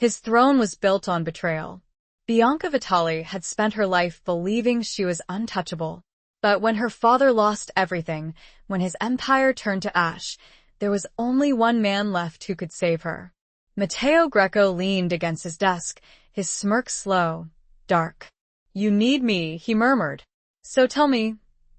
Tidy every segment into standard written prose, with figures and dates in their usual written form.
His throne was built on betrayal. Bianca Vitali had spent her life believing she was untouchable. But when her father lost everything, when his empire turned to ash, there was only one man left who could save her. Matteo Greco leaned against his desk, his smirk slow, dark. "You need me," he murmured. "So tell me,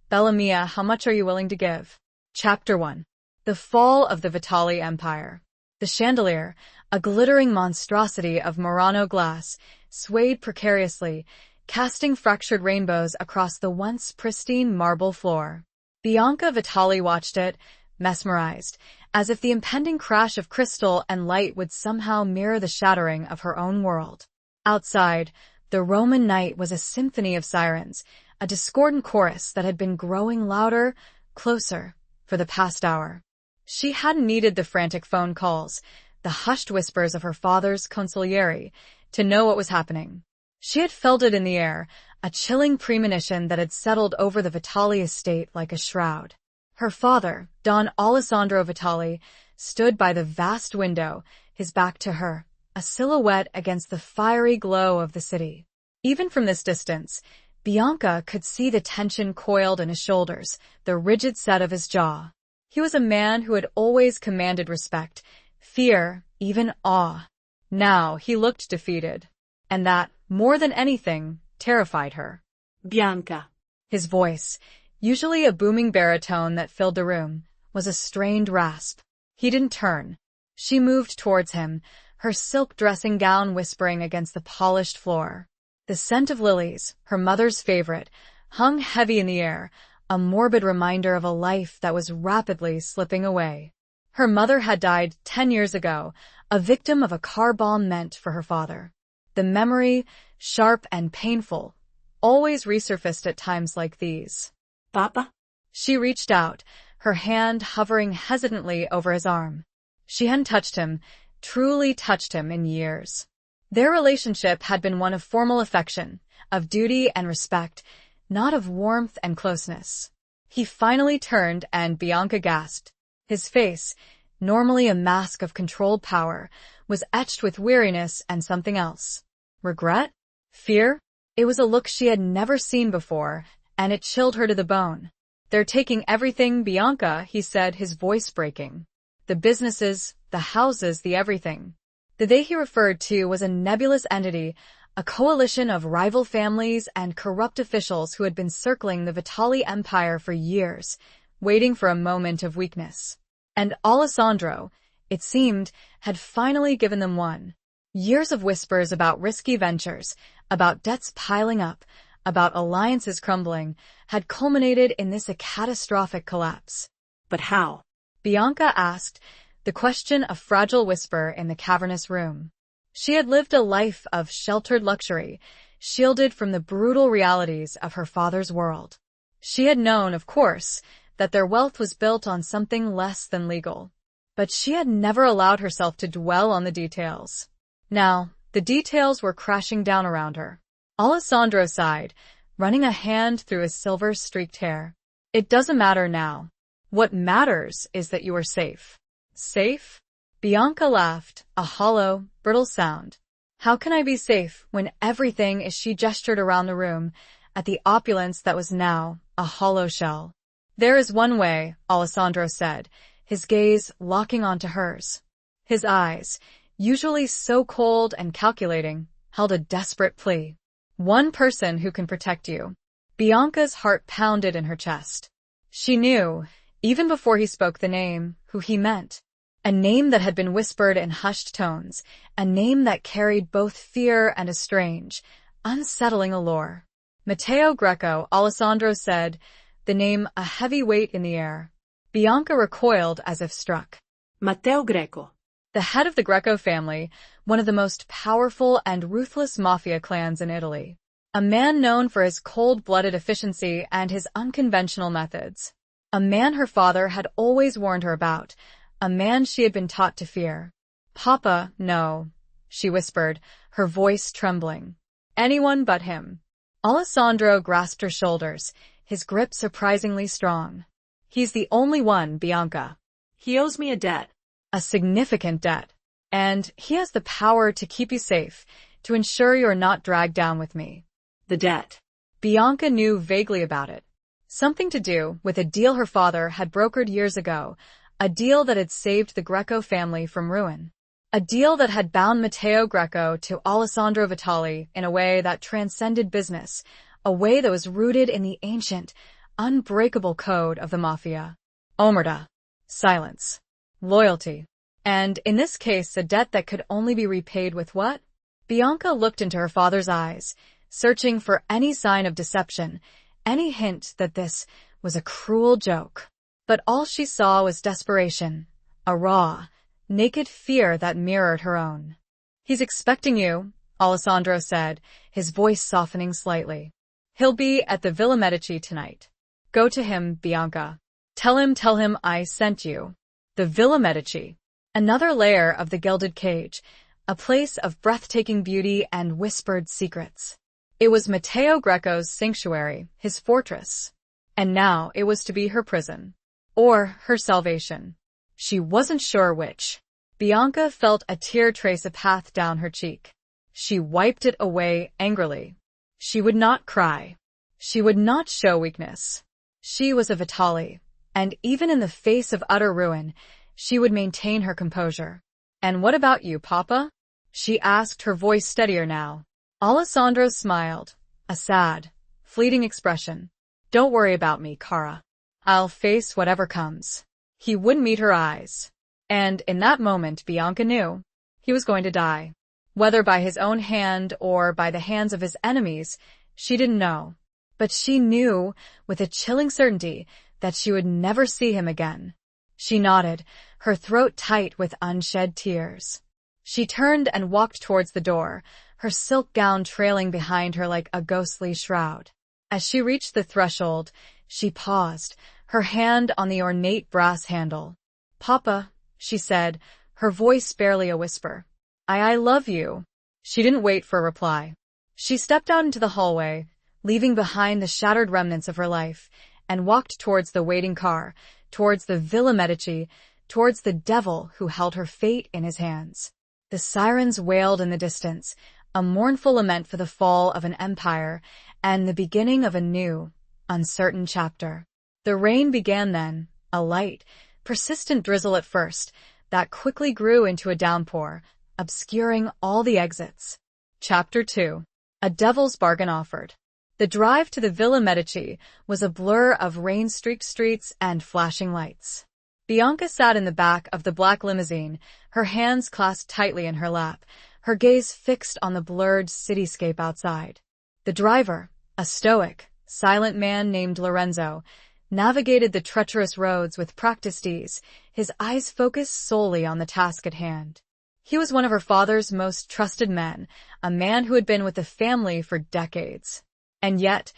Bella Mia, how much are you willing to give?" Chapter 1. The Fall of the Vitali Empire. The chandelier, a glittering monstrosity of Murano glass, swayed precariously, casting fractured rainbows across the once pristine marble floor. Bianca Vitali watched it, mesmerized, as if the impending crash of crystal and light would somehow mirror the shattering of her own world. Outside, the Roman night was a symphony of sirens, a discordant chorus that had been growing louder, closer, for the past hour. She hadn't needed the frantic phone calls, the hushed whispers of her father's consigliere, to know what was happening. She had felt it in the air, a chilling premonition that had settled over the Vitali estate like a shroud. Her father, Don Alessandro Vitali, stood by the vast window, his back to her, a silhouette against the fiery glow of the city. Even from this distance, Bianca could see the tension coiled in his shoulders, the rigid set of his jaw. He was a man who had always commanded respect, fear, even awe. Now he looked defeated. And that, more than anything, terrified her. "Bianca." His voice, usually a booming baritone that filled the room, was a strained rasp. He didn't turn. She moved towards him, her silk dressing gown whispering against the polished floor. The scent of lilies, her mother's favorite, hung heavy in the air, a morbid reminder of a life that was rapidly slipping away. Her mother had died 10 years ago, a victim of a car bomb meant for her father. The memory, sharp and painful, always resurfaced at times like these. "Papa?" She reached out, her hand hovering hesitantly over his arm. She hadn't touched him, truly touched him in years. Their relationship had been one of formal affection, of duty and respect, not of warmth and closeness. He finally turned and Bianca gasped. His face, normally a mask of controlled power, was etched with weariness and something else. Regret? Fear? It was a look she had never seen before, and it chilled her to the bone. "They're taking everything, Bianca," he said, his voice breaking. "The businesses, the houses, the everything." The they he referred to was a nebulous entity, a coalition of rival families and corrupt officials who had been circling the Vitali Empire for years, waiting for a moment of weakness. And Alessandro, it seemed, had finally given them one. Years of whispers about risky ventures, about debts piling up, about alliances crumbling, had culminated in this a catastrophic collapse. "But how?" Bianca asked, the question a fragile whisper in the cavernous room. She had lived a life of sheltered luxury, shielded from the brutal realities of her father's world. She had known, of course, that their wealth was built on something less than legal. But she had never allowed herself to dwell on the details. Now, the details were crashing down around her. Alessandro sighed, running a hand through his silver-streaked hair. "It doesn't matter now. What matters is that you are safe." "Safe?" Bianca laughed, a hollow, brittle sound. "How can I be safe when everything," as she gestured around the room, at the opulence that was now a hollow shell. "There is one way," Alessandro said, his gaze locking onto hers. His eyes, usually so cold and calculating, held a desperate plea. "One person who can protect you." Bianca's heart pounded in her chest. She knew, even before he spoke the name, who he meant. A name that had been whispered in hushed tones, a name that carried both fear and a strange, unsettling allure. Matteo Greco, Alessandro said, the name a heavy weight in the air. Bianca recoiled as if struck. "Matteo Greco." The head of the Greco family, one of the most powerful and ruthless mafia clans in Italy. A man known for his cold-blooded efficiency and his unconventional methods. A man her father had always warned her about, a man she had been taught to fear. "Papa, no," she whispered, her voice trembling. "Anyone but him." Alessandro grasped her shoulders, his grip surprisingly strong. "He's the only one, Bianca." "He owes me a debt." "A significant debt." And he has the power to keep you safe, to ensure you're not dragged down with me. The debt. Bianca knew vaguely about it. Something to do with a deal her father had brokered years ago, a deal that had saved the Greco family from ruin. A deal that had bound Matteo Greco to Alessandro Vitali in a way that transcended business, a way that was rooted in the ancient, unbreakable code of the Mafia. Omerta. Silence. Loyalty. And, in this case, a debt that could only be repaid with what? Bianca looked into her father's eyes, searching for any sign of deception, any hint that this was a cruel joke. But all she saw was desperation, a raw, naked fear that mirrored her own. "He's expecting you," Alessandro said, his voice softening slightly. "He'll be at the Villa Medici tonight. Go to him, Bianca. Tell him I sent you." The Villa Medici. Another layer of the gilded cage, a place of breathtaking beauty and whispered secrets. It was Matteo Greco's sanctuary, his fortress. And now it was to be her prison. Or her salvation. She wasn't sure which. Bianca felt a tear trace a path down her cheek. She wiped it away angrily. She would not cry. She would not show weakness. She was a Vitali, and even in the face of utter ruin, she would maintain her composure. "And what about you, Papa?" she asked, her voice steadier now. Alessandro smiled, a sad, fleeting expression. "Don't worry about me, Cara. I'll face whatever comes." He wouldn't meet her eyes. And in that moment, Bianca knew he was going to die. Whether by his own hand or by the hands of his enemies, she didn't know. But she knew, with a chilling certainty, that she would never see him again. She nodded, her throat tight with unshed tears. She turned and walked towards the door, her silk gown trailing behind her like a ghostly shroud. As she reached the threshold, she paused, her hand on the ornate brass handle. "Papa," she said, her voice barely a whisper. I love you." She didn't wait for a reply. She stepped out into the hallway, leaving behind the shattered remnants of her life, and walked towards the waiting car, towards the Villa Medici, towards the devil who held her fate in his hands. The sirens wailed in the distance, a mournful lament for the fall of an empire and the beginning of a new, uncertain chapter. The rain began then, a light, persistent drizzle at first, that quickly grew into a downpour, obscuring all the exits. Chapter 2. A Devil's Bargain Offered. The drive to the Villa Medici was a blur of rain-streaked streets and flashing lights. Bianca sat in the back of the black limousine, her hands clasped tightly in her lap, her gaze fixed on the blurred cityscape outside. The driver, a stoic, silent man named Lorenzo, navigated the treacherous roads with practiced ease, his eyes focused solely on the task at hand. He was one of her father's most trusted men, a man who had been with the family for decades. And yet,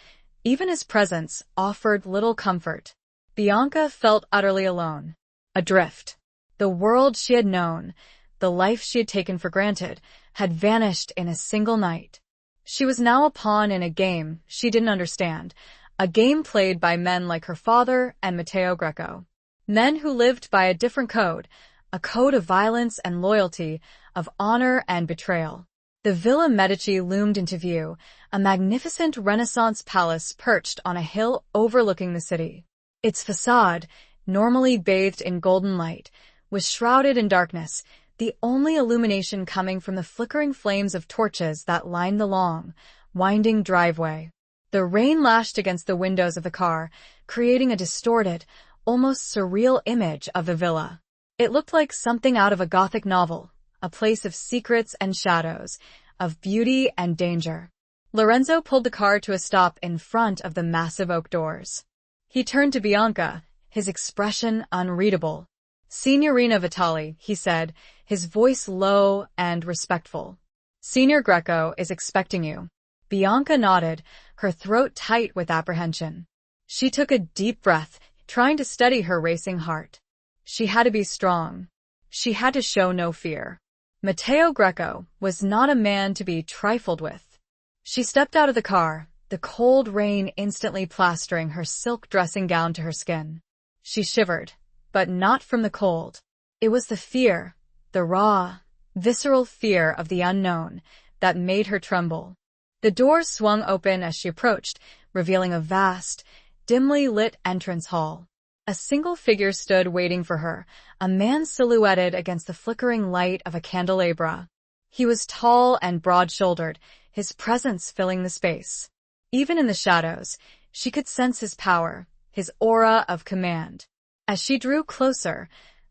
even his presence offered little comfort. Bianca felt utterly alone, adrift. The world she had known, the life she had taken for granted, had vanished in a single night. She was now a pawn in a game she didn't understand, a game played by men like her father and Matteo Greco. Men who lived by a different code, a code of violence and loyalty, of honor and betrayal. The Villa Medici loomed into view, a magnificent Renaissance palace perched on a hill overlooking the city. Its facade, normally bathed in golden light, was shrouded in darkness, the only illumination coming from the flickering flames of torches that lined the long, winding driveway. The rain lashed against the windows of the car, creating a distorted, almost surreal image of the villa. It looked like something out of a Gothic novel, a place of secrets and shadows, of beauty and danger. Lorenzo pulled the car to a stop in front of the massive oak doors. He turned to Bianca, his expression unreadable. "Signorina Vitali," he said, his voice low and respectful. "Signor Greco is expecting you." Bianca nodded, her throat tight with apprehension. She took a deep breath, trying to steady her racing heart. She had to be strong. She had to show no fear. Matteo Greco was not a man to be trifled with. She stepped out of the car, the cold rain instantly plastering her silk dressing gown to her skin. She shivered, but not from the cold. It was the fear, the raw, visceral fear of the unknown that made her tremble. The doors swung open as she approached, revealing a vast, dimly lit entrance hall. A single figure stood waiting for her, a man silhouetted against the flickering light of a candelabra. He was tall and broad-shouldered, his presence filling the space. Even in the shadows, she could sense his power, his aura of command. As she drew closer,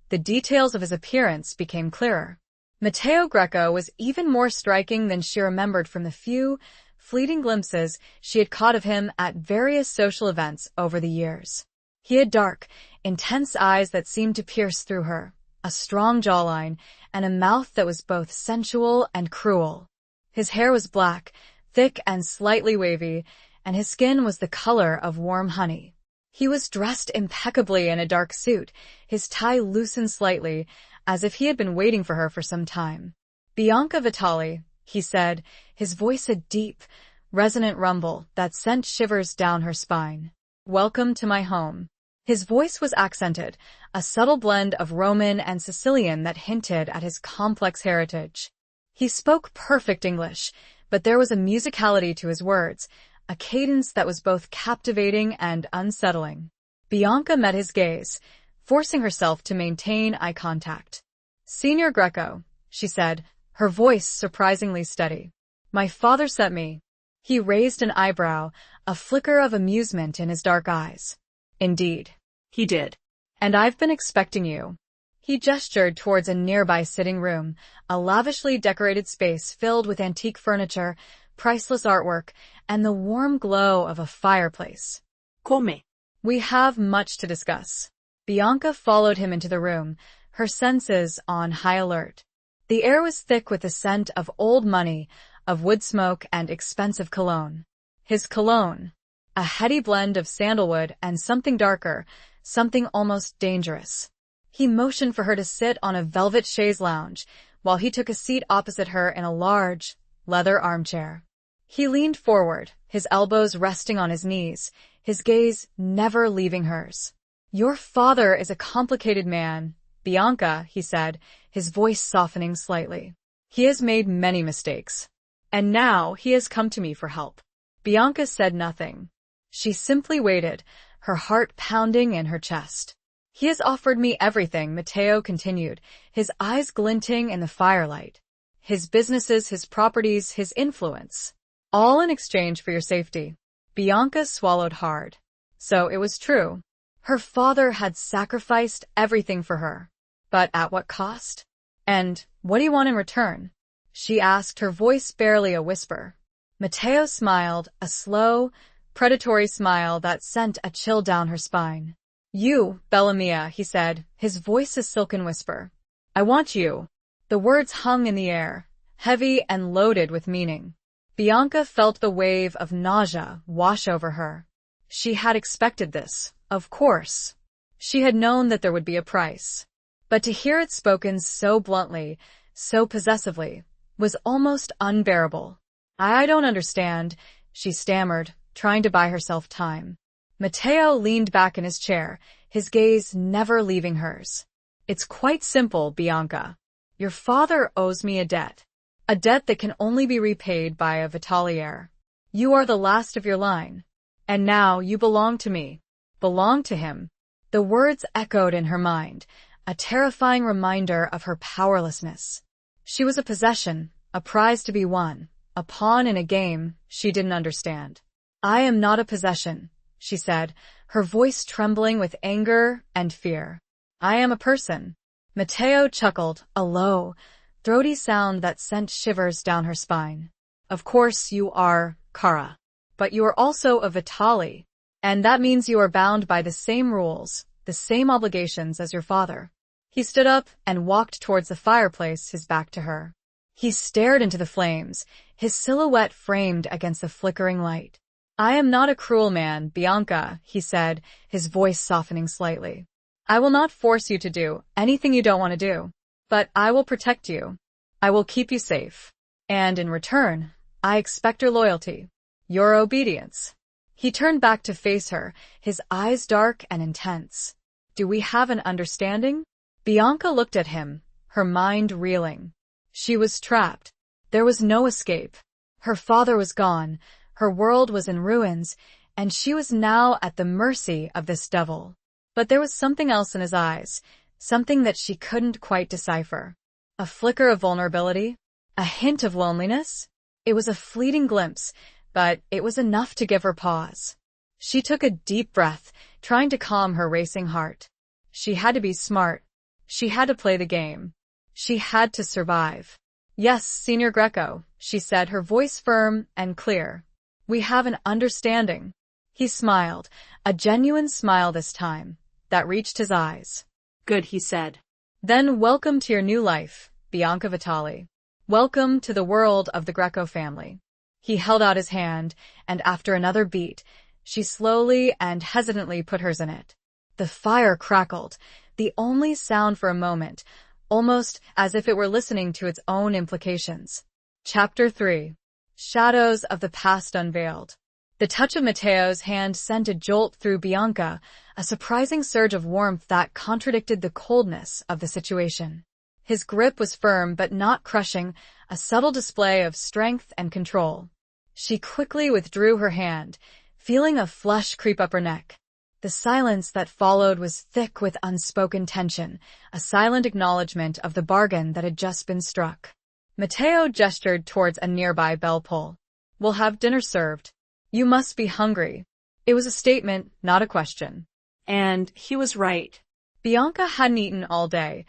the details of his appearance became clearer. Matteo Greco was even more striking than she remembered from the few, fleeting glimpses she had caught of him at various social events over the years. He had dark, intense eyes that seemed to pierce through her, a strong jawline, and a mouth that was both sensual and cruel. His hair was black, thick and slightly wavy, and his skin was the color of warm honey. He was dressed impeccably in a dark suit, his tie loosened slightly, as if he had been waiting for her for some time. "Bianca Vitali," he said, his voice a deep, resonant rumble that sent shivers down her spine. "Welcome to my home." His voice was accented, a subtle blend of Roman and Sicilian that hinted at his complex heritage. He spoke perfect English, but there was a musicality to his words, a cadence that was both captivating and unsettling. Bianca met his gaze, forcing herself to maintain eye contact. "Signor Greco," she said, her voice surprisingly steady. "My father sent me." He raised an eyebrow, a flicker of amusement in his dark eyes. "Indeed." He did. "And I've been expecting you." He gestured towards a nearby sitting room, a lavishly decorated space filled with antique furniture, priceless artwork, and the warm glow of a fireplace. Come? "We have much to discuss." Bianca followed him into the room, her senses on high alert. The air was thick with the scent of old money, of wood smoke and expensive cologne. His cologne, a heady blend of sandalwood and something darker, something almost dangerous. He motioned for her to sit on a velvet chaise lounge, while he took a seat opposite her in a large, leather armchair. He leaned forward, his elbows resting on his knees, his gaze never leaving hers. "Your father is a complicated man, Bianca," he said, his voice softening slightly. "He has made many mistakes. And now he has come to me for help." Bianca said nothing. She simply waited, her heart pounding in her chest. "He has offered me everything," Matteo continued, his eyes glinting in the firelight. "His businesses, his properties, his influence. All in exchange for your safety." Bianca swallowed hard. So it was true. Her father had sacrificed everything for her. But at what cost? "And what do you want in return?" she asked, her voice barely a whisper. Matteo smiled, a slow, predatory smile that sent a chill down her spine. "You, Bella Mia," he said, his voice a silken whisper. "I want you." The words hung in the air, heavy and loaded with meaning. Bianca felt the wave of nausea wash over her. She had expected this, of course. She had known that there would be a price. But to hear it spoken so bluntly, so possessively, was almost unbearable. I don't understand," she stammered, trying to buy herself time. Matteo leaned back in his chair, his gaze never leaving hers. "It's quite simple, Bianca. Your father owes me a debt that can only be repaid by a Vitali heir. You are the last of your line. And now you belong to me." Belong to him. The words echoed in her mind, a terrifying reminder of her powerlessness. She was a possession, a prize to be won, a pawn in a game she didn't understand. "I am not a possession," she said, her voice trembling with anger and fear. "I am a person." Matteo chuckled, a low, throaty sound that sent shivers down her spine. "Of course you are, Cara. But you are also a Vitali, and that means you are bound by the same rules, the same obligations as your father." He stood up and walked towards the fireplace, his back to her. He stared into the flames, his silhouette framed against the flickering light. "I am not a cruel man, Bianca," he said, his voice softening slightly. "I will not force you to do anything you don't want to do. But I will protect you. I will keep you safe. And in return, I expect your loyalty, your obedience." He turned back to face her, his eyes dark and intense. "Do we have an understanding?" Bianca looked at him, her mind reeling. She was trapped. There was no escape. Her father was gone, her world was in ruins, and she was now at the mercy of this devil. But there was something else in his eyes, something that she couldn't quite decipher. A flicker of vulnerability? A hint of loneliness? It was a fleeting glimpse, but it was enough to give her pause. She took a deep breath, trying to calm her racing heart. She had to be smart. She had to play the game. She had to survive. "Yes, Senior Greco," she said, her voice firm and clear. "We have an understanding." He smiled, a genuine smile this time, that reached his eyes. "Good," he said. "Then welcome to your new life, Bianca Vitali. Welcome to the world of the Greco family." He held out his hand, and after another beat, she slowly and hesitantly put hers in it. The fire crackled, the only sound for a moment, almost as if it were listening to its own implications. Chapter 3. Shadows of the Past Unveiled. The touch of Matteo's hand sent a jolt through Bianca, a surprising surge of warmth that contradicted the coldness of the situation. His grip was firm but not crushing, a subtle display of strength and control. She quickly withdrew her hand, feeling a flush creep up her neck. The silence that followed was thick with unspoken tension, a silent acknowledgement of the bargain that had just been struck. Matteo gestured towards a nearby bell pull. "We'll have dinner served. You must be hungry." It was a statement, not a question. And he was right. Bianca hadn't eaten all day,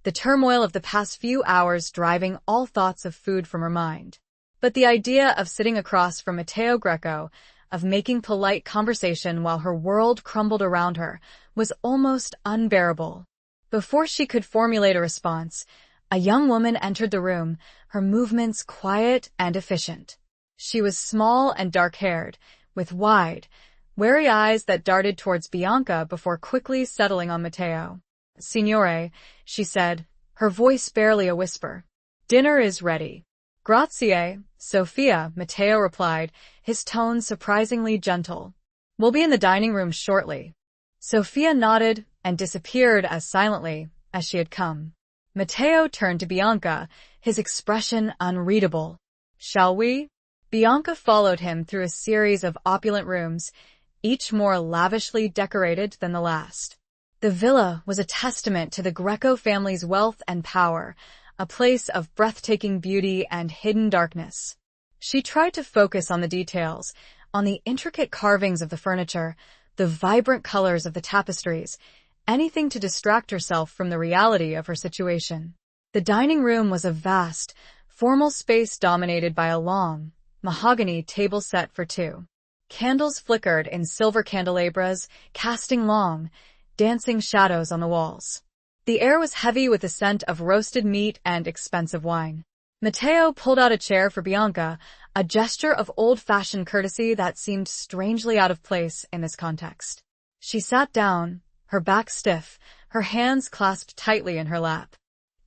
the turmoil of the past few hours driving all thoughts of food from her mind. But the idea of sitting across from Matteo Greco, of making polite conversation while her world crumbled around her, was almost unbearable. Before she could formulate a response, a young woman entered the room, her movements quiet and efficient. She was small and dark-haired, with wide, wary eyes that darted towards Bianca before quickly settling on Matteo. "Signore," she said, her voice barely a whisper. "Dinner is ready." "Grazie, Sophia," Matteo replied, his tone surprisingly gentle. "We'll be in the dining room shortly." Sophia nodded and disappeared as silently as she had come. Matteo turned to Bianca, his expression unreadable. "Shall we?" Bianca followed him through a series of opulent rooms, each more lavishly decorated than the last. The villa was a testament to the Greco family's wealth and power, a place of breathtaking beauty and hidden darkness. She tried to focus on the details, on the intricate carvings of the furniture, the vibrant colors of the tapestries, anything to distract herself from the reality of her situation. The dining room was a vast, formal space dominated by a long, mahogany table set for two. Candles flickered in silver candelabras, casting long, dancing shadows on the walls. The air was heavy with the scent of roasted meat and expensive wine. Matteo pulled out a chair for Bianca, a gesture of old-fashioned courtesy that seemed strangely out of place in this context. She sat down, her back stiff, her hands clasped tightly in her lap.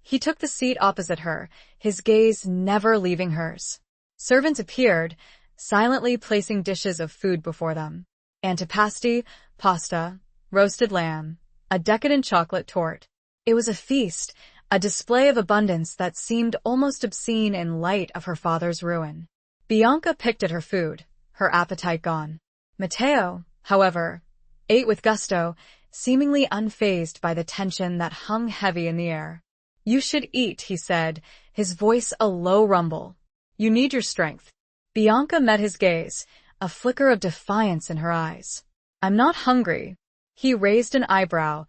He took the seat opposite her, his gaze never leaving hers. Servants appeared, silently placing dishes of food before them. Antipasti, pasta, roasted lamb, a decadent chocolate torte. It was a feast, a display of abundance that seemed almost obscene in light of her father's ruin. Bianca picked at her food, her appetite gone. Matteo, however, ate with gusto, seemingly unfazed by the tension that hung heavy in the air. "You should eat," he said, his voice a low rumble. "You need your strength." Bianca met his gaze, a flicker of defiance in her eyes. "I'm not hungry." He raised an eyebrow,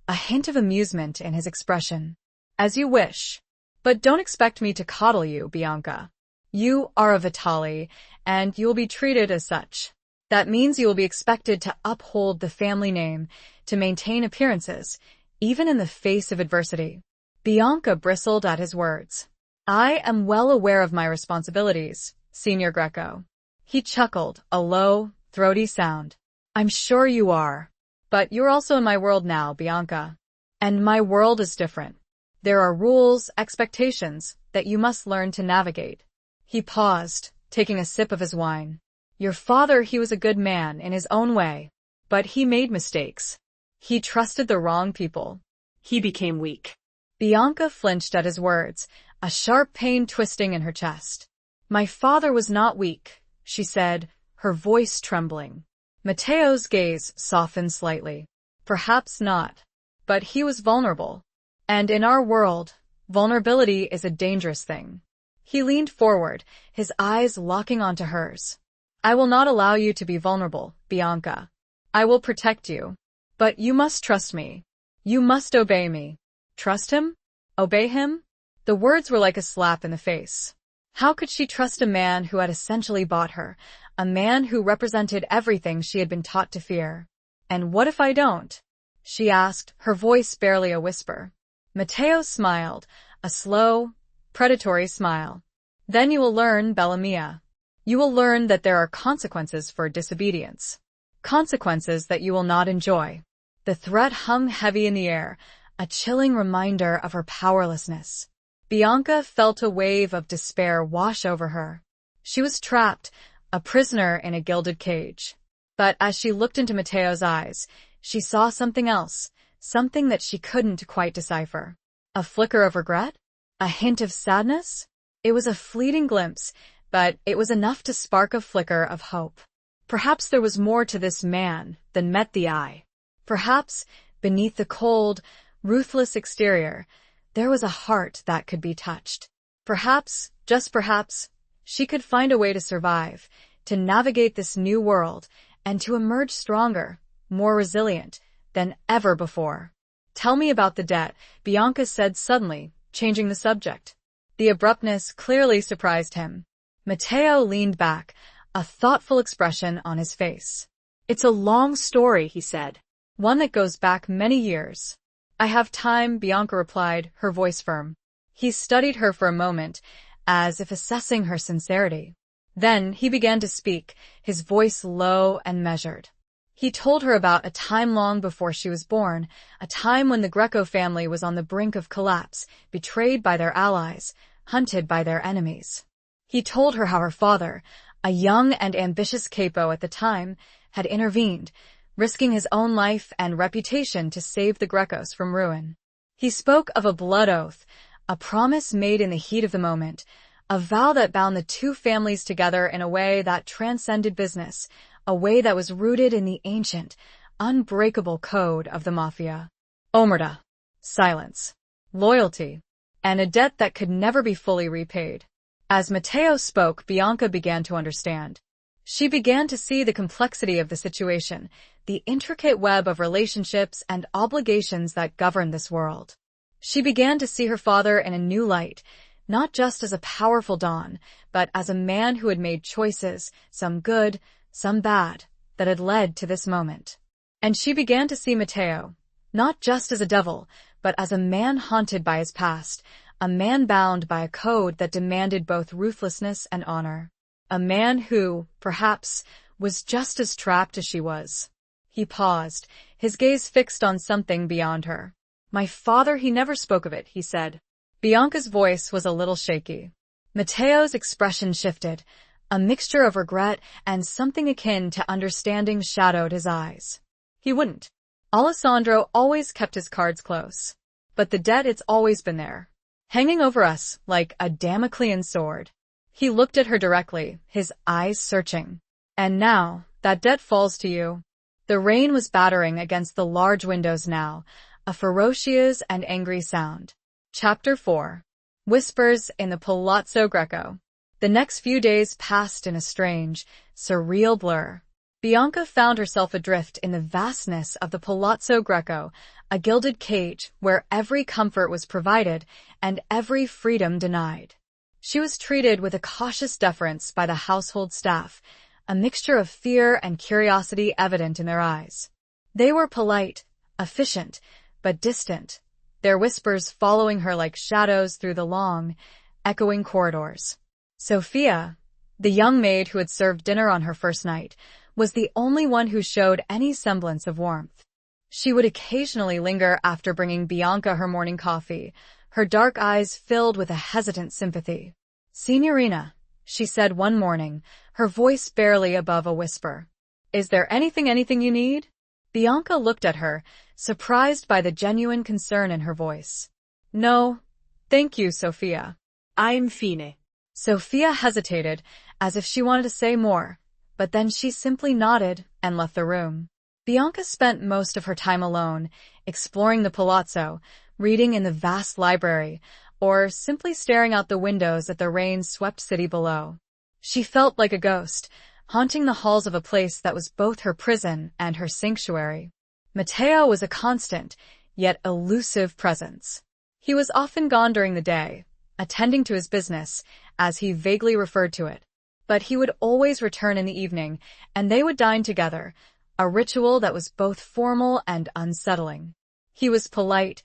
a hint of amusement in his expression. "As you wish. But don't expect me to coddle you, Bianca. You are a Vitali, and you will be treated as such. That means you will be expected to uphold the family name, to maintain appearances, even in the face of adversity." Bianca bristled at his words. "I am well aware of my responsibilities, Senior Greco." He chuckled, a low, throaty sound. "I'm sure you are. But you're also in my world now, Bianca. And my world is different. There are rules, expectations, that you must learn to navigate." He paused, taking a sip of his wine. "Your father, he was a good man in his own way, but he made mistakes. He trusted the wrong people." He became weak. Bianca flinched at his words, a sharp pain twisting in her chest. "My father was not weak," she said, her voice trembling. Matteo's gaze softened slightly. "Perhaps not. But he was vulnerable. And in our world, vulnerability is a dangerous thing." He leaned forward, his eyes locking onto hers. "I will not allow you to be vulnerable, Bianca. I will protect you. But you must trust me. You must obey me." Trust him? Obey him? The words were like a slap in the face. How could she trust a man who had essentially bought her, a man who represented everything she had been taught to fear? "And what if I don't?" she asked, her voice barely a whisper. Matteo smiled, a slow, predatory smile. "Then you will learn, Bella Mia. You will learn that there are consequences for disobedience. Consequences that you will not enjoy." The threat hung heavy in the air, a chilling reminder of her powerlessness. Bianca felt a wave of despair wash over her. She was trapped, a prisoner in a gilded cage. But as she looked into Matteo's eyes, she saw something else, something that she couldn't quite decipher. A flicker of regret? A hint of sadness? It was a fleeting glimpse, but it was enough to spark a flicker of hope. Perhaps there was more to this man than met the eye. Perhaps, beneath the cold, ruthless exterior, there was a heart that could be touched. Perhaps, just perhaps, she could find a way to survive, to navigate this new world, and to emerge stronger, more resilient than ever before. "Tell me about the debt," Bianca said suddenly, changing the subject. The abruptness clearly surprised him. Matteo leaned back, a thoughtful expression on his face. "It's a long story," he said. "One that goes back many years." "I have time," Bianca replied, her voice firm. He studied her for a moment, as if assessing her sincerity. Then he began to speak, his voice low and measured. He told her about a time long before she was born, a time when the Greco family was on the brink of collapse, betrayed by their allies, hunted by their enemies. He told her how her father, a young and ambitious capo at the time, had intervened, risking his own life and reputation to save the Grecos from ruin. He spoke of a blood oath, a promise made in the heat of the moment, a vow that bound the two families together in a way that transcended business, a way that was rooted in the ancient, unbreakable code of the Mafia. Omerta. Silence. Loyalty. And a debt that could never be fully repaid. As Matteo spoke, Bianca began to understand. She began to see the complexity of the situation, the intricate web of relationships and obligations that govern this world. She began to see her father in a new light, not just as a powerful Don, but as a man who had made choices, some good, some bad, that had led to this moment. And she began to see Matteo, not just as a devil, but as a man haunted by his past, a man bound by a code that demanded both ruthlessness and honor. A man who, perhaps, was just as trapped as she was. He paused, his gaze fixed on something beyond her. "My father, he never spoke of it," he said. Bianca's voice was a little shaky. Matteo's expression shifted. A mixture of regret and something akin to understanding shadowed his eyes. "He wouldn't. Alessandro always kept his cards close. But the debt, it's always been there, hanging over us like a Damoclean sword." He looked at her directly, his eyes searching. "And now, that debt falls to you." The rain was battering against the large windows now, a ferocious and angry sound. Chapter 4. Whispers in the Palazzo Greco. The next few days passed in a strange, surreal blur. Bianca found herself adrift in the vastness of the Palazzo Greco, a gilded cage where every comfort was provided and every freedom denied. She was treated with a cautious deference by the household staff, a mixture of fear and curiosity evident in their eyes. They were polite, efficient, but distant, their whispers following her like shadows through the long, echoing corridors. Sophia, the young maid who had served dinner on her first night, was the only one who showed any semblance of warmth. She would occasionally linger after bringing Bianca her morning coffee, her dark eyes filled with a hesitant sympathy. "Signorina," she said one morning, her voice barely above a whisper. "Is there anything you need?" Bianca looked at her, surprised by the genuine concern in her voice. "No, thank you, Sophia. I'm fine. Sophia hesitated, as if she wanted to say more, but then she simply nodded and left the room. Bianca spent most of her time alone, exploring the palazzo, reading in the vast library, or simply staring out the windows at the rain-swept city below. She felt like a ghost, haunting the halls of a place that was both her prison and her sanctuary. Matteo was a constant, yet elusive presence. He was often gone during the day, attending to his business, as he vaguely referred to it. But he would always return in the evening, and they would dine together, a ritual that was both formal and unsettling. He was polite,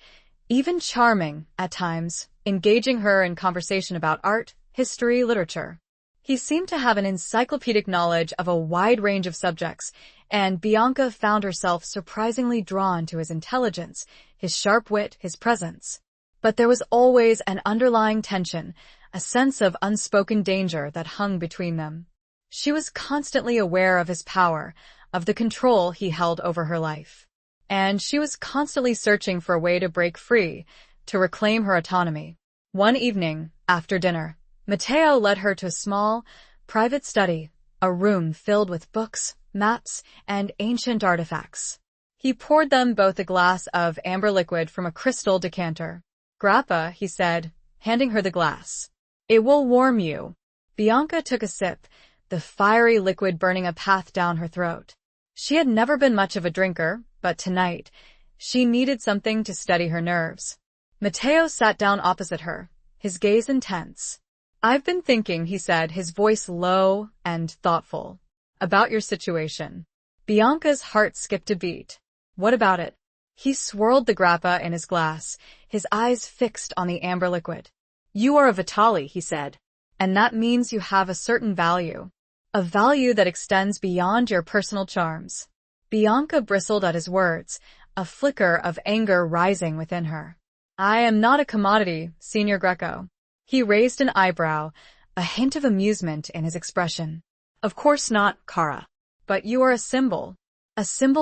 even charming at times, engaging her in conversation about art, history, literature. He seemed to have an encyclopedic knowledge of a wide range of subjects, and Bianca found herself surprisingly drawn to his intelligence, his sharp wit, his presence. But there was always an underlying tension, a sense of unspoken danger that hung between them. She was constantly aware of his power, of the control he held over her life. And she was constantly searching for a way to break free, to reclaim her autonomy. One evening, after dinner, Matteo led her to a small, private study, a room filled with books, maps, and ancient artifacts. He poured them both a glass of amber liquid from a crystal decanter. "Grappa," he said, handing her the glass. "It will warm you." Bianca took a sip, the fiery liquid burning a path down her throat. She had never been much of a drinker, but tonight, she needed something to steady her nerves. Matteo sat down opposite her, his gaze intense. "I've been thinking," he said, his voice low and thoughtful, "about your situation." Bianca's heart skipped a beat. "What about it?" He swirled the grappa in his glass, his eyes fixed on the amber liquid. "You are a Vitali," he said. "And that means you have a certain value. A value that extends beyond your personal charms." Bianca bristled at his words, a flicker of anger rising within her. "I am not a commodity, Signor Greco." He raised an eyebrow, a hint of amusement in his expression. "Of course not, Cara." "But you are a symbol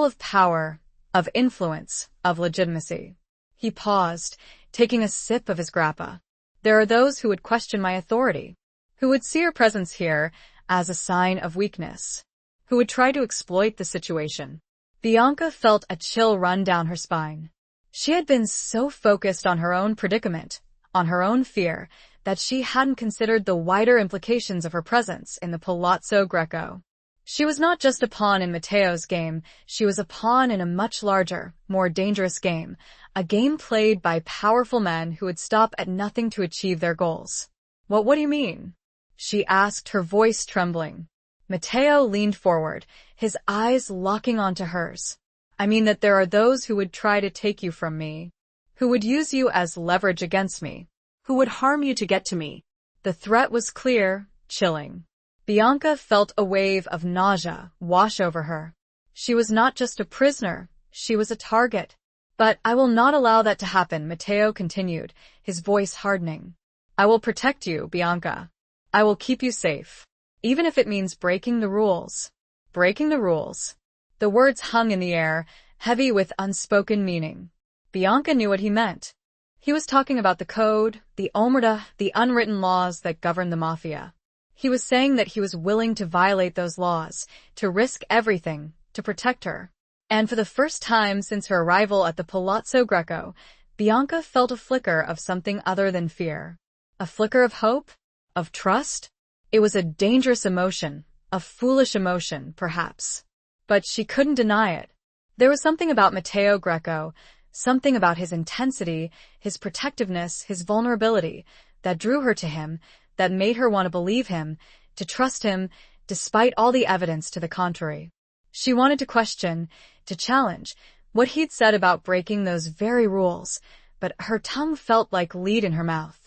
of power, of influence, of legitimacy." He paused, taking a sip of his grappa. "There are those who would question my authority, who would see your presence here as a sign of weakness, who would try to exploit the situation." Bianca felt a chill run down her spine. She had been so focused on her own predicament, on her own fear, that she hadn't considered the wider implications of her presence in the Palazzo Greco. She was not just a pawn in Matteo's game, she was a pawn in a much larger, more dangerous game, a game played by powerful men who would stop at nothing to achieve their goals. What do you mean?" she asked, her voice trembling. Matteo leaned forward, his eyes locking onto hers. "I mean that there are those who would try to take you from me, who would use you as leverage against me, who would harm you to get to me." The threat was clear, chilling. Bianca felt a wave of nausea wash over her. She was not just a prisoner, she was a target. "But I will not allow that to happen," Matteo continued, his voice hardening. "I will protect you, Bianca. I will keep you safe, even if it means breaking the rules." Breaking the rules. The words hung in the air, heavy with unspoken meaning. Bianca knew what he meant. He was talking about the code, the omerta, the unwritten laws that govern the Mafia. He was saying that he was willing to violate those laws, to risk everything, to protect her. And for the first time since her arrival at the Palazzo Greco, Bianca felt a flicker of something other than fear. A flicker of hope? Of trust? It was a dangerous emotion, a foolish emotion, perhaps. But she couldn't deny it. There was something about Matteo Greco, something about his intensity, his protectiveness, his vulnerability, that drew her to him, that made her want to believe him, to trust him, despite all the evidence to the contrary. She wanted to question, to challenge, what he'd said about breaking those very rules, but her tongue felt like lead in her mouth.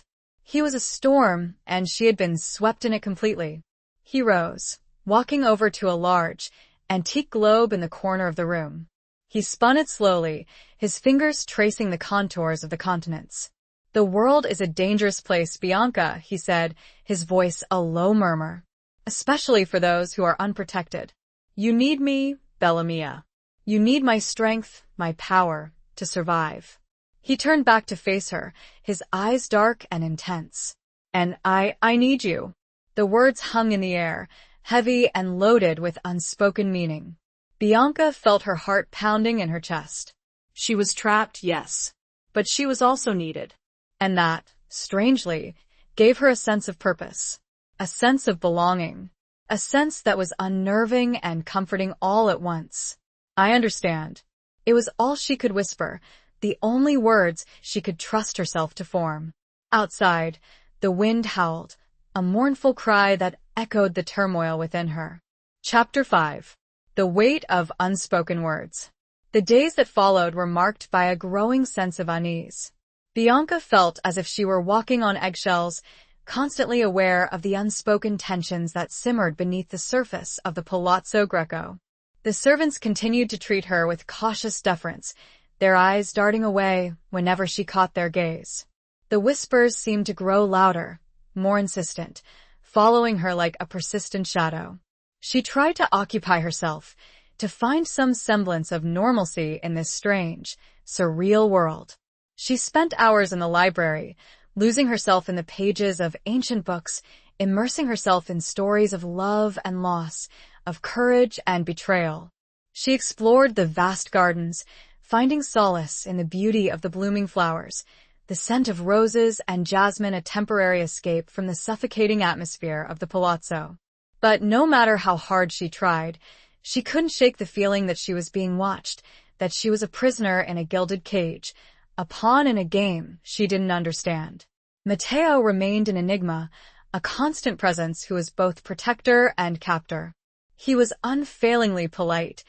He was a storm, and she had been swept in it completely. He rose, walking over to a large, antique globe in the corner of the room. He spun it slowly, his fingers tracing the contours of the continents. "The world is a dangerous place, Bianca," he said, his voice a low murmur. "Especially for those who are unprotected. You need me, Bella Mia. You need my strength, my power, to survive." He turned back to face her, his eyes dark and intense. And I need you. The words hung in the air, heavy and loaded with unspoken meaning. Bianca felt her heart pounding in her chest. She was trapped, yes. But she was also needed. And that, strangely, gave her a sense of purpose. A sense of belonging. A sense that was unnerving and comforting all at once. I understand. It was all she could whisper, the only words she could trust herself to form. Outside, the wind howled, a mournful cry that echoed the turmoil within her. Chapter 5. The Weight of Unspoken Words. The days that followed were marked by a growing sense of unease. Bianca felt as if she were walking on eggshells, constantly aware of the unspoken tensions that simmered beneath the surface of the Palazzo Greco. The servants continued to treat her with cautious deference, their eyes darting away whenever she caught their gaze. The whispers seemed to grow louder, more insistent, following her like a persistent shadow. She tried to occupy herself, to find some semblance of normalcy in this strange, surreal world. She spent hours in the library, losing herself in the pages of ancient books, immersing herself in stories of love and loss, of courage and betrayal. She explored the vast gardens, finding solace in the beauty of the blooming flowers, the scent of roses and jasmine a temporary escape from the suffocating atmosphere of the palazzo. But no matter how hard she tried, she couldn't shake the feeling that she was being watched, that she was a prisoner in a gilded cage, a pawn in a game she didn't understand. Matteo remained an enigma, a constant presence who was both protector and captor. He was unfailingly polite,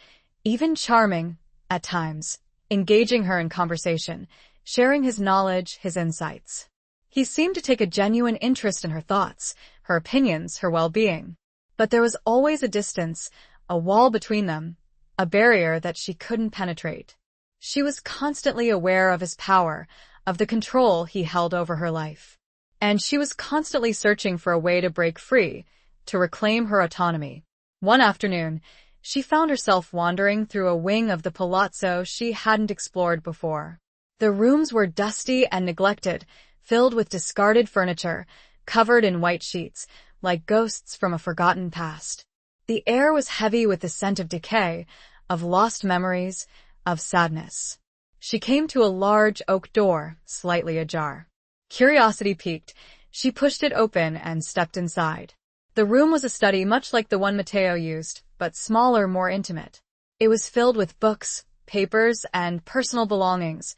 even charming, at times, engaging her in conversation, sharing his knowledge, his insights. He seemed to take a genuine interest in her thoughts, her opinions, her well-being. But there was always a distance, a wall between them, a barrier that she couldn't penetrate. She was constantly aware of his power, of the control he held over her life. And she was constantly searching for a way to break free, to reclaim her autonomy. One afternoon, she found herself wandering through a wing of the palazzo she hadn't explored before. The rooms were dusty and neglected, filled with discarded furniture, covered in white sheets, like ghosts from a forgotten past. The air was heavy with the scent of decay, of lost memories, of sadness. She came to a large oak door, slightly ajar. Curiosity piqued, she pushed it open and stepped inside. The room was a study much like the one Matteo used, but smaller, more intimate. It was filled with books, papers, and personal belongings,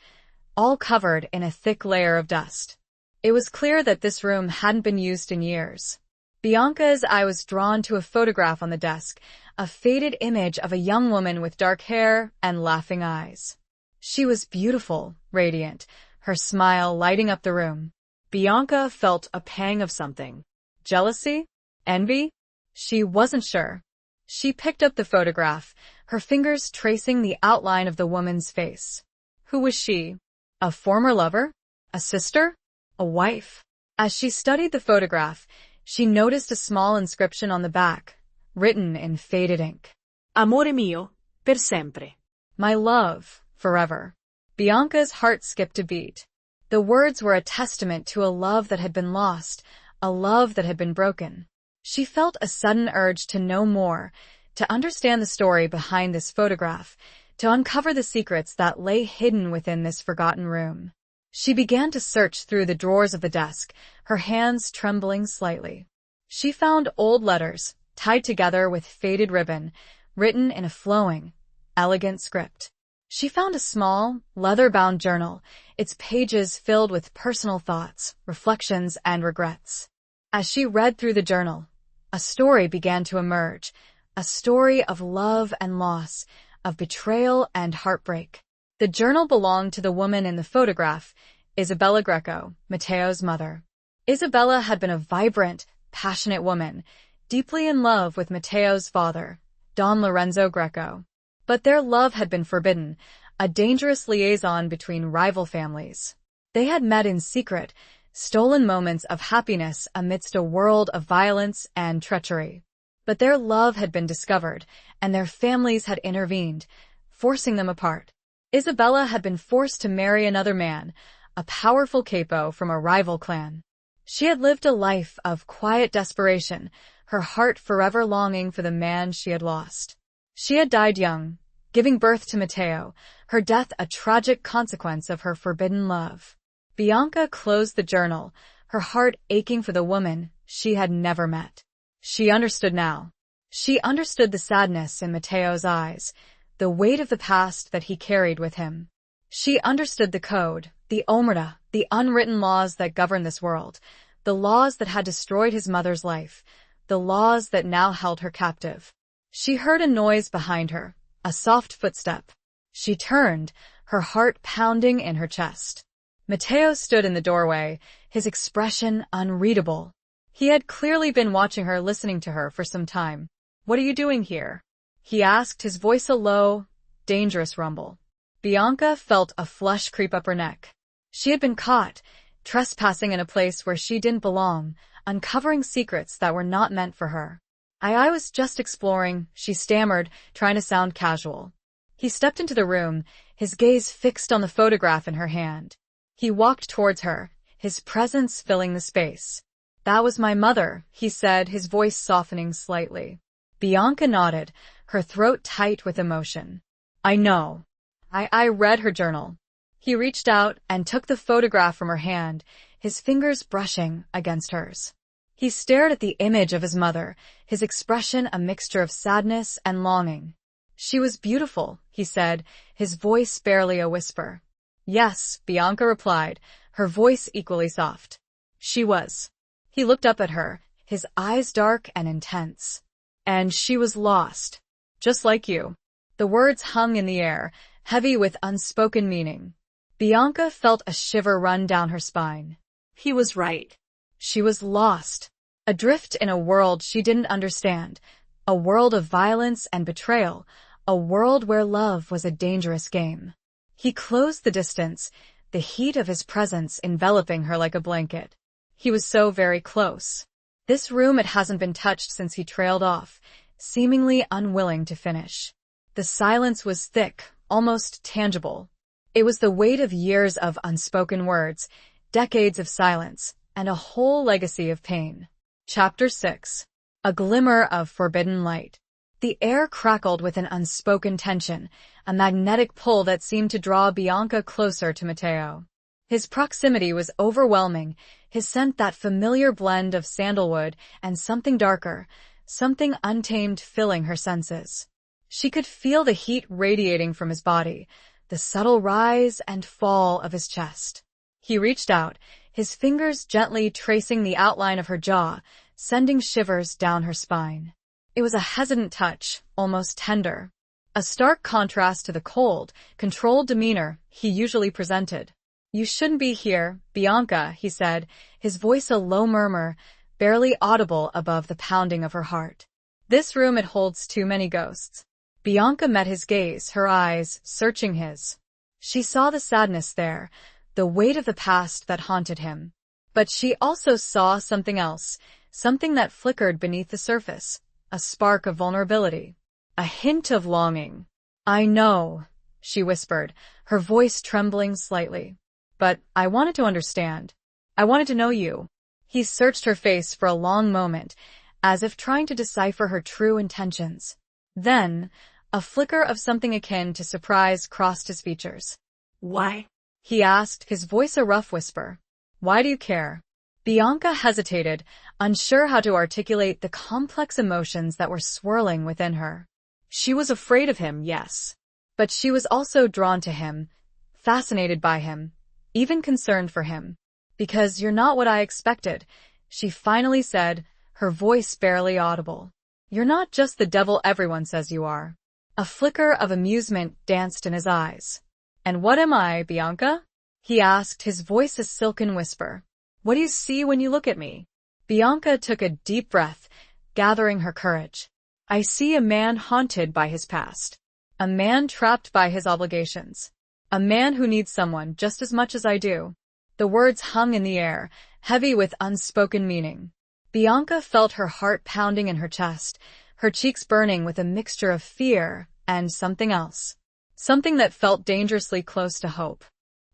all covered in a thick layer of dust. It was clear that this room hadn't been used in years. Bianca's eye was drawn to a photograph on the desk, a faded image of a young woman with dark hair and laughing eyes. She was beautiful, radiant, her smile lighting up the room. Bianca felt a pang of something. Jealousy? Envy? She wasn't sure. She picked up the photograph, her fingers tracing the outline of the woman's face. Who was she? A former lover? A sister? A wife? As she studied the photograph, she noticed a small inscription on the back, written in faded ink. Amore mio, per sempre. My love, forever. Bianca's heart skipped a beat. The words were a testament to a love that had been lost, a love that had been broken. She felt a sudden urge to know more, to understand the story behind this photograph, to uncover the secrets that lay hidden within this forgotten room. She began to search through the drawers of the desk, her hands trembling slightly. She found old letters, tied together with faded ribbon, written in a flowing, elegant script. She found a small, leather-bound journal, its pages filled with personal thoughts, reflections, and regrets. As she read through the journal, a story began to emerge, a story of love and loss, of betrayal and heartbreak. The journal belonged to the woman in the photograph, Isabella Greco, Matteo's mother. Isabella had been a vibrant, passionate woman, deeply in love with Matteo's father, Don Lorenzo Greco. But their love had been forbidden, a dangerous liaison between rival families. They had met in secret, stolen moments of happiness amidst a world of violence and treachery. But their love had been discovered, and their families had intervened, forcing them apart. Isabella had been forced to marry another man, a powerful capo from a rival clan. She had lived a life of quiet desperation, her heart forever longing for the man she had lost. She had died young, giving birth to Matteo, her death a tragic consequence of her forbidden love. Bianca closed the journal, her heart aching for the woman she had never met. She understood now. She understood the sadness in Matteo's eyes, the weight of the past that he carried with him. She understood the code, the omerta, the unwritten laws that govern this world, the laws that had destroyed his mother's life, the laws that now held her captive. She heard a noise behind her, a soft footstep. She turned, her heart pounding in her chest. Matteo stood in the doorway, his expression unreadable. He had clearly been watching her, listening to her for some time. "What are you doing here?" he asked, his voice a low, dangerous rumble. Bianca felt a flush creep up her neck. She had been caught, trespassing in a place where she didn't belong, uncovering secrets that were not meant for her. I was just exploring," she stammered, trying to sound casual. He stepped into the room, his gaze fixed on the photograph in her hand. He walked towards her, his presence filling the space. "That was my mother," he said, his voice softening slightly. Bianca nodded, her throat tight with emotion. "I know. I read her journal." He reached out and took the photograph from her hand, his fingers brushing against hers. He stared at the image of his mother, his expression a mixture of sadness and longing. "She was beautiful," he said, his voice barely a whisper. "Yes," Bianca replied, her voice equally soft. "She was." He looked up at her, his eyes dark and intense. "And she was lost. Just like you." The words hung in the air, heavy with unspoken meaning. Bianca felt a shiver run down her spine. He was right. She was lost, adrift in a world she didn't understand, a world of violence and betrayal, a world where love was a dangerous game. He closed the distance, the heat of his presence enveloping her like a blanket. He was so very close. This room, it hasn't been touched since he trailed off, seemingly unwilling to finish. The silence was thick, almost tangible. It was the weight of years of unspoken words, decades of silence, and a whole legacy of pain. Chapter 6. A Glimmer of Forbidden Light. The air crackled with an unspoken tension, a magnetic pull that seemed to draw Bianca closer to Matteo. His proximity was overwhelming, his scent that familiar blend of sandalwood and something darker, something untamed filling her senses. She could feel the heat radiating from his body, the subtle rise and fall of his chest. He reached out, his fingers gently tracing the outline of her jaw, sending shivers down her spine. It was a hesitant touch, almost tender, a stark contrast to the cold, controlled demeanor he usually presented. "You shouldn't be here, Bianca," he said, his voice a low murmur, barely audible above the pounding of her heart. "This room, it holds too many ghosts." Bianca met his gaze, her eyes searching his. She saw the sadness there, the weight of the past that haunted him. But she also saw something else, something that flickered beneath the surface, a spark of vulnerability, a hint of longing. "I know," she whispered, her voice trembling slightly. "But I wanted to understand. I wanted to know you." He searched her face for a long moment, as if trying to decipher her true intentions. Then, a flicker of something akin to surprise crossed his features. "Why?" he asked, his voice a rough whisper. "Why do you care?" Bianca hesitated, unsure how to articulate the complex emotions that were swirling within her. She was afraid of him, yes. But she was also drawn to him, fascinated by him, even concerned for him. "Because you're not what I expected," she finally said, her voice barely audible. "You're not just the devil everyone says you are." A flicker of amusement danced in his eyes. "And what am I, Bianca?" he asked, his voice a silken whisper. "What do you see when you look at me?" Bianca took a deep breath, gathering her courage. "I see a man haunted by his past. A man trapped by his obligations. A man who needs someone just as much as I do." The words hung in the air, heavy with unspoken meaning. Bianca felt her heart pounding in her chest, her cheeks burning with a mixture of fear and something else. Something that felt dangerously close to hope.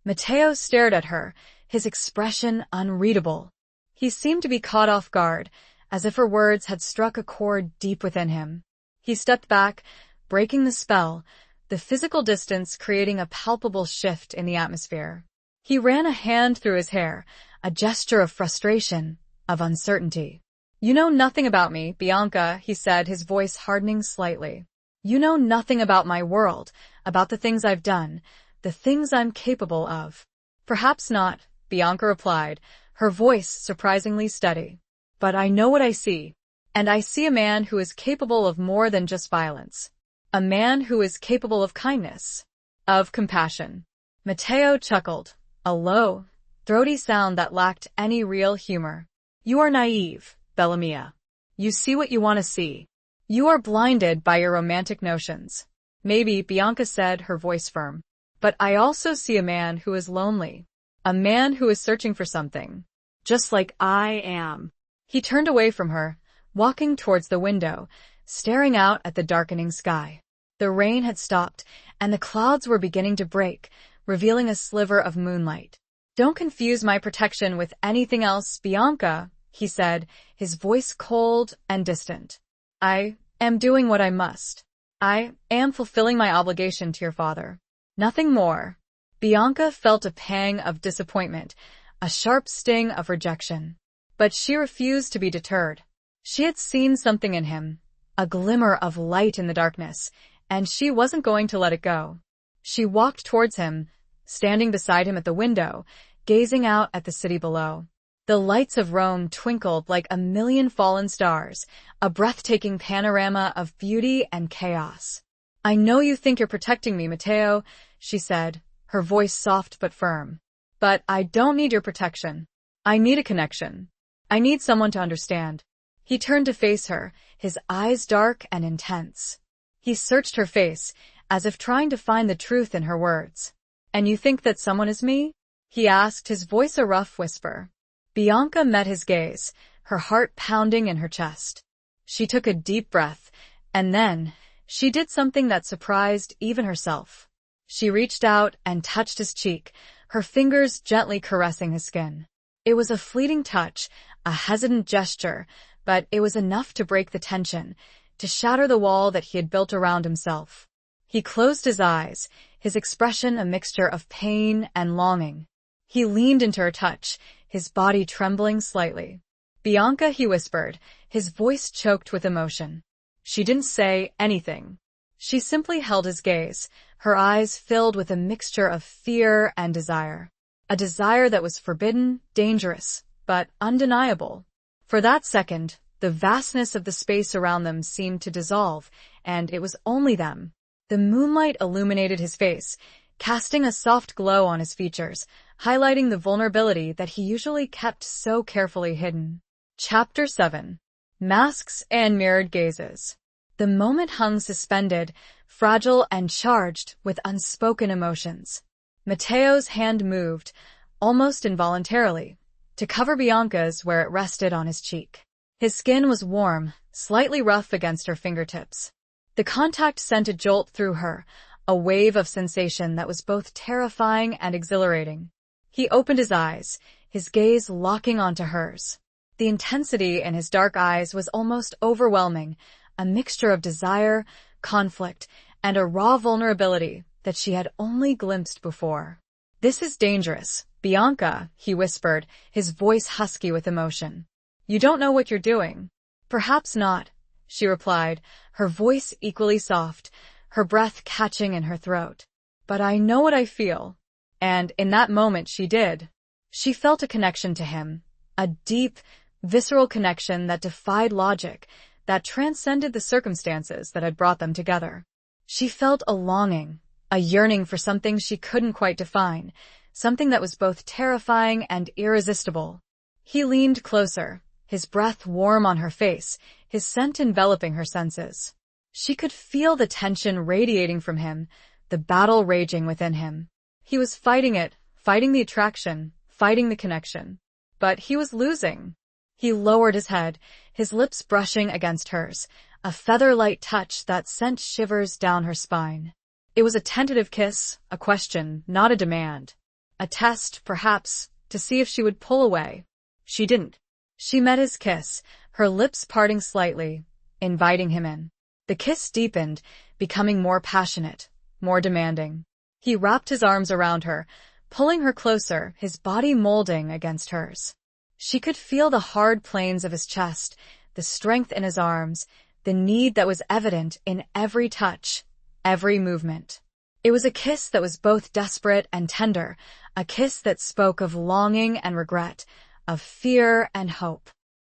Matteo stared at her, his expression unreadable. He seemed to be caught off guard, as if her words had struck a chord deep within him. He stepped back, breaking the spell, the physical distance creating a palpable shift in the atmosphere. He ran a hand through his hair, a gesture of frustration, of uncertainty. "You know nothing about me, Bianca," he said, his voice hardening slightly. "You know nothing about my world, about the things I've done, the things I'm capable of." "Perhaps not," Bianca replied, her voice surprisingly steady. "But I know what I see. And I see a man who is capable of more than just violence. A man who is capable of kindness, of compassion." Matteo chuckled, a low, throaty sound that lacked any real humor. "You are naive, Bellamia. You see what you want to see. You are blinded by your romantic notions." "Maybe," Bianca said, her voice firm. "But I also see a man who is lonely. A man who is searching for something. Just like I am." He turned away from her, walking towards the window, staring out at the darkening sky. The rain had stopped, and the clouds were beginning to break, revealing a sliver of moonlight. "Don't confuse my protection with anything else, Bianca," he said, his voice cold and distant. "I am doing what I must. I am fulfilling my obligation to your father. Nothing more." Bianca felt a pang of disappointment, a sharp sting of rejection. But she refused to be deterred. She had seen something in him, a glimmer of light in the darkness, and she wasn't going to let it go. She walked towards him, standing beside him at the window, gazing out at the city below. The lights of Rome twinkled like a million fallen stars, a breathtaking panorama of beauty and chaos. "I know you think you're protecting me, Matteo," she said, her voice soft but firm. "But I don't need your protection. I need a connection. I need someone to understand." He turned to face her, his eyes dark and intense. He searched her face, as if trying to find the truth in her words. "And you think that someone is me?" he asked, his voice a rough whisper. Bianca met his gaze, her heart pounding in her chest. She took a deep breath, and then she did something that surprised even herself. She reached out and touched his cheek, her fingers gently caressing his skin. It was a fleeting touch, a hesitant gesture, but it was enough to break the tension, to shatter the wall that he had built around himself. He closed his eyes, his expression a mixture of pain and longing. He leaned into her touch, his body trembling slightly. "Bianca," he whispered, his voice choked with emotion. She didn't say anything. She simply held his gaze, her eyes filled with a mixture of fear and desire. A desire that was forbidden, dangerous, but undeniable. For that second, the vastness of the space around them seemed to dissolve, and it was only them. The moonlight illuminated his face, casting a soft glow on his features, highlighting the vulnerability that he usually kept so carefully hidden. Chapter 7. Masks and Mirrored Gazes. The moment hung suspended, fragile and charged with unspoken emotions. Matteo's hand moved, almost involuntarily, to cover Bianca's where it rested on his cheek. His skin was warm, slightly rough against her fingertips. The contact sent a jolt through her, a wave of sensation that was both terrifying and exhilarating. He opened his eyes, his gaze locking onto hers. The intensity in his dark eyes was almost overwhelming, a mixture of desire, conflict, and a raw vulnerability that she had only glimpsed before. "This is dangerous, Bianca," he whispered, his voice husky with emotion. "You don't know what you're doing." "Perhaps not," she replied, her voice equally soft, her breath catching in her throat. "But I know what I feel." And in that moment she did. She felt a connection to him, a deep, visceral connection that defied logic, that transcended the circumstances that had brought them together. She felt a longing, a yearning for something she couldn't quite define, something that was both terrifying and irresistible. He leaned closer, his breath warm on her face, his scent enveloping her senses. She could feel the tension radiating from him, the battle raging within him. He was fighting it, fighting the attraction, fighting the connection. But he was losing. He lowered his head, his lips brushing against hers, a feather-light touch that sent shivers down her spine. It was a tentative kiss, a question, not a demand. A test, perhaps, to see if she would pull away. She didn't. She met his kiss, her lips parting slightly, inviting him in. The kiss deepened, becoming more passionate, more demanding. He wrapped his arms around her, pulling her closer, his body molding against hers. She could feel the hard planes of his chest, the strength in his arms, the need that was evident in every touch, every movement. It was a kiss that was both desperate and tender, a kiss that spoke of longing and regret, of fear and hope.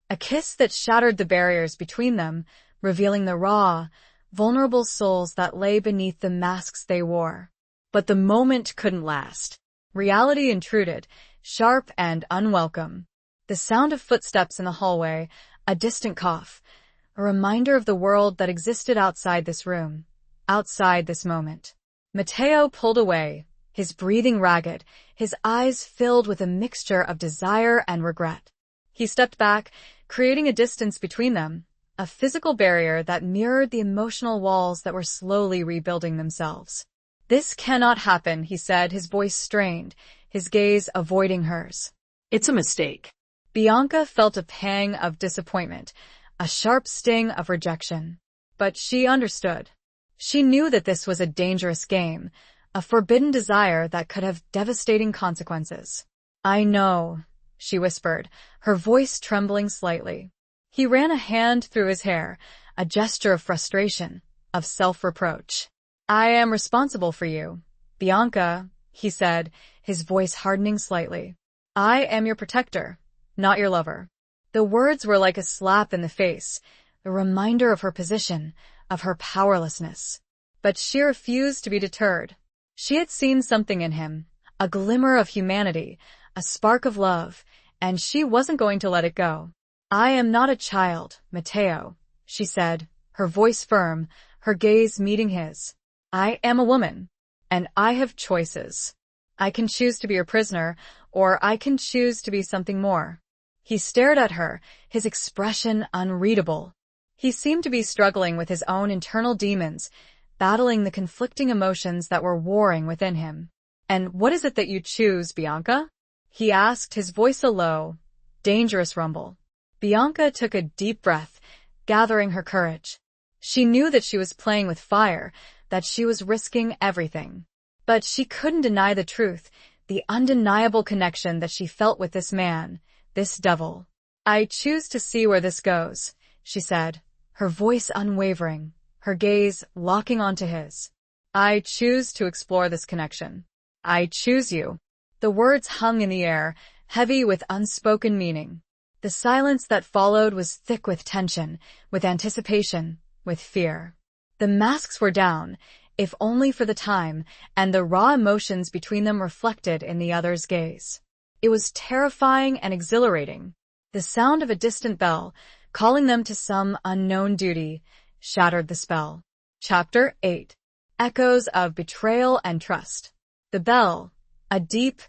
A kiss that shattered the barriers between them, revealing the raw, vulnerable souls that lay beneath the masks they wore. But the moment couldn't last. Reality intruded, sharp and unwelcome. The sound of footsteps in the hallway, a distant cough, a reminder of the world that existed outside this room, outside this moment. Mateo pulled away, his breathing ragged, his eyes filled with a mixture of desire and regret. He stepped back, creating a distance between them, a physical barrier that mirrored the emotional walls that were slowly rebuilding themselves. "This cannot happen," he said, his voice strained, his gaze avoiding hers. "It's a mistake." Bianca felt a pang of disappointment, a sharp sting of rejection. But she understood. She knew that this was a dangerous game, a forbidden desire that could have devastating consequences. "I know," she whispered, her voice trembling slightly. He ran a hand through his hair, a gesture of frustration, of self-reproach. "I am responsible for you, Bianca," he said, his voice hardening slightly. "I am your protector, not your lover." The words were like a slap in the face, a reminder of her position, of her powerlessness. But she refused to be deterred. She had seen something in him, a glimmer of humanity, a spark of love, and she wasn't going to let it go. "I am not a child, Mateo," she said, her voice firm, her gaze meeting his. "I am a woman, and I have choices. I can choose to be your prisoner, or I can choose to be something more." He stared at her, his expression unreadable. He seemed to be struggling with his own internal demons, battling the conflicting emotions that were warring within him. "And what is it that you choose, Bianca?" he asked, his voice a low, dangerous rumble. Bianca took a deep breath, gathering her courage. She knew that she was playing with fire, that she was risking everything. But she couldn't deny the truth, the undeniable connection that she felt with this man, this devil. "I choose to see where this goes," she said, her voice unwavering, her gaze locking onto his. "I choose to explore this connection. I choose you." The words hung in the air, heavy with unspoken meaning. The silence that followed was thick with tension, with anticipation, with fear. The masks were down, if only for the time, and the raw emotions between them reflected in the other's gaze. It was terrifying and exhilarating. The sound of a distant bell, calling them to some unknown duty, shattered the spell. Chapter 8. Echoes of Betrayal and Trust. The bell, a deep,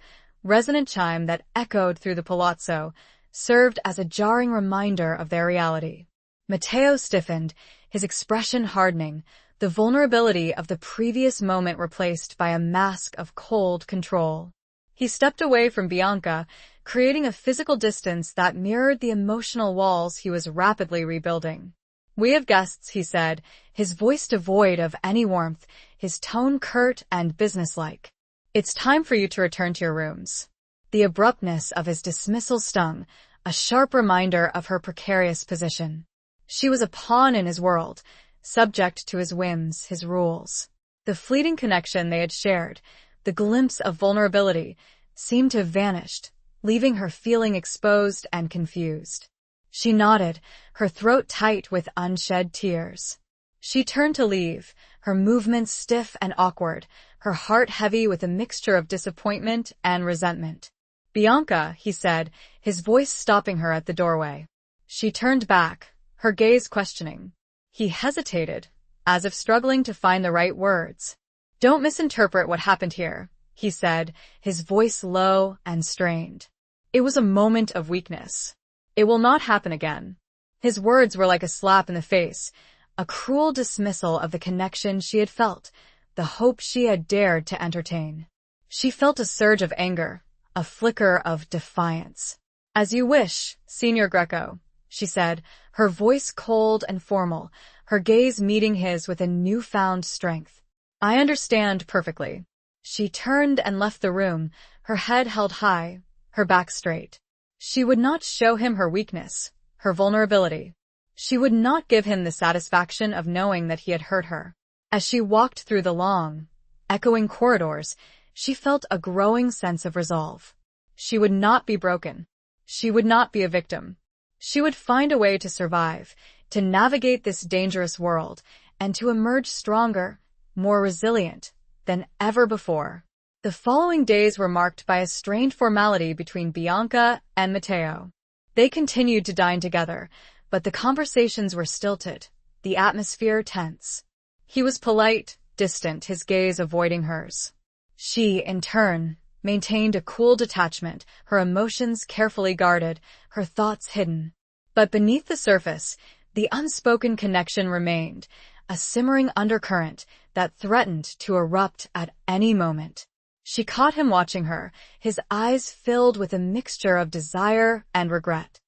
resonant chime that echoed through the palazzo, served as a jarring reminder of their reality. Mateo stiffened, his expression hardening, the vulnerability of the previous moment replaced by a mask of cold control. He stepped away from Bianca, creating a physical distance that mirrored the emotional walls he was rapidly rebuilding. "We have guests," he said, his voice devoid of any warmth, his tone curt and businesslike. "It's time for you to return to your rooms." The abruptness of his dismissal stung, a sharp reminder of her precarious position. She was a pawn in his world, subject to his whims, his rules. The fleeting connection they had shared, the glimpse of vulnerability, seemed to have vanished, leaving her feeling exposed and confused. She nodded, her throat tight with unshed tears. She turned to leave, her movements stiff and awkward, her heart heavy with a mixture of disappointment and resentment. "Bianca," he said, his voice stopping her at the doorway. She turned back, her gaze questioning. He hesitated, as if struggling to find the right words. "Don't misinterpret what happened here," he said, his voice low and strained. "It was a moment of weakness. It will not happen again." His words were like a slap in the face, a cruel dismissal of the connection she had felt, the hope she had dared to entertain. She felt a surge of anger, a flicker of defiance. As you wish, Signor Greco, she said, her voice cold and formal, her gaze meeting his with a newfound strength. I understand perfectly. She turned and left the room, her head held high, her back straight. She would not show him her weakness, her vulnerability. She would not give him the satisfaction of knowing that he had hurt her. As she walked through the long, echoing corridors, she felt a growing sense of resolve. She would not be broken. She would not be a victim. She would find a way to survive, to navigate this dangerous world, and to emerge stronger, more resilient than ever before. The following days were marked by a strained formality between Bianca and Matteo. They continued to dine together, but the conversations were stilted, the atmosphere tense. He was polite, distant, his gaze avoiding hers. She, in turn, maintained a cool detachment, her emotions carefully guarded, her thoughts hidden. But beneath the surface, the unspoken connection remained, a simmering undercurrent that threatened to erupt at any moment. She caught him watching her, his eyes filled with a mixture of desire and regret.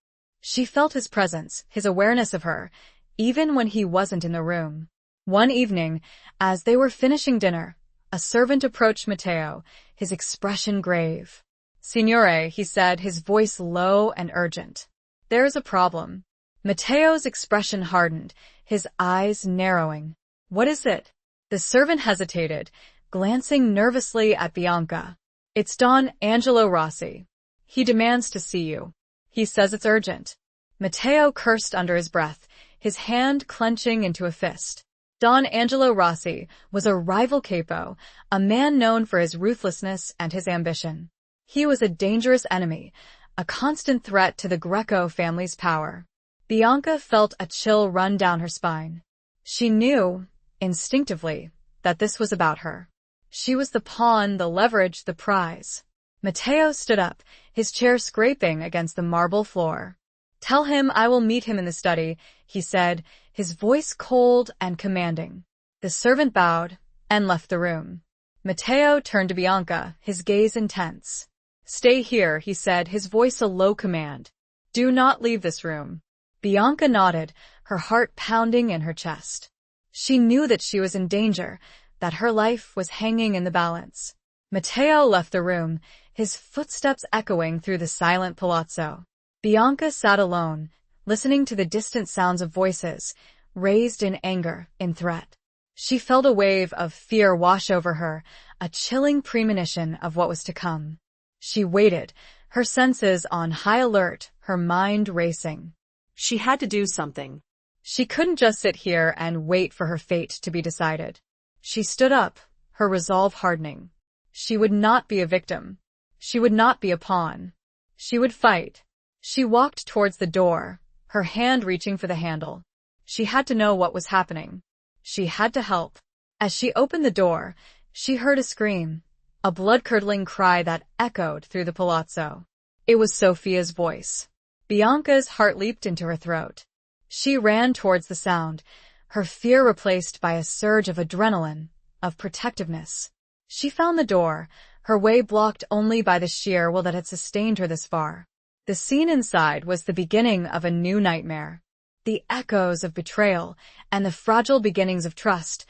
She felt his presence, his awareness of her, even when he wasn't in the room. One evening, as they were finishing dinner, a servant approached Matteo, his expression grave. Signore, he said, his voice low and urgent. There's a problem. Matteo's expression hardened, his eyes narrowing. What is it? The servant hesitated, glancing nervously at Bianca. It's Don Angelo Rossi. He demands to see you. He says it's urgent. Matteo cursed under his breath, his hand clenching into a fist. Don Angelo Rossi was a rival capo, a man known for his ruthlessness and his ambition. He was a dangerous enemy, a constant threat to the Greco family's power. Bianca felt a chill run down her spine. She knew, instinctively, that this was about her. She was the pawn, the leverage, the prize. Matteo stood up, his chair scraping against the marble floor. Tell him I will meet him in the study, he said, his voice cold and commanding. The servant bowed and left the room. Matteo turned to Bianca, his gaze intense. Stay here, he said, his voice a low command. Do not leave this room. Bianca nodded, her heart pounding in her chest. She knew that she was in danger, that her life was hanging in the balance. Matteo left the room, his footsteps echoing through the silent palazzo. Bianca sat alone, listening to the distant sounds of voices, raised in anger, in threat. She felt a wave of fear wash over her, a chilling premonition of what was to come. She waited, her senses on high alert, her mind racing. She had to do something. She couldn't just sit here and wait for her fate to be decided. She stood up, her resolve hardening. She would not be a victim. She would not be a pawn. She would fight. She walked towards the door, her hand reaching for the handle. She had to know what was happening. She had to help. As she opened the door, she heard a scream, a blood-curdling cry that echoed through the palazzo. It was Sophia's voice. Bianca's heart leaped into her throat. She ran towards the sound, her fear replaced by a surge of adrenaline, of protectiveness. She found the door, her way blocked only by the sheer will that had sustained her this far. The scene inside was the beginning of a new nightmare. The echoes of betrayal and the fragile beginnings of trust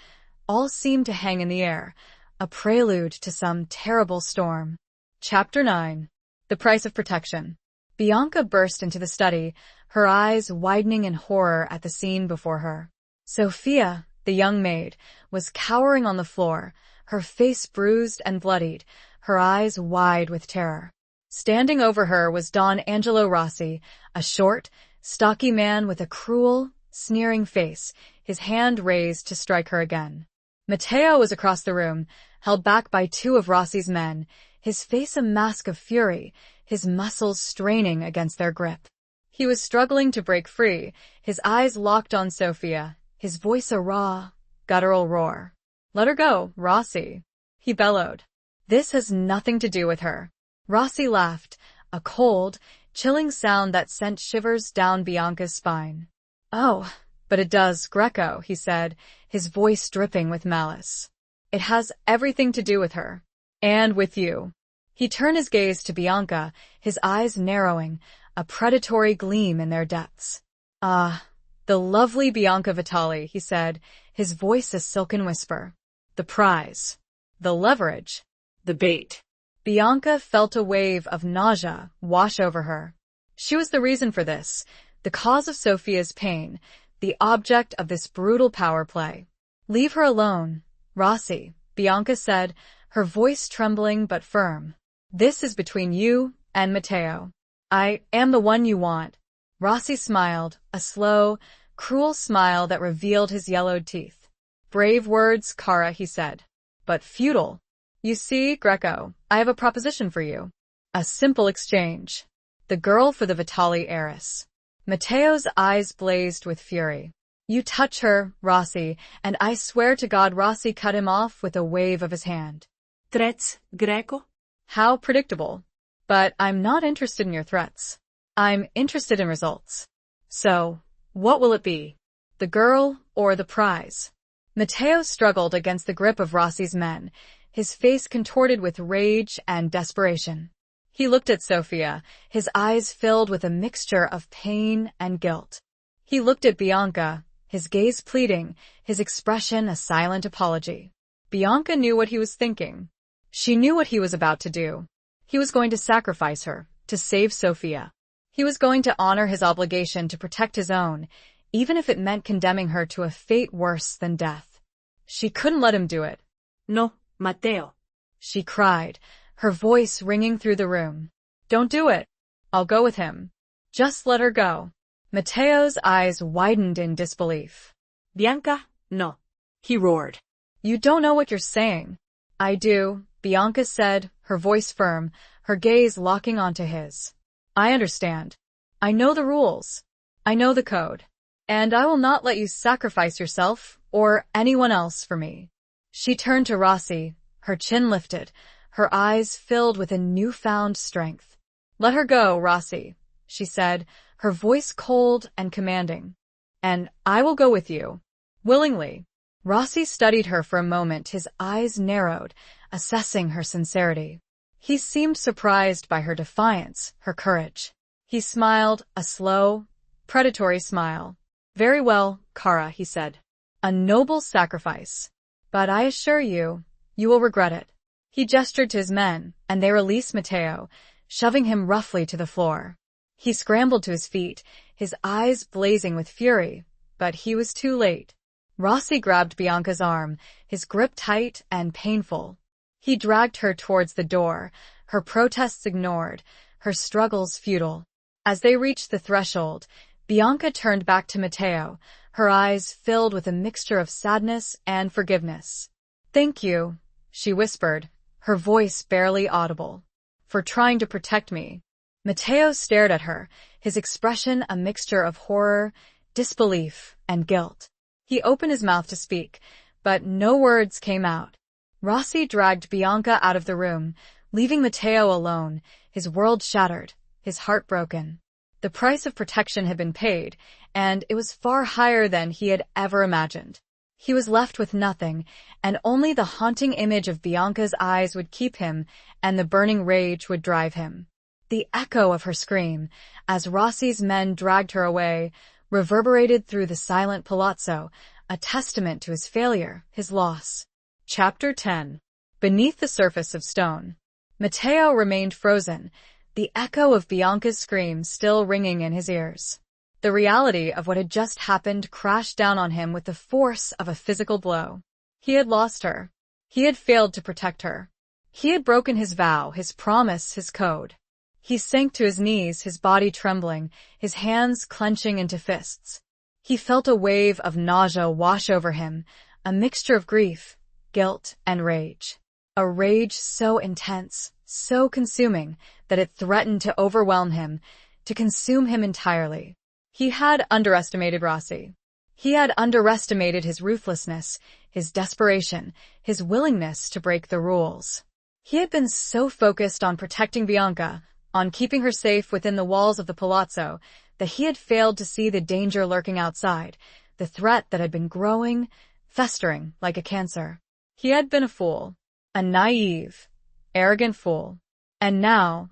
all seemed to hang in the air, a prelude to some terrible storm. Chapter 9. The Price of Protection. Bianca burst into the study, her eyes widening in horror at the scene before her. Sophia, the young maid, was cowering on the floor, her face bruised and bloodied, her eyes wide with terror. Standing over her was Don Angelo Rossi, a short, stocky man with a cruel, sneering face, his hand raised to strike her again. Matteo was across the room, held back by two of Rossi's men, his face a mask of fury, his muscles straining against their grip. He was struggling to break free, his eyes locked on Sophia, his voice a raw, guttural roar. Let her go, Rossi, he bellowed. This has nothing to do with her. Rossi laughed, a cold, chilling sound that sent shivers down Bianca's spine. Oh, but it does, Greco, he said, his voice dripping with malice. It has everything to do with her. And with you. He turned his gaze to Bianca, his eyes narrowing, a predatory gleam in their depths. "Ah, the lovely Bianca Vitali," he said, his voice a silken whisper. The prize. "The leverage." The bait. Bianca felt a wave of nausea wash over her. She was the reason for this, the cause of Sophia's pain, the object of this brutal power play. "Leave her alone, Rossi," Bianca said, her voice trembling but firm. "This is between you and Matteo. I am the one you want." Rossi smiled, a slow, cruel smile that revealed his yellowed teeth. "Brave words, Cara," he said, "but futile. You see, Greco, I have a proposition for you. A simple exchange. The girl for the Vitali heiress." Matteo's eyes blazed with fury. "You touch her, Rossi, and I swear to God," Rossi cut him off with a wave of his hand. Threats, Greco? "How predictable. But I'm not interested in your threats. I'm interested in results." "So, what will it be? The girl or the prize?" Matteo struggled against the grip of Rossi's men, his face contorted with rage and desperation. He looked at Sophia, his eyes filled with a mixture of pain and guilt. He looked at Bianca, his gaze pleading, his expression a silent apology. Bianca knew what he was thinking. She knew what he was about to do. He was going to sacrifice her, to save Sophia. He was going to honor his obligation to protect his own, even if it meant condemning her to a fate worse than death. She couldn't let him do it. "No, Matteo," she cried, her voice ringing through the room. "Don't do it. I'll go with him. Just let her go." Matteo's eyes widened in disbelief. "Bianca, no," he roared. "You don't know what you're saying." "I do," Bianca said, her voice firm, her gaze locking onto his. "I understand. I know the rules. I know the code. And I will not let you sacrifice yourself or anyone else for me." She turned to Rossi, her chin lifted, her eyes filled with a newfound strength. "Let her go, Rossi," she said, her voice cold and commanding. "And I will go with you. Willingly." Rossi studied her for a moment, his eyes narrowed, assessing her sincerity. He seemed surprised by her defiance, her courage. He smiled, a slow, predatory smile. "Very well, Cara," he said. "A noble sacrifice. But I assure you, you will regret it." He gestured to his men, and they released Matteo, shoving him roughly to the floor. He scrambled to his feet, his eyes blazing with fury, but he was too late. Rossi grabbed Bianca's arm, his grip tight and painful. He dragged her towards the door, her protests ignored, her struggles futile. As they reached the threshold, Bianca turned back to Matteo, her eyes filled with a mixture of sadness and forgiveness. "Thank you," she whispered, her voice barely audible, "for trying to protect me." Matteo stared at her, his expression a mixture of horror, disbelief, and guilt. He opened his mouth to speak, but no words came out. Rossi dragged Bianca out of the room, leaving Matteo alone, his world shattered, his heart broken. The price of protection had been paid, and it was far higher than he had ever imagined. He was left with nothing, and only the haunting image of Bianca's eyes would keep him, and the burning rage would drive him. The echo of her scream, as Rossi's men dragged her away, reverberated through the silent palazzo, a testament to his failure, his loss. Chapter 10. Beneath the surface of stone. Matteo remained frozen, the echo of Bianca's scream still ringing in his ears. The reality of what had just happened crashed down on him with the force of a physical blow. He had lost her. He had failed to protect her. He had broken his vow, his promise, his code. He sank to his knees, his body trembling, his hands clenching into fists. He felt a wave of nausea wash over him, a mixture of grief, guilt, and rage. A rage so intense, so consuming, that it threatened to overwhelm him, to consume him entirely. He had underestimated Rossi. He had underestimated his ruthlessness, his desperation, his willingness to break the rules. He had been so focused on protecting Bianca, on keeping her safe within the walls of the palazzo, that he had failed to see the danger lurking outside, the threat that had been growing, festering like a cancer. He had been a fool, a naive, arrogant fool. And now,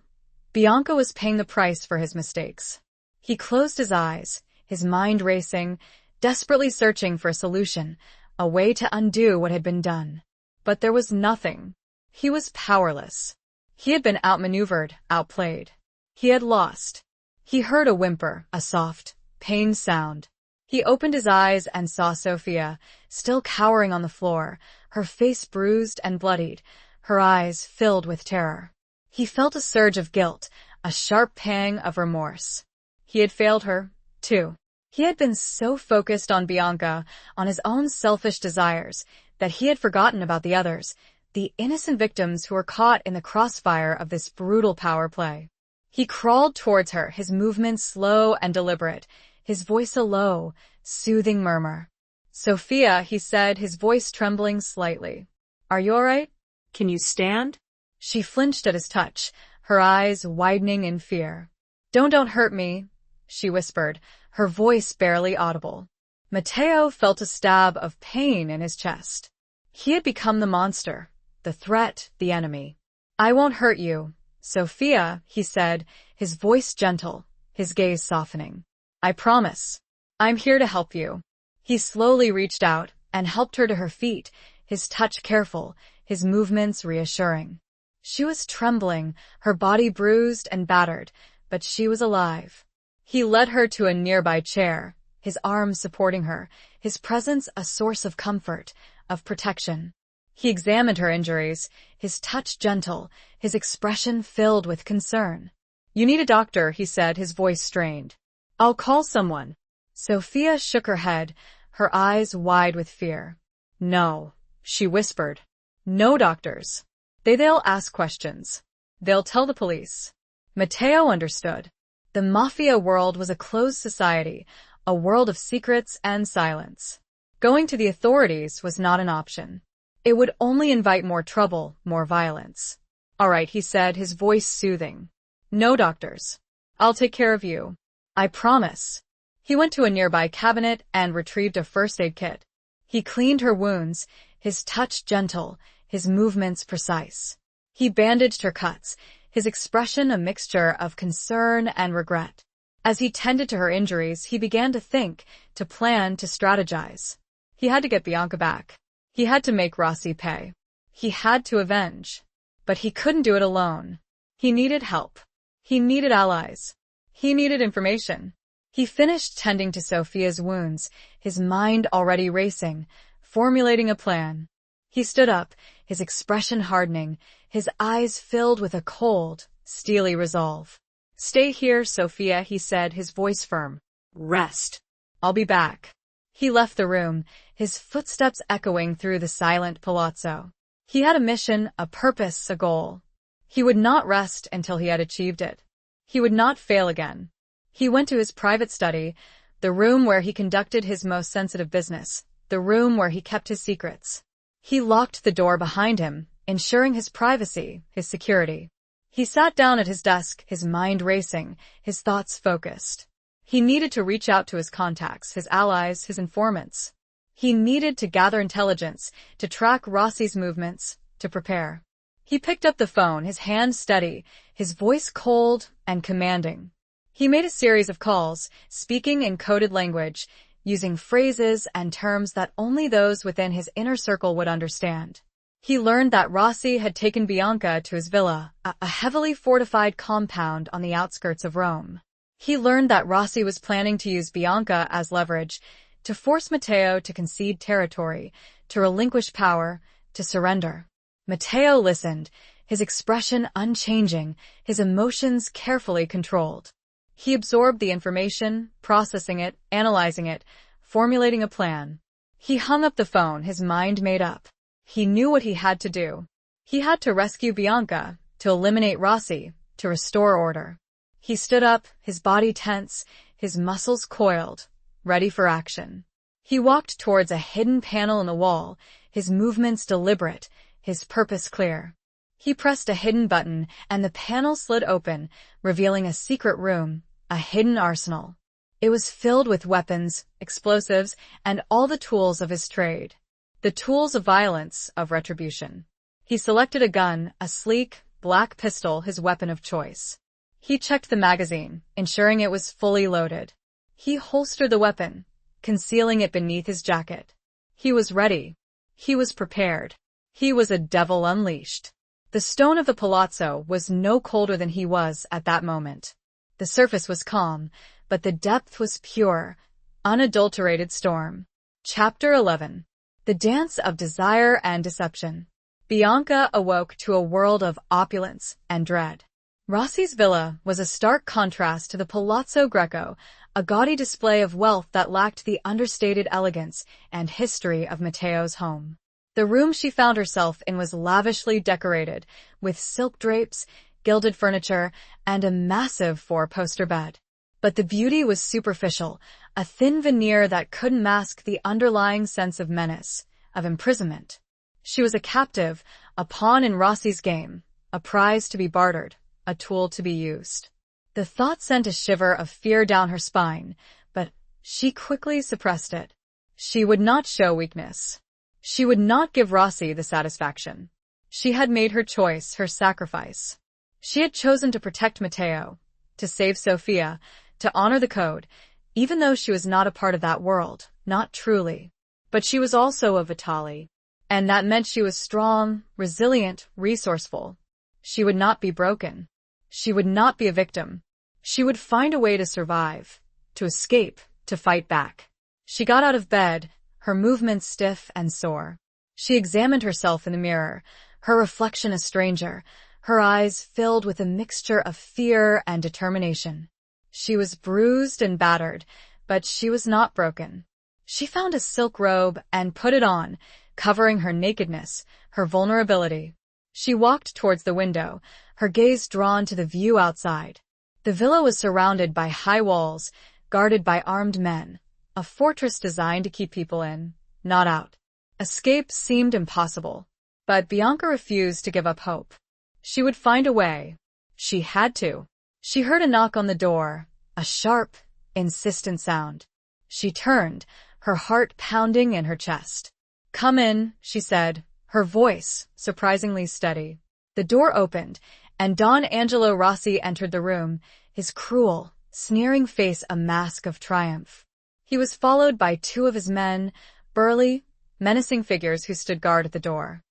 Bianca was paying the price for his mistakes. He closed his eyes, his mind racing, desperately searching for a solution, a way to undo what had been done. But there was nothing. He was powerless. He had been outmaneuvered, outplayed. He had lost. He heard a whimper, a soft, pained sound. He opened his eyes and saw Sophia, still cowering on the floor, her face bruised and bloodied, her eyes filled with terror. He felt a surge of guilt, a sharp pang of remorse. He had failed her, too. He had been so focused on Bianca, on his own selfish desires, that he had forgotten about the others, the innocent victims who were caught in the crossfire of this brutal power play. He crawled towards her, his movements slow and deliberate, his voice a low, soothing murmur. "Sophia," he said, his voice trembling slightly. "Are you all right?" Can you stand? She flinched at his touch, her eyes widening in fear. Don't hurt me," she whispered, her voice barely audible. Matteo felt a stab of pain in his chest. He had become the monster, the threat, the enemy. "I won't hurt you, Sophia," he said, his voice gentle, his gaze softening. "I promise. I'm here to help you." He slowly reached out and helped her to her feet, his touch careful, his movements reassuring. She was trembling, her body bruised and battered, but she was alive. He led her to a nearby chair, his arms supporting her, his presence a source of comfort, of protection. He examined her injuries, his touch gentle, his expression filled with concern. "You need a doctor," he said, his voice strained. "I'll call someone." Sophia shook her head, her eyes wide with fear. "No," she whispered. "No doctors. They'll ask questions. They'll tell the police." Matteo understood. The Mafia world was a closed society, a world of secrets and silence. Going to the authorities was not an option. It would only invite more trouble, more violence. "All right," he said, his voice soothing. "No doctors. I'll take care of you. I promise." He went to a nearby cabinet and retrieved a first aid kit. He cleaned her wounds, his touch gentle, his movements precise. He bandaged her cuts, his expression a mixture of concern and regret. As he tended to her injuries, he began to think, to plan, to strategize. He had to get Bianca back. He had to make Rossi pay. He had to avenge. But he couldn't do it alone. He needed help. He needed allies. He needed information. He finished tending to Sophia's wounds, his mind already racing, formulating a plan. He stood up, his expression hardening, his eyes filled with a cold, steely resolve. "Stay here, Sophia," he said, his voice firm. "Rest. I'll be back." He left the room, his footsteps echoing through the silent palazzo. He had a mission, a purpose, a goal. He would not rest until he had achieved it. He would not fail again. He went to his private study, the room where he conducted his most sensitive business, the room where he kept his secrets. He locked the door behind him, ensuring his privacy, his security. He sat down at his desk, his mind racing, his thoughts focused. He needed to reach out to his contacts, his allies, his informants. He needed to gather intelligence, to track Rossi's movements, to prepare. He picked up the phone, his hand steady, his voice cold and commanding. He made a series of calls, speaking in coded language, using phrases and terms that only those within his inner circle would understand. He learned that Rossi had taken Bianca to his villa, a heavily fortified compound on the outskirts of Rome. He learned that Rossi was planning to use Bianca as leverage, to force Matteo to concede territory, to relinquish power, to surrender. Matteo listened, his expression unchanging, his emotions carefully controlled. He absorbed the information, processing it, analyzing it, formulating a plan. He hung up the phone, his mind made up. He knew what he had to do. He had to rescue Bianca, to eliminate Rossi, to restore order. He stood up, his body tense, his muscles coiled, ready for action. He walked towards a hidden panel in the wall, his movements deliberate, his purpose clear. He pressed a hidden button, and the panel slid open, revealing a secret room, a hidden arsenal. It was filled with weapons, explosives, and all the tools of his trade. The tools of violence, of retribution. He selected a gun, a sleek, black pistol, his weapon of choice. He checked the magazine, ensuring it was fully loaded. He holstered the weapon, concealing it beneath his jacket. He was ready. He was prepared. He was a devil unleashed. The stone of the palazzo was no colder than he was at that moment. The surface was calm, but the depth was pure, unadulterated storm. Chapter 11. The Dance of Desire and Deception. Bianca awoke to a world of opulence and dread. Rossi's villa was a stark contrast to the Palazzo Greco, a gaudy display of wealth that lacked the understated elegance and history of Matteo's home. The room she found herself in was lavishly decorated, with silk drapes, gilded furniture, and a massive four-poster bed. But the beauty was superficial, a thin veneer that couldn't mask the underlying sense of menace, of imprisonment. She was a captive, a pawn in Rossi's game, a prize to be bartered, a tool to be used. The thought sent a shiver of fear down her spine, but she quickly suppressed it. She would not show weakness. She would not give Rossi the satisfaction. She had made her choice, her sacrifice. She had chosen to protect Matteo, to save Sofia, to honor the code, even though she was not a part of that world, not truly. But she was also a Vitali, and that meant she was strong, resilient, resourceful. She would not be broken. She would not be a victim. She would find a way to survive, to escape, to fight back. She got out of bed, her movements stiff and sore. She examined herself in the mirror, her reflection a stranger, her eyes filled with a mixture of fear and determination. She was bruised and battered, but she was not broken. She found a silk robe and put it on, covering her nakedness, her vulnerability. She walked towards the window, her gaze drawn to the view outside. The villa was surrounded by high walls, guarded by armed men, a fortress designed to keep people in, not out. Escape seemed impossible, but Bianca refused to give up hope. She would find a way. She had to. She heard a knock on the door, a sharp, insistent sound. She turned, her heart pounding in her chest. "Come in," she said, her voice surprisingly steady. The door opened, and Don Angelo Rossi entered the room, his cruel, sneering face a mask of triumph. He was followed by two of his men, burly, menacing figures who stood guard at the door.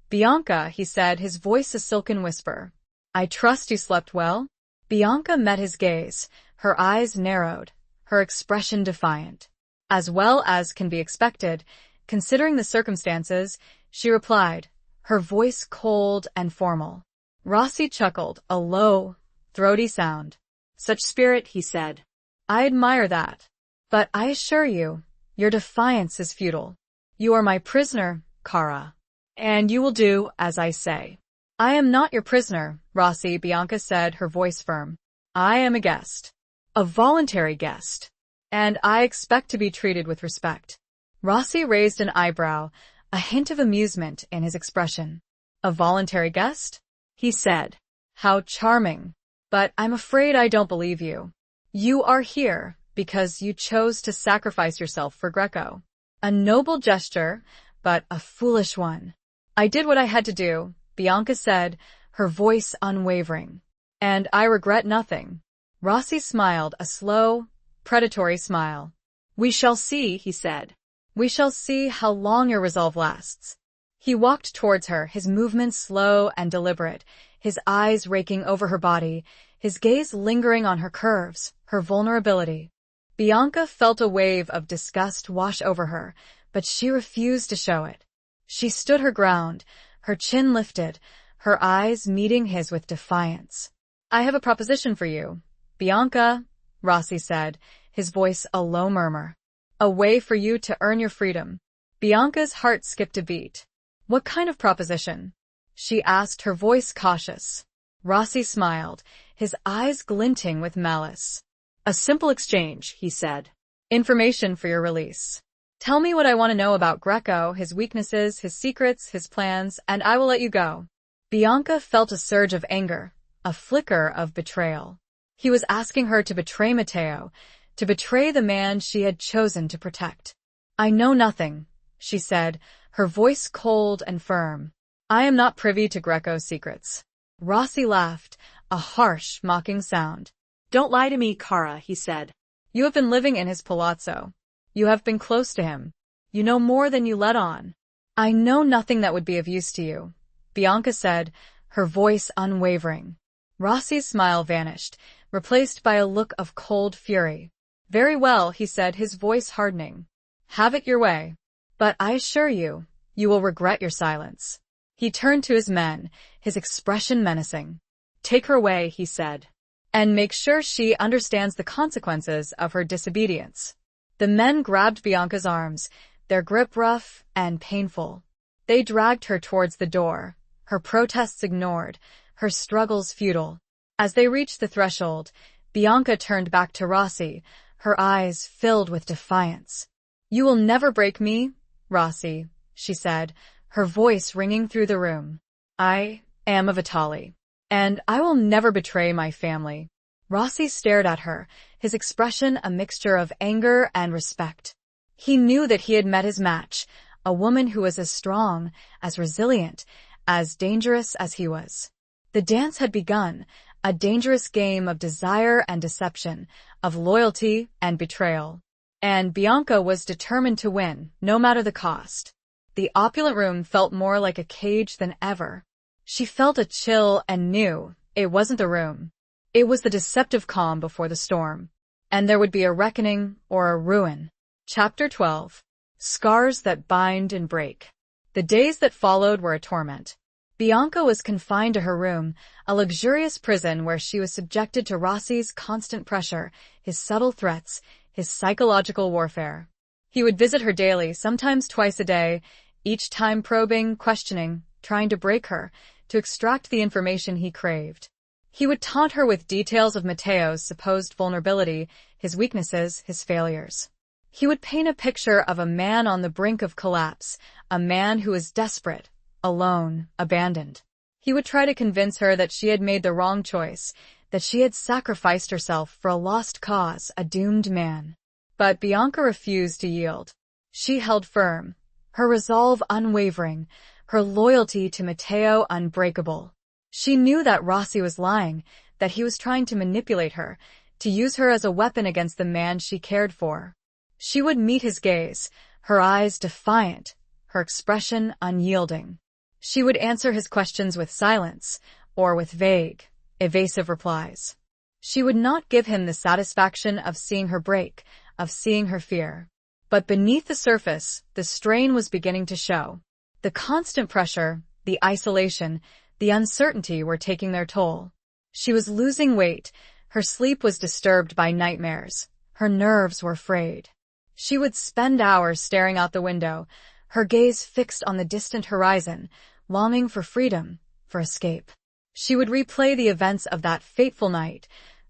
Bianca," he said, his voice a silken whisper. "I trust you slept well?" Bianca met his gaze, her eyes narrowed, her expression defiant. "As well as can be expected, considering the circumstances," she replied, her voice cold and formal. Rossi chuckled, a low, throaty sound. "Such spirit," he said. "I admire that. But I assure you, your defiance is futile. You are my prisoner, Cara, and you will do as I say." "I am not your prisoner, Rossi," Bianca said, her voice firm. "I am a guest. A voluntary guest. And I expect to be treated with respect." Rossi raised an eyebrow, a hint of amusement in his expression. "A voluntary guest?" he said. "How charming. But I'm afraid I don't believe you. You are here because you chose to sacrifice yourself for Greco. A noble gesture, but a foolish one." "I did what I had to do," Bianca said, her voice unwavering. "And I regret nothing." Rossi smiled, a slow, predatory smile. "We shall see," he said. "We shall see how long your resolve lasts." He walked towards her, his movements slow and deliberate, his eyes raking over her body, his gaze lingering on her curves, her vulnerability. Bianca felt a wave of disgust wash over her, but she refused to show it. She stood her ground, her chin lifted, her eyes meeting his with defiance. "I have a proposition for you, Bianca," Rossi said, his voice a low murmur. "A way for you to earn your freedom." Bianca's heart skipped a beat. "What kind of proposition?" she asked, her voice cautious. Rossi smiled, his eyes glinting with malice. "A simple exchange," he said. "Information for your release. Tell me what I want to know about Greco, his weaknesses, his secrets, his plans, and I will let you go." Bianca felt a surge of anger, a flicker of betrayal. He was asking her to betray Matteo, to betray the man she had chosen to protect. "I know nothing," she said, her voice cold and firm. "I am not privy to Greco's secrets." Rossi laughed, a harsh, mocking sound. "Don't lie to me, Kara," he said. "You have been living in his palazzo. You have been close to him. You know more than you let on." "I know nothing that would be of use to you," Bianca said, her voice unwavering. Rossi's smile vanished, replaced by a look of cold fury. "Very well," he said, his voice hardening. "Have it your way. But I assure you, you will regret your silence." He turned to his men, his expression menacing. "Take her away," he said. "And make sure she understands the consequences of her disobedience." The men grabbed Bianca's arms, their grip rough and painful. They dragged her towards the door, her protests ignored, her struggles futile. As they reached the threshold, Bianca turned back to Rossi, her eyes filled with defiance. "You will never break me, Rossi," she said, her voice ringing through the room. "I am a Vitali, and I will never betray my family." Rossi stared at her, his expression a mixture of anger and respect. He knew that he had met his match, a woman who was as strong, as resilient, as dangerous as he was. The dance had begun, a dangerous game of desire and deception, of loyalty and betrayal. And Bianca was determined to win, no matter the cost. The opulent room felt more like a cage than ever. She felt a chill and knew it wasn't the room. It was the deceptive calm before the storm. And there would be a reckoning or a ruin. Chapter 12. Scars that bind and break. The days that followed were a torment. Bianca was confined to her room, a luxurious prison where she was subjected to Rossi's constant pressure, his subtle threats, his psychological warfare. He would visit her daily, sometimes twice a day, each time probing, questioning, trying to break her, to extract the information he craved. He would taunt her with details of Matteo's supposed vulnerability, his weaknesses, his failures. He would paint a picture of a man on the brink of collapse, a man who was desperate, alone, abandoned. He would try to convince her that she had made the wrong choice, that she had sacrificed herself for a lost cause, a doomed man. But Bianca refused to yield. She held firm, her resolve unwavering, her loyalty to Matteo unbreakable. She knew that Rossi was lying, that he was trying to manipulate her, to use her as a weapon against the man she cared for. She would meet his gaze, her eyes defiant, her expression unyielding. She would answer his questions with silence, or with vague, evasive replies. She would not give him the satisfaction of seeing her break, of seeing her fear. But beneath the surface, the strain was beginning to show. The constant pressure, the isolation, the uncertainty were taking their toll. She was losing weight, her sleep was disturbed by nightmares, her nerves were frayed. She would spend hours staring out the window, her gaze fixed on the distant horizon, longing for freedom, for escape. She would replay the events of that fateful night,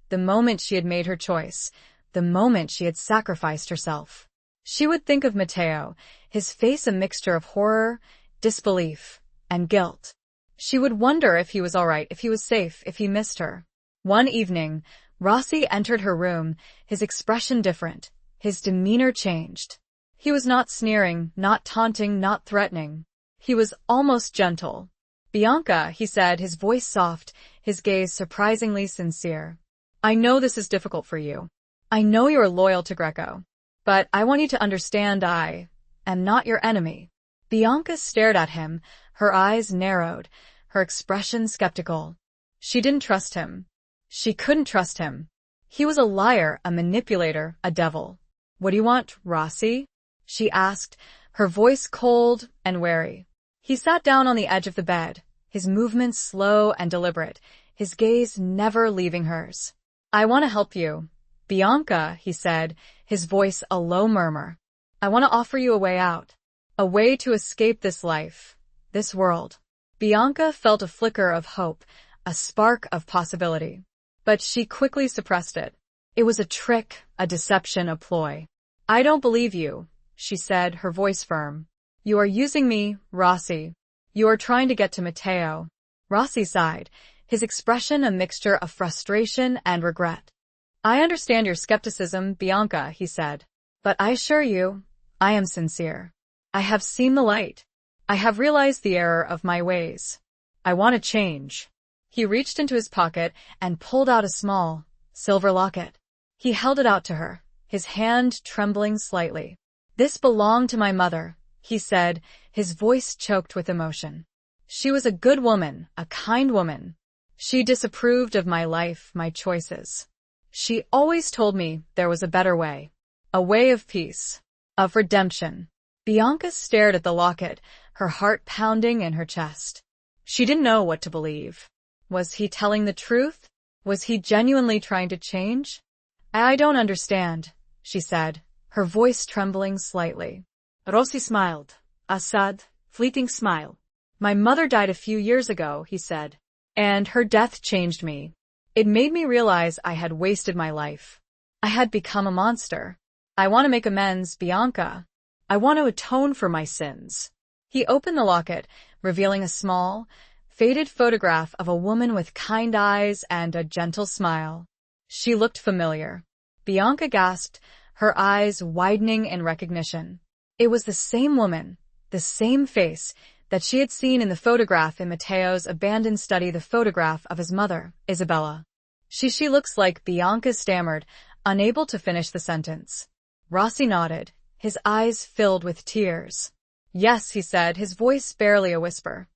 the moment she had made her choice, the moment she had sacrificed herself. She would think of Matteo, his face a mixture of horror, disbelief, and guilt. She would wonder if he was all right, if he was safe, if he missed her. One evening, Rossi entered her room, his expression different, his demeanor changed. He was not sneering, not taunting, not threatening. He was almost gentle. "Bianca," he said, his voice soft, his gaze surprisingly sincere. "I know this is difficult for you. I know you are loyal to Greco. But I want you to understand I am not your enemy." Bianca stared at him, her eyes narrowed, her expression skeptical. She didn't trust him. She couldn't trust him. He was a liar, a manipulator, a devil. "What do you want, Rossi?" she asked, her voice cold and wary. He sat down on the edge of the bed, his movements slow and deliberate, his gaze never leaving hers. "I want to help you, Bianca," he said, his voice a low murmur. "I want to offer you a way out, a way to escape this life, this world." Bianca felt a flicker of hope, a spark of possibility. But she quickly suppressed it. It was a trick, a deception, a ploy. "I don't believe you," she said, her voice firm. "You are using me, Rossi. You are trying to get to Matteo." Rossi sighed, his expression a mixture of frustration and regret. "I understand your skepticism, Bianca," he said. "But I assure you, I am sincere. I have seen the light. I have realized the error of my ways. I want to change." He reached into his pocket and pulled out a small, silver locket. He held it out to her, his hand trembling slightly. "This belonged to my mother," he said, his voice choked with emotion. "She was a good woman, a kind woman. She disapproved of my life, my choices. She always told me there was a better way. A way of peace. Of redemption." Bianca stared at the locket, her heart pounding in her chest. She didn't know what to believe. Was he telling the truth? Was he genuinely trying to change? "I don't understand," she said, her voice trembling slightly. Rossi smiled, a sad, fleeting smile. "My mother died a few years ago," he said, "and her death changed me. It made me realize I had wasted my life. I had become a monster. I want to make amends, Bianca. I want to atone for my sins." He opened the locket, revealing a small, faded photograph of a woman with kind eyes and a gentle smile. She looked familiar. Bianca gasped, her eyes widening in recognition. It was the same woman, the same face, that she had seen in the photograph in Matteo's abandoned study, the photograph of his mother, Isabella. She looks like," Bianca stammered, unable to finish the sentence. Rossi nodded, his eyes filled with tears. "Yes," he said, his voice barely a whisper.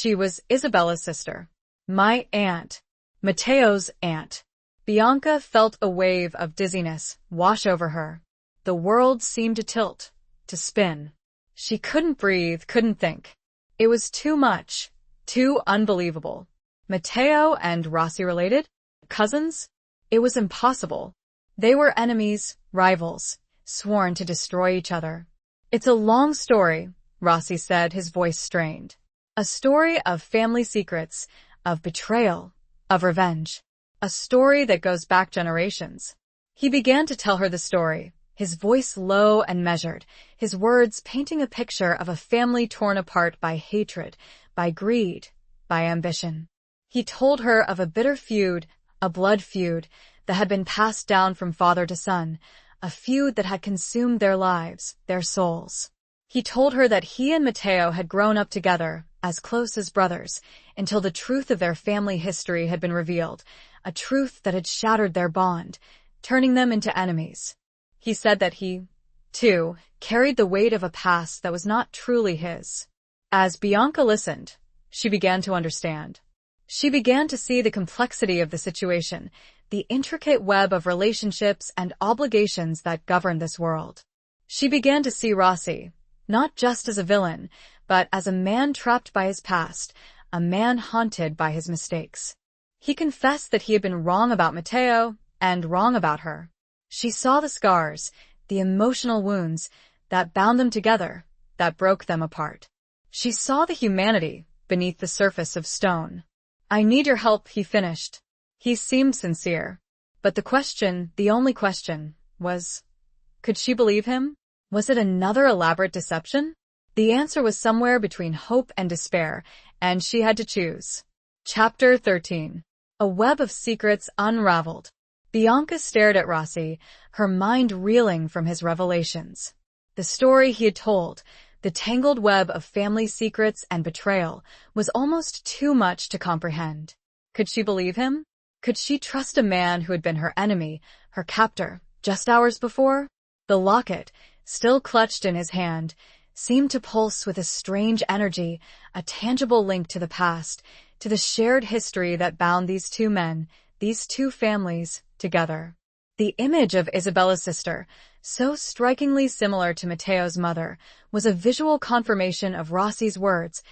"She was Isabella's sister. My aunt. Matteo's aunt." Bianca felt a wave of dizziness wash over her. The world seemed to tilt, to spin. She couldn't breathe, couldn't think. It was too much, too unbelievable. Matteo and Rossi related? Cousins? It was impossible. They were enemies, rivals, sworn to destroy each other. "It's a long story," Rossi said, his voice strained. "A story of family secrets, of betrayal, of revenge. A story that goes back generations." He began to tell her the story, his voice low and measured, his words painting a picture of a family torn apart by hatred, by greed, by ambition. He told her of a bitter feud, a blood feud, that had been passed down from father to son, a feud that had consumed their lives, their souls. He told her that he and Matteo had grown up together, as close as brothers, until the truth of their family history had been revealed, a truth that had shattered their bond, turning them into enemies. He said that he, too, carried the weight of a past that was not truly his. As Bianca listened, she began to understand. She began to see the complexity of the situation, the intricate web of relationships and obligations that governed this world. She began to see Rossi, not just as a villain, but as a man trapped by his past, a man haunted by his mistakes. He confessed that he had been wrong about Matteo and wrong about her. She saw the scars, the emotional wounds that bound them together, that broke them apart. She saw the humanity beneath the surface of stone. "I need your help," he finished. He seemed sincere. But the question, the only question, was, could she believe him? Was it another elaborate deception? The answer was somewhere between hope and despair, and she had to choose. Chapter 13. A web of secrets unraveled. Bianca stared at Rossi, her mind reeling from his revelations. The story he had told, the tangled web of family secrets and betrayal, was almost too much to comprehend. Could she believe him? Could she trust a man who had been her enemy, her captor, just hours before? The locket, still clutched in his hand, seemed to pulse with a strange energy, a tangible link to the past, to the shared history that bound these two men, these two families, together. The image of Isabella's sister, so strikingly similar to Matteo's mother, was a visual confirmation of Rossi's words,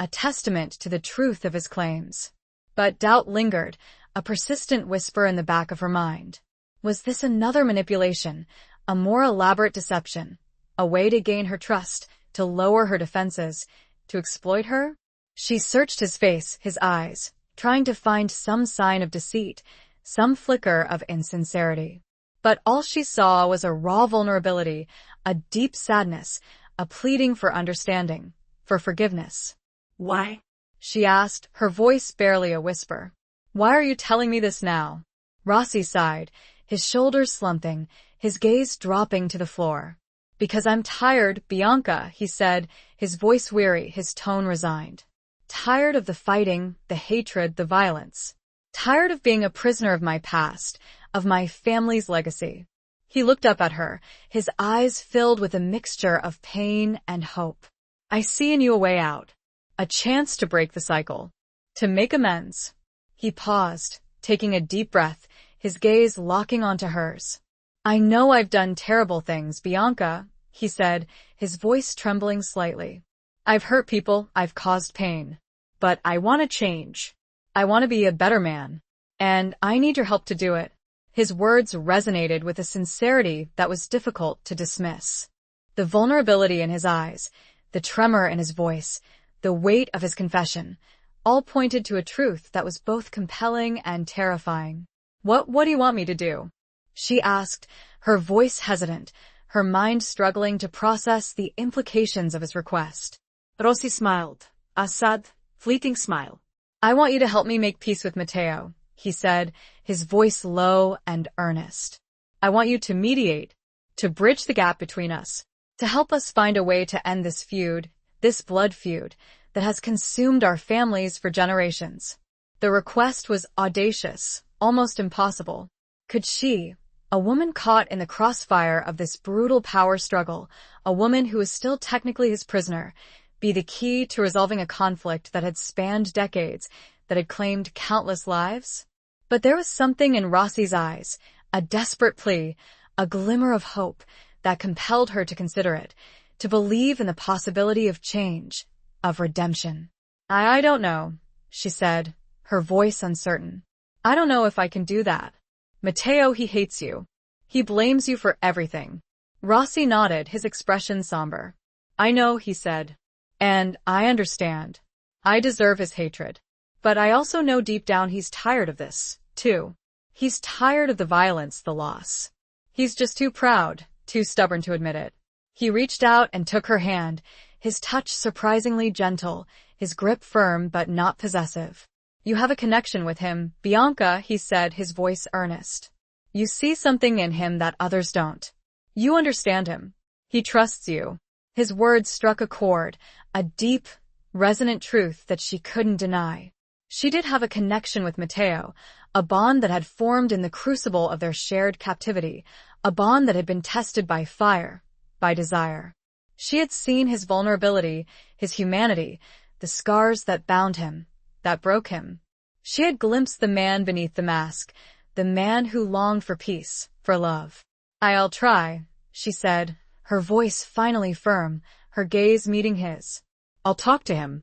a testament to the truth of his claims. But doubt lingered, a persistent whisper in the back of her mind. Was this another manipulation, a more elaborate deception, a way to gain her trust, to lower her defenses, to exploit her? She searched his face, his eyes, trying to find some sign of deceit, some flicker of insincerity. But all she saw was a raw vulnerability, a deep sadness, a pleading for understanding, for forgiveness. "Why?" she asked, her voice barely a whisper. "Why are you telling me this now?" Rossi sighed, his shoulders slumping, his gaze dropping to the floor. "Because I'm tired, Bianca," he said, his voice weary, his tone resigned. Tired of the fighting, the hatred, the violence. Tired of being a prisoner of my past, of my family's legacy. He looked up at her, his eyes filled with a mixture of pain and hope. I see in you a way out. A chance to break the cycle. To make amends. He paused, taking a deep breath, his gaze locking onto hers. I know I've done terrible things, Bianca, he said, his voice trembling slightly. I've hurt people, I've caused pain. But I want to change. I want to be a better man. And I need your help to do it. His words resonated with a sincerity that was difficult to dismiss. The vulnerability in his eyes, the tremor in his voice, the weight of his confession, all pointed to a truth that was both compelling and terrifying. What do you want me to do? She asked, her voice hesitant, her mind struggling to process the implications of his request. Rossi smiled, a sad, fleeting smile. I want you to help me make peace with Matteo, he said, his voice low and earnest. I want you to mediate, to bridge the gap between us, to help us find a way to end this feud, this blood feud, that has consumed our families for generations. The request was audacious, almost impossible. Could she, a woman caught in the crossfire of this brutal power struggle, a woman who was still technically his prisoner, be the key to resolving a conflict that had spanned decades, that had claimed countless lives? But there was something in Rossi's eyes, a desperate plea, a glimmer of hope, that compelled her to consider it, to believe in the possibility of change, of redemption. I don't know, she said, her voice uncertain. I don't know if I can do that. Matteo, he hates you. He blames you for everything. Rossi nodded, his expression somber. I know, he said. And I understand. I deserve his hatred. But I also know deep down he's tired of this, too. He's tired of the violence, the loss. He's just too proud, too stubborn to admit it. He reached out and took her hand, his touch surprisingly gentle, his grip firm but not possessive. You have a connection with him, Bianca, he said, his voice earnest. You see something in him that others don't. You understand him. He trusts you. His words struck a chord, a deep, resonant truth that she couldn't deny. She did have a connection with Matteo, a bond that had formed in the crucible of their shared captivity, a bond that had been tested by fire, by desire. She had seen his vulnerability, his humanity, the scars that bound him, that broke him. She had glimpsed the man beneath the mask, the man who longed for peace, for love. I'll try, she said, her voice finally firm, her gaze meeting his. I'll talk to him.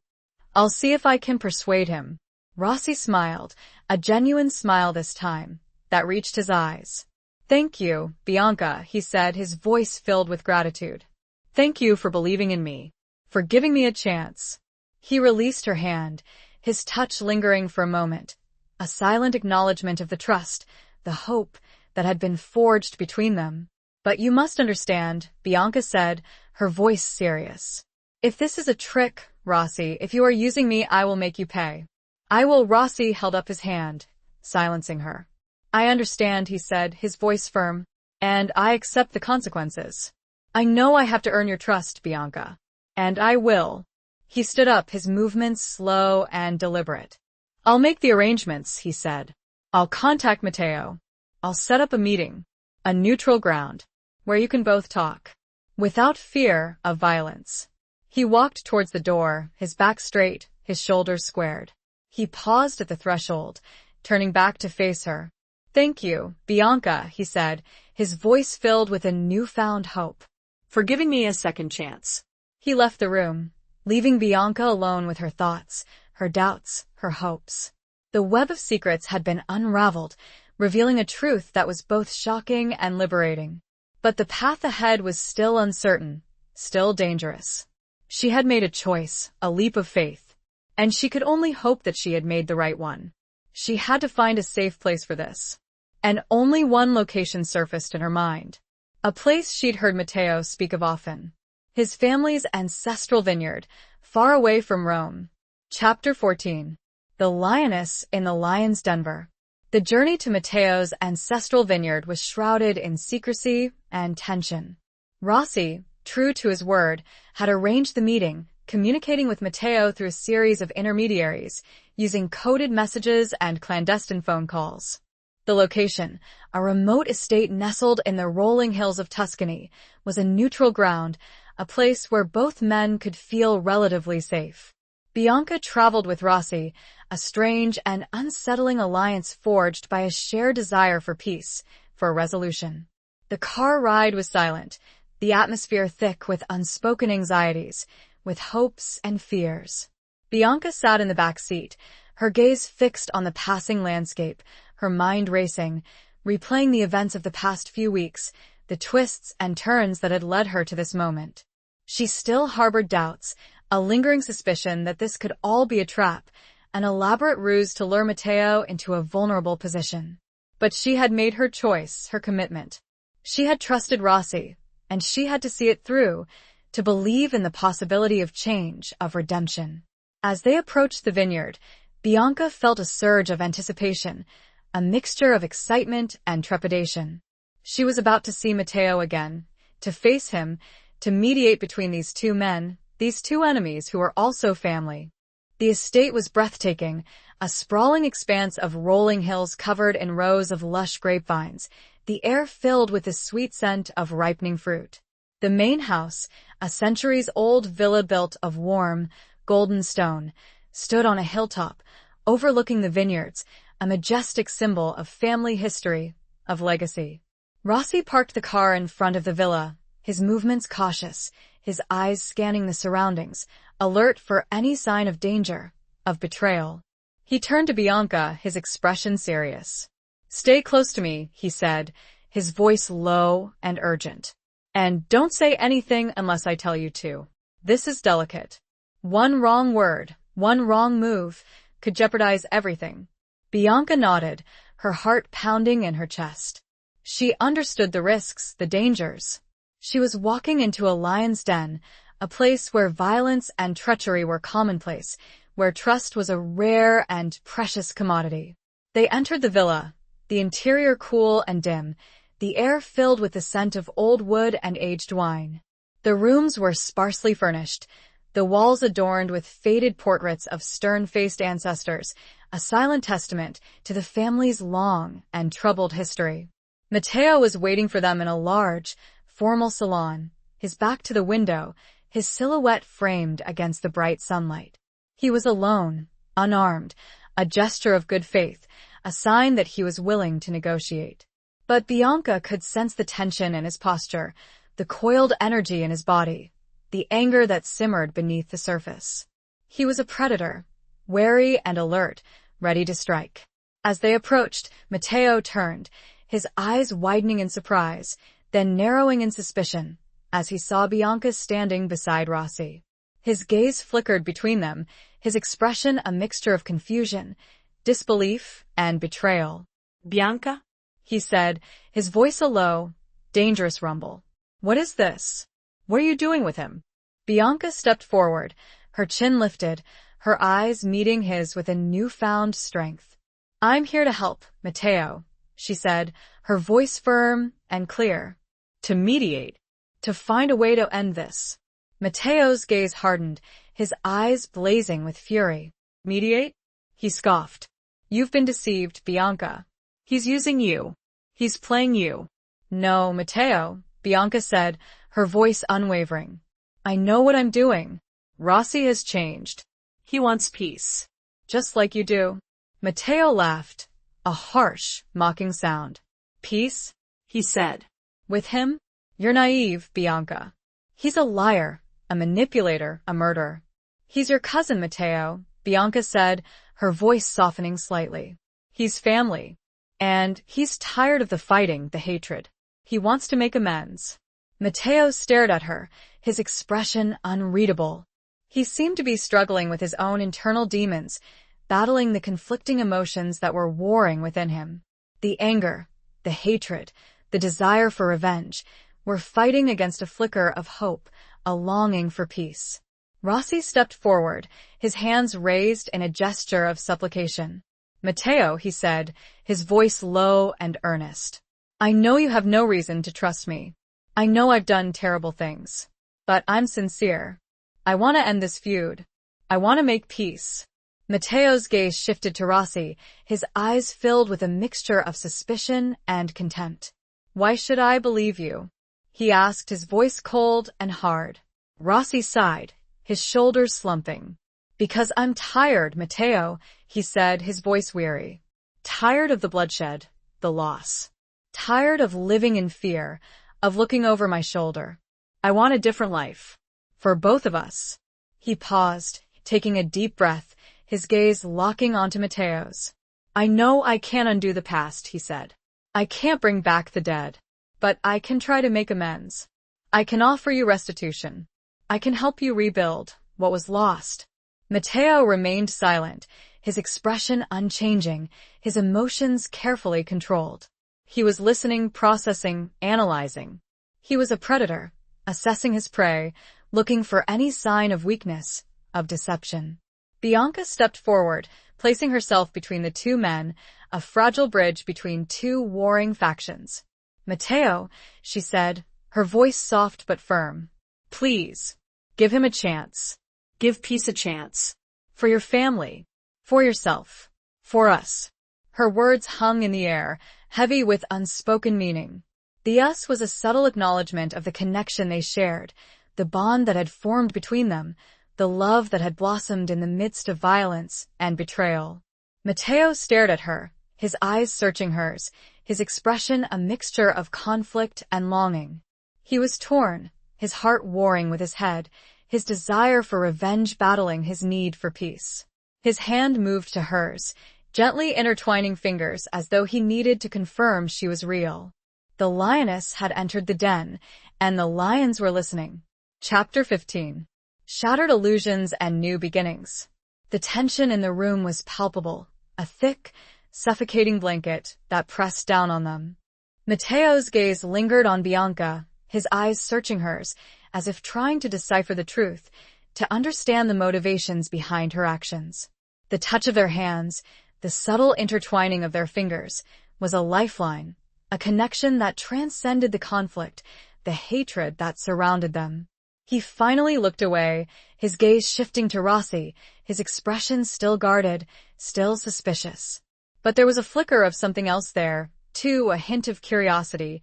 I'll see if I can persuade him. Rossi smiled, a genuine smile this time, that reached his eyes. Thank you, Bianca, he said, his voice filled with gratitude. Thank you for believing in me, for giving me a chance. He released her hand, his touch lingering for a moment, a silent acknowledgement of the trust, the hope that had been forged between them. But you must understand, Bianca said, her voice serious. If this is a trick, Rossi, if you are using me, I will make you pay. I will. Rossi held up his hand, silencing her. I understand, he said, his voice firm, and I accept the consequences. I know I have to earn your trust, Bianca. And I will. He stood up, his movements slow and deliberate. I'll make the arrangements, he said. I'll contact Matteo. I'll set up a meeting, a neutral ground, where you can both talk, without fear of violence. He walked towards the door, his back straight, his shoulders squared. He paused at the threshold, turning back to face her. Thank you, Bianca, he said, his voice filled with a newfound hope. For giving me a second chance. He left the room, leaving Bianca alone with her thoughts, her doubts, her hopes. The web of secrets had been unraveled, revealing a truth that was both shocking and liberating. But the path ahead was still uncertain, still dangerous. She had made a choice, a leap of faith, and she could only hope that she had made the right one. She had to find a safe place for this. And only one location surfaced in her mind. A place she'd heard Matteo speak of often. His family's ancestral vineyard, far away from Rome. Chapter 14. The Lioness in the Lion's Denver. The journey to Matteo's ancestral vineyard was shrouded in secrecy and tension. Rossi, true to his word, had arranged the meeting, communicating with Matteo through a series of intermediaries, using coded messages and clandestine phone calls. The location, a remote estate nestled in the rolling hills of Tuscany, was a neutral ground, a place where both men could feel relatively safe. Bianca traveled with Rossi, a strange and unsettling alliance forged by a shared desire for peace, for resolution. The car ride was silent, the atmosphere thick with unspoken anxieties, with hopes and fears. Bianca sat in the back seat, her gaze fixed on the passing landscape, her mind racing, replaying the events of the past few weeks, the twists and turns that had led her to this moment. She still harbored doubts, a lingering suspicion that this could all be a trap, an elaborate ruse to lure Matteo into a vulnerable position. But she had made her choice, her commitment. She had trusted Rossi, and she had to see it through, to believe in the possibility of change, of redemption. As they approached the vineyard, Bianca felt a surge of anticipation, a mixture of excitement and trepidation. She was about to see Matteo again, to face him, to mediate between these two men, these two enemies who were also family. The estate was breathtaking, a sprawling expanse of rolling hills covered in rows of lush grapevines, the air filled with the sweet scent of ripening fruit. The main house, a centuries-old villa built of warm, golden stone, stood on a hilltop, overlooking the vineyards, a majestic symbol of family history, of legacy. Rossi parked the car in front of the villa, his movements cautious, his eyes scanning the surroundings, alert for any sign of danger, of betrayal. He turned to Bianca, his expression serious. "Stay close to me," he said, his voice low and urgent. "And don't say anything unless I tell you to. This is delicate. One wrong word, one wrong move, could jeopardize everything." Bianca nodded, her heart pounding in her chest. She understood the risks, the dangers. She was walking into a lion's den, a place where violence and treachery were commonplace, where trust was a rare and precious commodity. They entered the villa, the interior cool and dim, the air filled with the scent of old wood and aged wine. The rooms were sparsely furnished, the walls adorned with faded portraits of stern-faced ancestors, a silent testament to the family's long and troubled history. Matteo was waiting for them in a large, formal salon, his back to the window, his silhouette framed against the bright sunlight. He was alone, unarmed, a gesture of good faith, a sign that he was willing to negotiate. But Bianca could sense the tension in his posture, the coiled energy in his body, the anger that simmered beneath the surface. He was a predator, wary and alert, ready to strike. As they approached, Matteo turned, his eyes widening in surprise, then narrowing in suspicion, as he saw Bianca standing beside Rossi. His gaze flickered between them, his expression a mixture of confusion, disbelief, and betrayal. "Bianca?" he said, his voice a low, dangerous rumble. "What is this? What are you doing with him?" Bianca stepped forward, her chin lifted, her eyes meeting his with a newfound strength. "I'm here to help, Matteo," she said, her voice firm and clear. "To mediate, to find a way to end this." Matteo's gaze hardened, his eyes blazing with fury. "Mediate?" he scoffed. "You've been deceived, Bianca. He's using you. He's playing you." "No, Matteo," Bianca said, her voice unwavering. "I know what I'm doing. Rossi has changed. He wants peace. Just like you do." Matteo laughed, a harsh, mocking sound. "Peace?" he said. "With him? You're naive, Bianca. He's a liar, a manipulator, a murderer." "He's your cousin, Matteo," Bianca said, her voice softening slightly. "He's family. And he's tired of the fighting, the hatred. He wants to make amends." Matteo stared at her, his expression unreadable. He seemed to be struggling with his own internal demons, battling the conflicting emotions that were warring within him. The anger, the hatred, the desire for revenge, were fighting against a flicker of hope, a longing for peace. Rossi stepped forward, his hands raised in a gesture of supplication. "Matteo," he said, his voice low and earnest. "I know you have no reason to trust me. I know I've done terrible things. But I'm sincere. I want to end this feud. I want to make peace. Matteo's gaze shifted to Rossi, his eyes filled with a mixture of suspicion and contempt. Why should I believe you? He asked, his voice cold and hard. Rossi sighed, his shoulders slumping. Because I'm tired, Matteo, he said, his voice weary. Tired of the bloodshed, the loss. Tired of living in fear, of looking over my shoulder. I want a different life. For both of us. He paused, taking a deep breath, his gaze locking onto Matteo's. I know I can't undo the past, he said. I can't bring back the dead. But I can try to make amends. I can offer you restitution. I can help you rebuild what was lost. Matteo remained silent, his expression unchanging, his emotions carefully controlled. He was listening, processing, analyzing. He was a predator, assessing his prey, looking for any sign of weakness, of deception. Bianca stepped forward, placing herself between the two men, a fragile bridge between two warring factions. Matteo, she said, her voice soft but firm. Please, give him a chance. Give peace a chance. For your family. For yourself. For us. Her words hung in the air, heavy with unspoken meaning. The us was a subtle acknowledgement of the connection they shared, the bond that had formed between them, the love that had blossomed in the midst of violence and betrayal. Matteo stared at her, his eyes searching hers, his expression a mixture of conflict and longing. He was torn, his heart warring with his head, his desire for revenge battling his need for peace. His hand moved to hers, gently intertwining fingers as though he needed to confirm she was real. The lioness had entered the den, and the lions were listening. Chapter 15. Shattered illusions and new beginnings. The tension in the room was palpable, a thick, suffocating blanket that pressed down on them. Matteo's gaze lingered on Bianca, his eyes searching hers, as if trying to decipher the truth, to understand the motivations behind her actions. The touch of their hands, the subtle intertwining of their fingers, was a lifeline, a connection that transcended the conflict, the hatred that surrounded them. He finally looked away, his gaze shifting to Rossi, his expression still guarded, still suspicious. But there was a flicker of something else there, too, a hint of curiosity,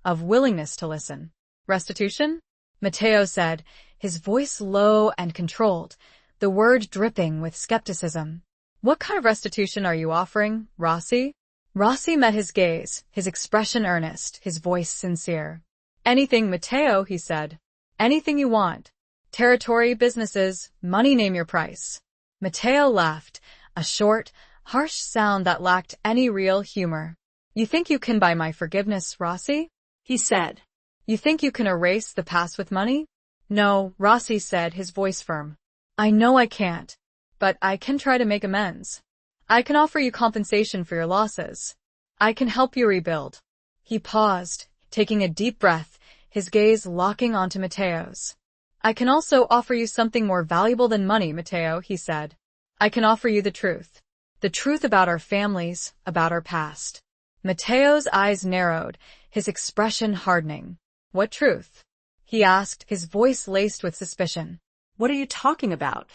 of willingness to listen. Restitution? Matteo said, his voice low and controlled, the word dripping with skepticism. What kind of restitution are you offering, Rossi? Rossi met his gaze, his expression earnest, his voice sincere. Anything, Matteo, he said. Anything you want. Territory, businesses, money, name your price. Matteo laughed, a short, harsh sound that lacked any real humor. You think you can buy my forgiveness, Rossi? He said. You think you can erase the past with money? No, Rossi said, his voice firm. I know I can't, but I can try to make amends. I can offer you compensation for your losses. I can help you rebuild. He paused, taking a deep breath, his gaze locking onto Matteo's. I can also offer you something more valuable than money, Matteo, he said. I can offer you the truth. The truth about our families, about our past. Matteo's eyes narrowed, his expression hardening. What truth? He asked, his voice laced with suspicion. What are you talking about?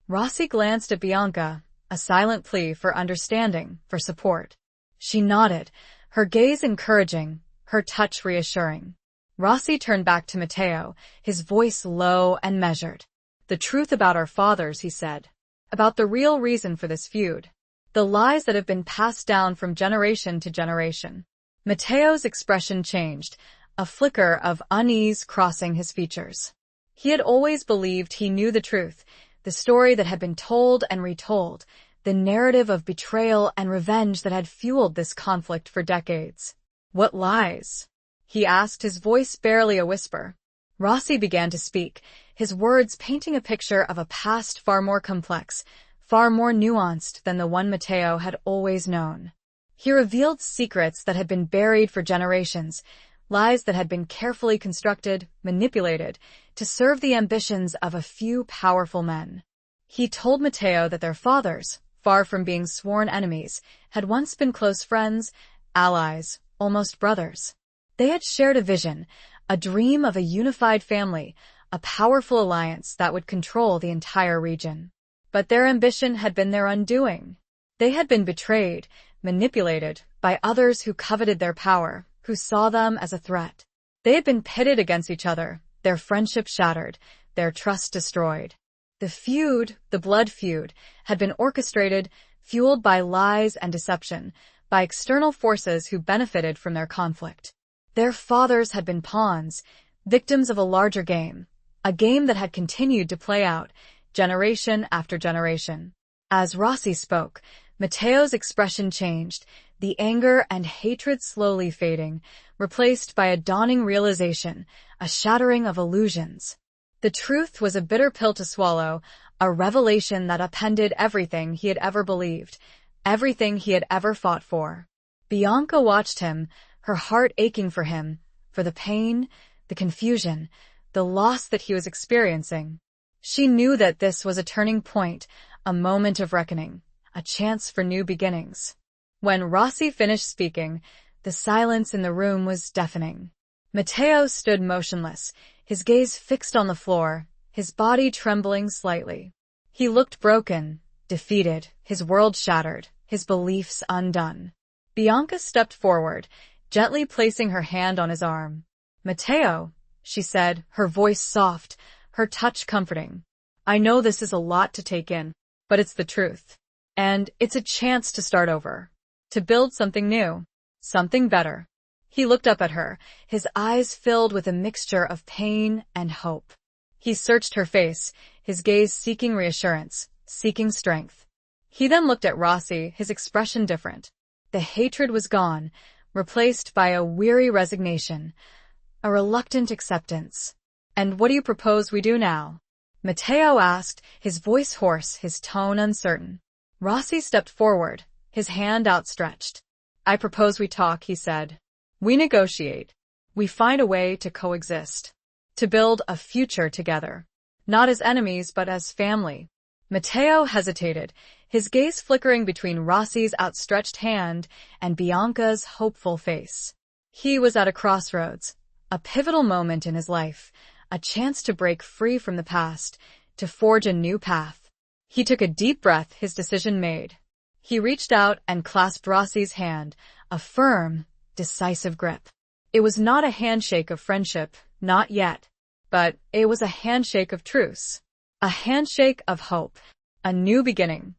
Rossi glanced at Bianca, a silent plea for understanding, for support. She nodded, her gaze encouraging, her touch reassuring. Rossi turned back to Matteo, his voice low and measured. The truth about our fathers, he said. About the real reason for this feud. The lies that have been passed down from generation to generation. Matteo's expression changed, a flicker of unease crossing his features. He had always believed he knew the truth, the story that had been told and retold, the narrative of betrayal and revenge that had fueled this conflict for decades. What lies? He asked, his voice barely a whisper. Rossi began to speak, his words painting a picture of a past far more complex, far more nuanced than the one Matteo had always known. He revealed secrets that had been buried for generations, lies that had been carefully constructed, manipulated, to serve the ambitions of a few powerful men. He told Matteo that their fathers, far from being sworn enemies, had once been close friends, allies, almost brothers. They had shared a vision, a dream of a unified family, a powerful alliance that would control the entire region. But their ambition had been their undoing. They had been betrayed, manipulated by others who coveted their power, who saw them as a threat. They had been pitted against each other, their friendship shattered, their trust destroyed. The feud, the blood feud, had been orchestrated, fueled by lies and deception, by external forces who benefited from their conflict. Their fathers had been pawns, victims of a larger game, a game that had continued to play out, generation after generation. As Rossi spoke, Matteo's expression changed, the anger and hatred slowly fading, replaced by a dawning realization, a shattering of illusions. The truth was a bitter pill to swallow, a revelation that upended everything he had ever believed, everything he had ever fought for. Bianca watched him, her heart aching for him, for the pain, the confusion, the loss that he was experiencing. She knew that this was a turning point, a moment of reckoning, a chance for new beginnings. When Rossi finished speaking, the silence in the room was deafening. Matteo stood motionless, his gaze fixed on the floor, his body trembling slightly. He looked broken, defeated, his world shattered, his beliefs undone. Bianca stepped forward, gently placing her hand on his arm. "Matteo," she said, her voice soft, her touch comforting. "I know this is a lot to take in, but it's the truth. And it's a chance to start over. To build something new. Something better." He looked up at her, his eyes filled with a mixture of pain and hope. He searched her face, his gaze seeking reassurance, seeking strength. He then looked at Rossi, his expression different. The hatred was gone, replaced by a weary resignation, a reluctant acceptance. "And what do you propose we do now?" Matteo asked, his voice hoarse, his tone uncertain. Rossi stepped forward, his hand outstretched. "I propose we talk," he said. "We negotiate. We find a way to coexist. To build a future together. Not as enemies, but as family." Matteo hesitated, his gaze flickering between Rossi's outstretched hand and Bianca's hopeful face. He was at a crossroads, a pivotal moment in his life, a chance to break free from the past, to forge a new path. He took a deep breath, his decision made. He reached out and clasped Rossi's hand, a firm, decisive grip. It was not a handshake of friendship, not yet, but it was a handshake of truce, a handshake of hope, a new beginning.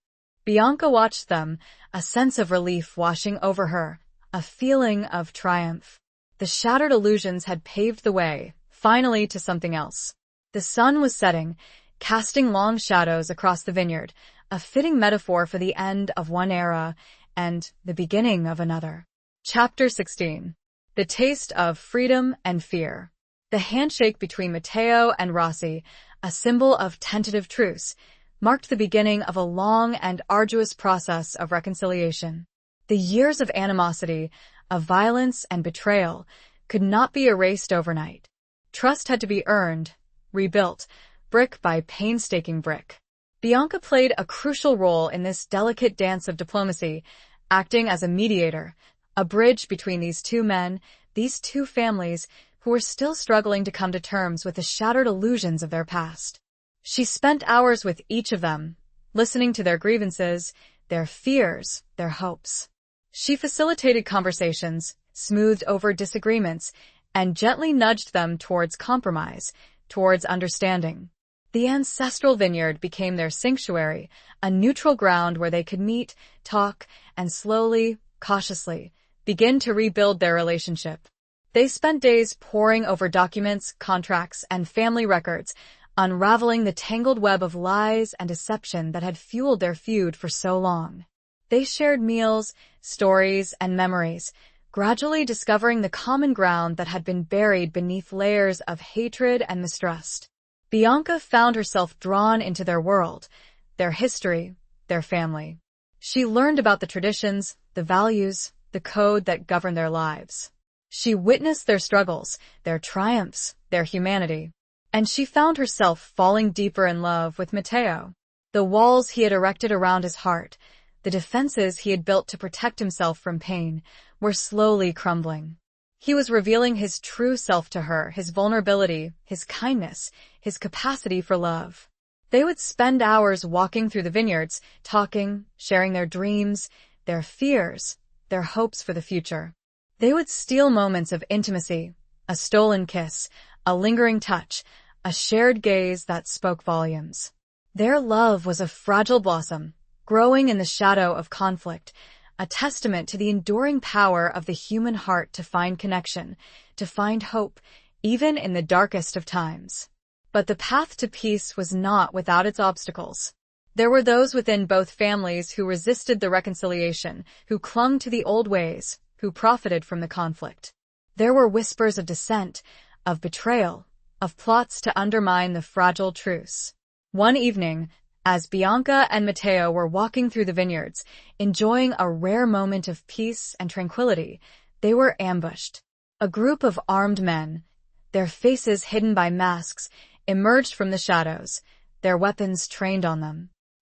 Bianca watched them, a sense of relief washing over her, a feeling of triumph. The shattered illusions had paved the way, finally, to something else. The sun was setting, casting long shadows across the vineyard, a fitting metaphor for the end of one era and the beginning of another. Chapter 16. The Taste of Freedom and Fear. The handshake between Matteo and Rossi, a symbol of tentative truce, marked the beginning of a long and arduous process of reconciliation. The years of animosity, of violence and betrayal, could not be erased overnight. Trust had to be earned, rebuilt, brick by painstaking brick. Bianca played a crucial role in this delicate dance of diplomacy, acting as a mediator, a bridge between these two men, these two families, who were still struggling to come to terms with the shattered illusions of their past. She spent hours with each of them, listening to their grievances, their fears, their hopes. She facilitated conversations, smoothed over disagreements, and gently nudged them towards compromise, towards understanding. The ancestral vineyard became their sanctuary, a neutral ground where they could meet, talk, and slowly, cautiously, begin to rebuild their relationship. They spent days poring over documents, contracts, and family records, unraveling the tangled web of lies and deception that had fueled their feud for so long. They shared meals, stories, and memories, gradually discovering the common ground that had been buried beneath layers of hatred and mistrust. Bianca found herself drawn into their world, their history, their family. She learned about the traditions, the values, the code that governed their lives. She witnessed their struggles, their triumphs, their humanity. And she found herself falling deeper in love with Matteo. The walls he had erected around his heart, the defenses he had built to protect himself from pain, were slowly crumbling. He was revealing his true self to her, his vulnerability, his kindness, his capacity for love. They would spend hours walking through the vineyards, talking, sharing their dreams, their fears, their hopes for the future. They would steal moments of intimacy, a stolen kiss, a lingering touch, a shared gaze that spoke volumes. Their love was a fragile blossom, growing in the shadow of conflict, a testament to the enduring power of the human heart to find connection, to find hope, even in the darkest of times. But the path to peace was not without its obstacles. There were those within both families who resisted the reconciliation, who clung to the old ways, who profited from the conflict. There were whispers of dissent, of betrayal, of plots to undermine the fragile truce. One evening, as Bianca and Matteo were walking through the vineyards, enjoying a rare moment of peace and tranquility, they were ambushed. A group of armed men, their faces hidden by masks, emerged from the shadows, their weapons trained on them.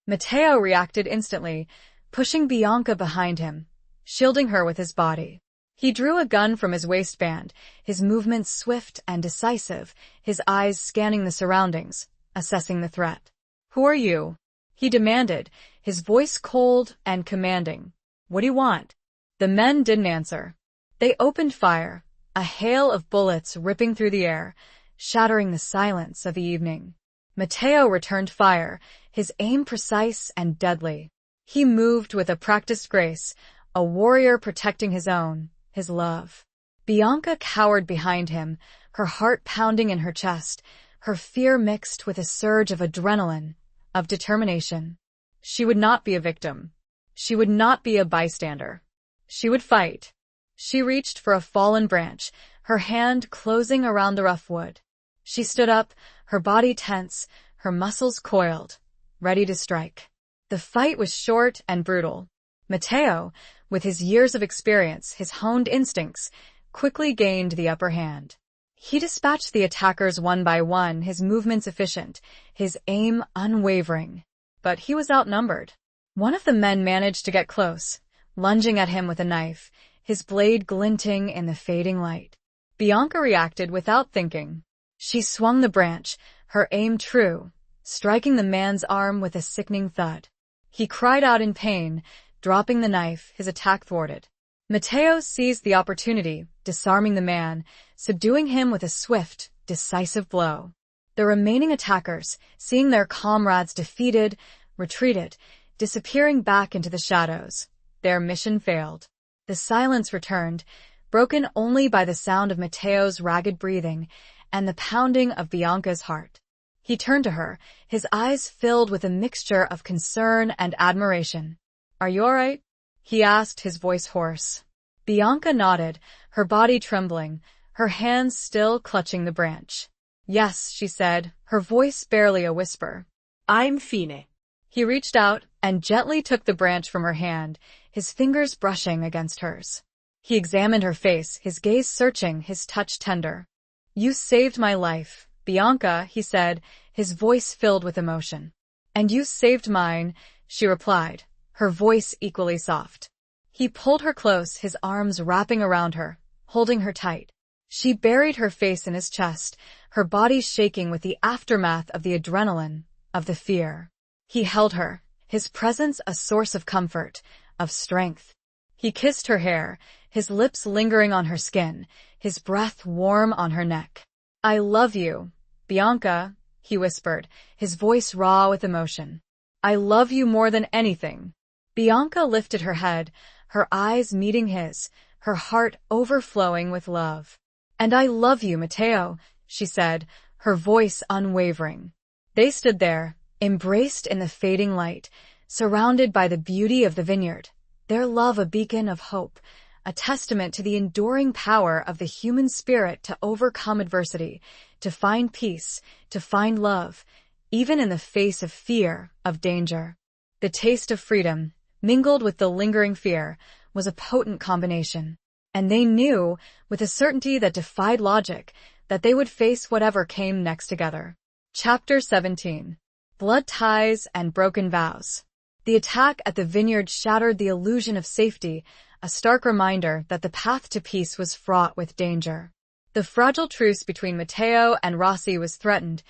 Matteo reacted instantly, pushing Bianca behind him, shielding her with his body. He drew a gun from his waistband, his movements swift and decisive, his eyes scanning the surroundings, assessing the threat. "Who are you?" he demanded, his voice cold and commanding. "What do you want?" The men didn't answer. They opened fire, a hail of bullets ripping through the air, shattering the silence of the evening. Matteo returned fire, his aim precise and deadly. He moved with a practiced grace, a warrior protecting his own, his love. Bianca cowered behind him, her heart pounding in her chest, her fear mixed with a surge of adrenaline, of determination. She would not be a victim. She would not be a bystander. She would fight. She reached for a fallen branch, her hand closing around the rough wood. She stood up, her body tense, her muscles coiled, ready to strike. The fight was short and brutal. Matteo, with his years of experience, his honed instincts, quickly gained the upper hand. He dispatched the attackers one by one, his movements efficient, his aim unwavering. But he was outnumbered. One of the men managed to get close, lunging at him with a knife, his blade glinting in the fading light. Bianca reacted without thinking. She swung the branch, her aim true, striking the man's arm with a sickening thud. He cried out in pain, dropping the knife, his attack thwarted. Matteo seized the opportunity, disarming the man, subduing him with a swift, decisive blow. The remaining attackers, seeing their comrades defeated, retreated, disappearing back into the shadows. Their mission failed. The silence returned, broken only by the sound of Matteo's ragged breathing and the pounding of Bianca's heart. He turned to her, his eyes filled with a mixture of concern and admiration. "Are you all right?" he asked, his voice hoarse. Bianca nodded, her body trembling, her hands still clutching the branch. "Yes," she said, her voice barely a whisper. "I'm fine." He reached out and gently took the branch from her hand, his fingers brushing against hers. He examined her face, his gaze searching, his touch tender. "You saved my life, Bianca," he said, his voice filled with emotion. "And you saved mine," she replied, her voice equally soft. He pulled her close, his arms wrapping around her, holding her tight. She buried her face in his chest, her body shaking with the aftermath of the adrenaline, of the fear. He held her, his presence a source of comfort, of strength. He kissed her hair, his lips lingering on her skin, his breath warm on her neck. "I love you, Bianca," he whispered, his voice raw with emotion. "I love you more than anything." Bianca lifted her head, her eyes meeting his, her heart overflowing with love. "And I love you, Matteo," she said, her voice unwavering. They stood there, embraced in the fading light, surrounded by the beauty of the vineyard, their love a beacon of hope, a testament to the enduring power of the human spirit to overcome adversity, to find peace, to find love, even in the face of fear, of danger. The taste of freedom, mingled with the lingering fear, was a potent combination. And they knew, with a certainty that defied logic, that they would face whatever came next together. Chapter 17. Blood Ties and Broken Vows. The attack at the vineyard shattered the illusion of safety, a stark reminder that the path to peace was fraught with danger. The fragile truce between Matteo and Rossi was threatened,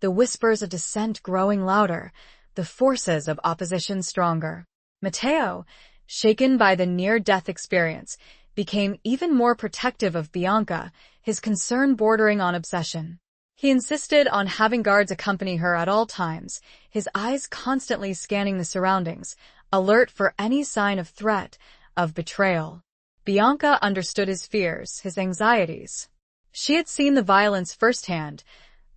the whispers of dissent growing louder, the forces of opposition stronger. Matteo, shaken by the near-death experience, became even more protective of Bianca, his concern bordering on obsession. He insisted on having guards accompany her at all times, his eyes constantly scanning the surroundings, alert for any sign of threat, of betrayal. Bianca understood his fears, his anxieties. She had seen the violence firsthand,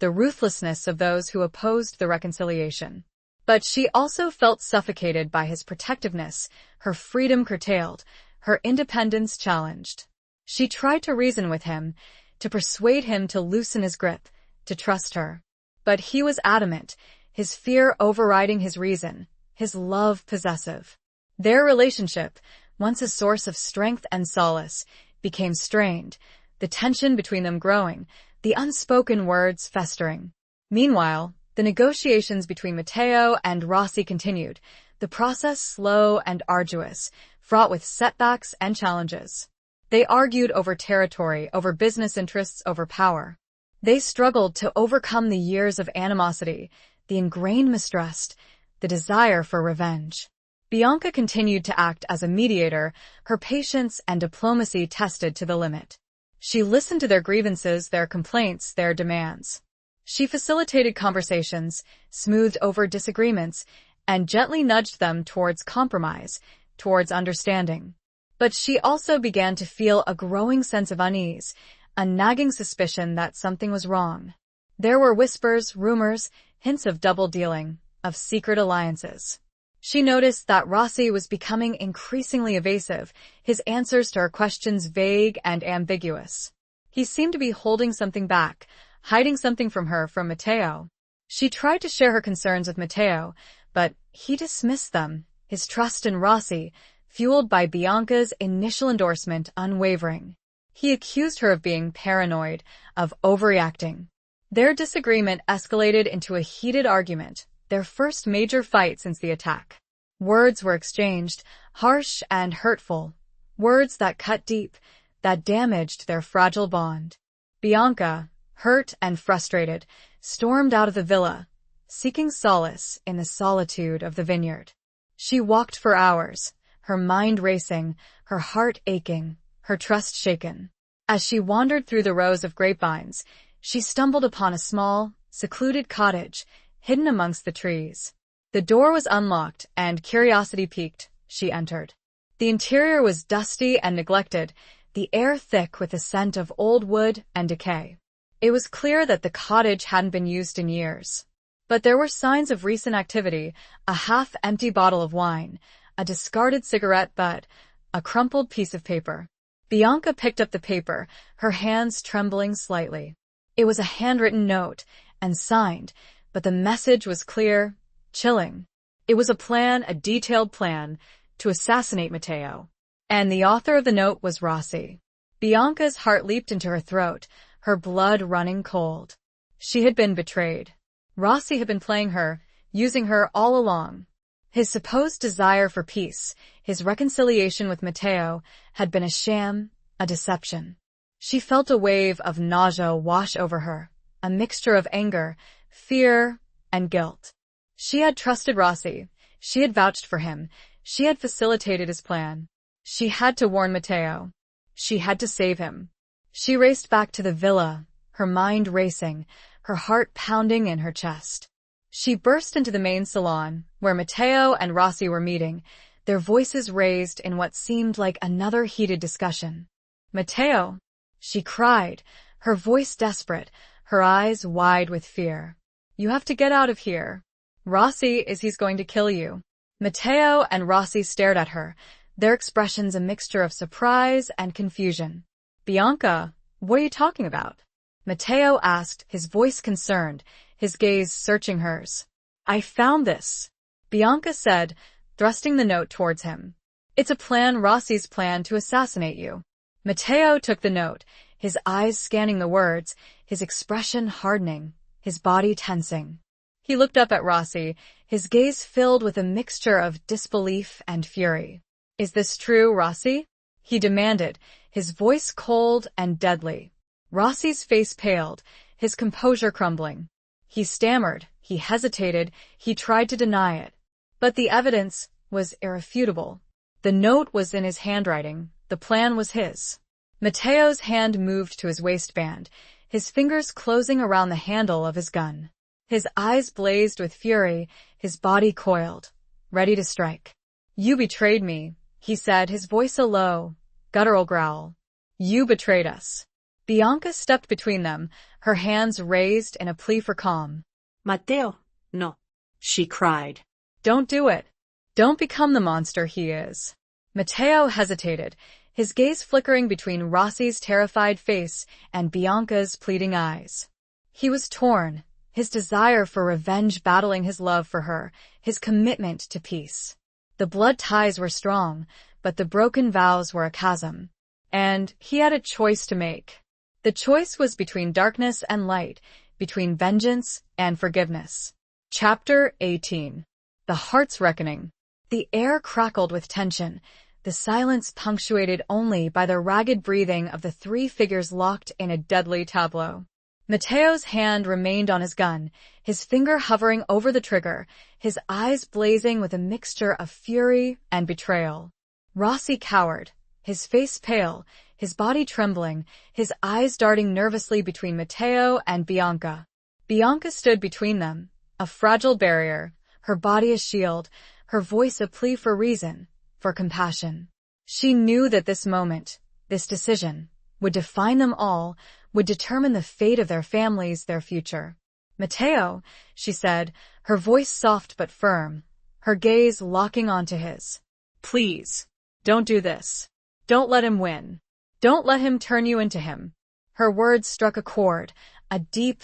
the ruthlessness of those who opposed the reconciliation. But she also felt suffocated by his protectiveness, her freedom curtailed, her independence challenged. She tried to reason with him, to persuade him to loosen his grip, to trust her. But he was adamant, his fear overriding his reason, his love possessive. Their relationship, once a source of strength and solace, became strained, the tension between them growing, the unspoken words festering. Meanwhile, the negotiations between Matteo and Rossi continued, the process slow and arduous, fraught with setbacks and challenges. They argued over territory, over business interests, over power. They struggled to overcome the years of animosity, the ingrained mistrust, the desire for revenge. Bianca continued to act as a mediator, her patience and diplomacy tested to the limit. She listened to their grievances, their complaints, their demands. She facilitated conversations, smoothed over disagreements, and gently nudged them towards compromise, towards understanding. But she also began to feel a growing sense of unease, a nagging suspicion that something was wrong. There were whispers, rumors, hints of double-dealing, of secret alliances. She noticed that Rossi was becoming increasingly evasive, his answers to her questions vague and ambiguous. He seemed to be holding something back, hiding something from her, from Matteo. She tried to share her concerns with Matteo, but he dismissed them, his trust in Rossi, fueled by Bianca's initial endorsement, unwavering. He accused her of being paranoid, of overreacting. Their disagreement escalated into a heated argument, their first major fight since the attack. Words were exchanged, harsh and hurtful, words that cut deep, that damaged their fragile bond. Bianca, hurt and frustrated, stormed out of the villa, seeking solace in the solitude of the vineyard. She walked for hours, her mind racing, her heart aching, her trust shaken. As she wandered through the rows of grapevines, she stumbled upon a small, secluded cottage, hidden amongst the trees. The door was unlocked, and curiosity piqued, she entered. The interior was dusty and neglected, the air thick with the scent of old wood and decay. It was clear that the cottage hadn't been used in years. But there were signs of recent activity, a half-empty bottle of wine, a discarded cigarette butt, a crumpled piece of paper. Bianca picked up the paper, her hands trembling slightly. It was a handwritten note, and signed, but the message was clear, chilling. It was a plan, a detailed plan, to assassinate Matteo. And the author of the note was Rossi. Bianca's heart leaped into her throat, her blood running cold. She had been betrayed. Rossi had been playing her, using her all along. His supposed desire for peace, his reconciliation with Matteo, had been a sham, a deception. She felt a wave of nausea wash over her, a mixture of anger, fear, and guilt. She had trusted Rossi, she had vouched for him, she had facilitated his plan. She had to warn Matteo. She had to save him. She raced back to the villa, her mind racing, her heart pounding in her chest. She burst into the main salon, where Matteo and Rossi were meeting, their voices raised in what seemed like another heated discussion. "Matteo!" she cried, her voice desperate, her eyes wide with fear. "You have to get out of here. Rossi he's going to kill you." Matteo and Rossi stared at her, their expressions a mixture of surprise and confusion. "Bianca, what are you talking about?" Matteo asked, his voice concerned, his gaze searching hers. "I found this," Bianca said, thrusting the note towards him. "It's a plan, Rossi's plan to assassinate you." Matteo took the note, his eyes scanning the words, his expression hardening, his body tensing. He looked up at Rossi, his gaze filled with a mixture of disbelief and fury. "Is this true, Rossi?" he demanded, his voice cold and deadly. Rossi's face paled, his composure crumbling. He stammered, he hesitated, he tried to deny it. But the evidence was irrefutable. The note was in his handwriting, the plan was his. Mateo's hand moved to his waistband, his fingers closing around the handle of his gun. His eyes blazed with fury, his body coiled, ready to strike. "You betrayed me," he said, his voice a low, guttural growl. "You betrayed us." Bianca stepped between them, her hands raised in a plea for calm. Mateo, no, she cried. "Don't do it. Don't become the monster he is." Mateo hesitated, his gaze flickering between Rossi's terrified face and Bianca's pleading eyes. He was torn, his desire for revenge battling his love for her, his commitment to peace. The blood ties were strong, but the broken vows were a chasm. And he had a choice to make. The choice was between darkness and light, between vengeance and forgiveness. Chapter 18. The Heart's Reckoning. The air crackled with tension, the silence punctuated only by the ragged breathing of the three figures locked in a deadly tableau. Mateo's hand remained on his gun, his finger hovering over the trigger, his eyes blazing with a mixture of fury and betrayal. Rossi cowered, his face pale, his body trembling, his eyes darting nervously between Mateo and Bianca. Bianca stood between them, a fragile barrier, her body a shield, her voice a plea for reason, for compassion. She knew that this moment, this decision, would define them all, would determine the fate of their families, their future. "Mateo," she said, her voice soft but firm, her gaze locking onto his. "Please, don't do this. Don't let him win. Don't let him turn you into him." Her words struck a chord, a deep,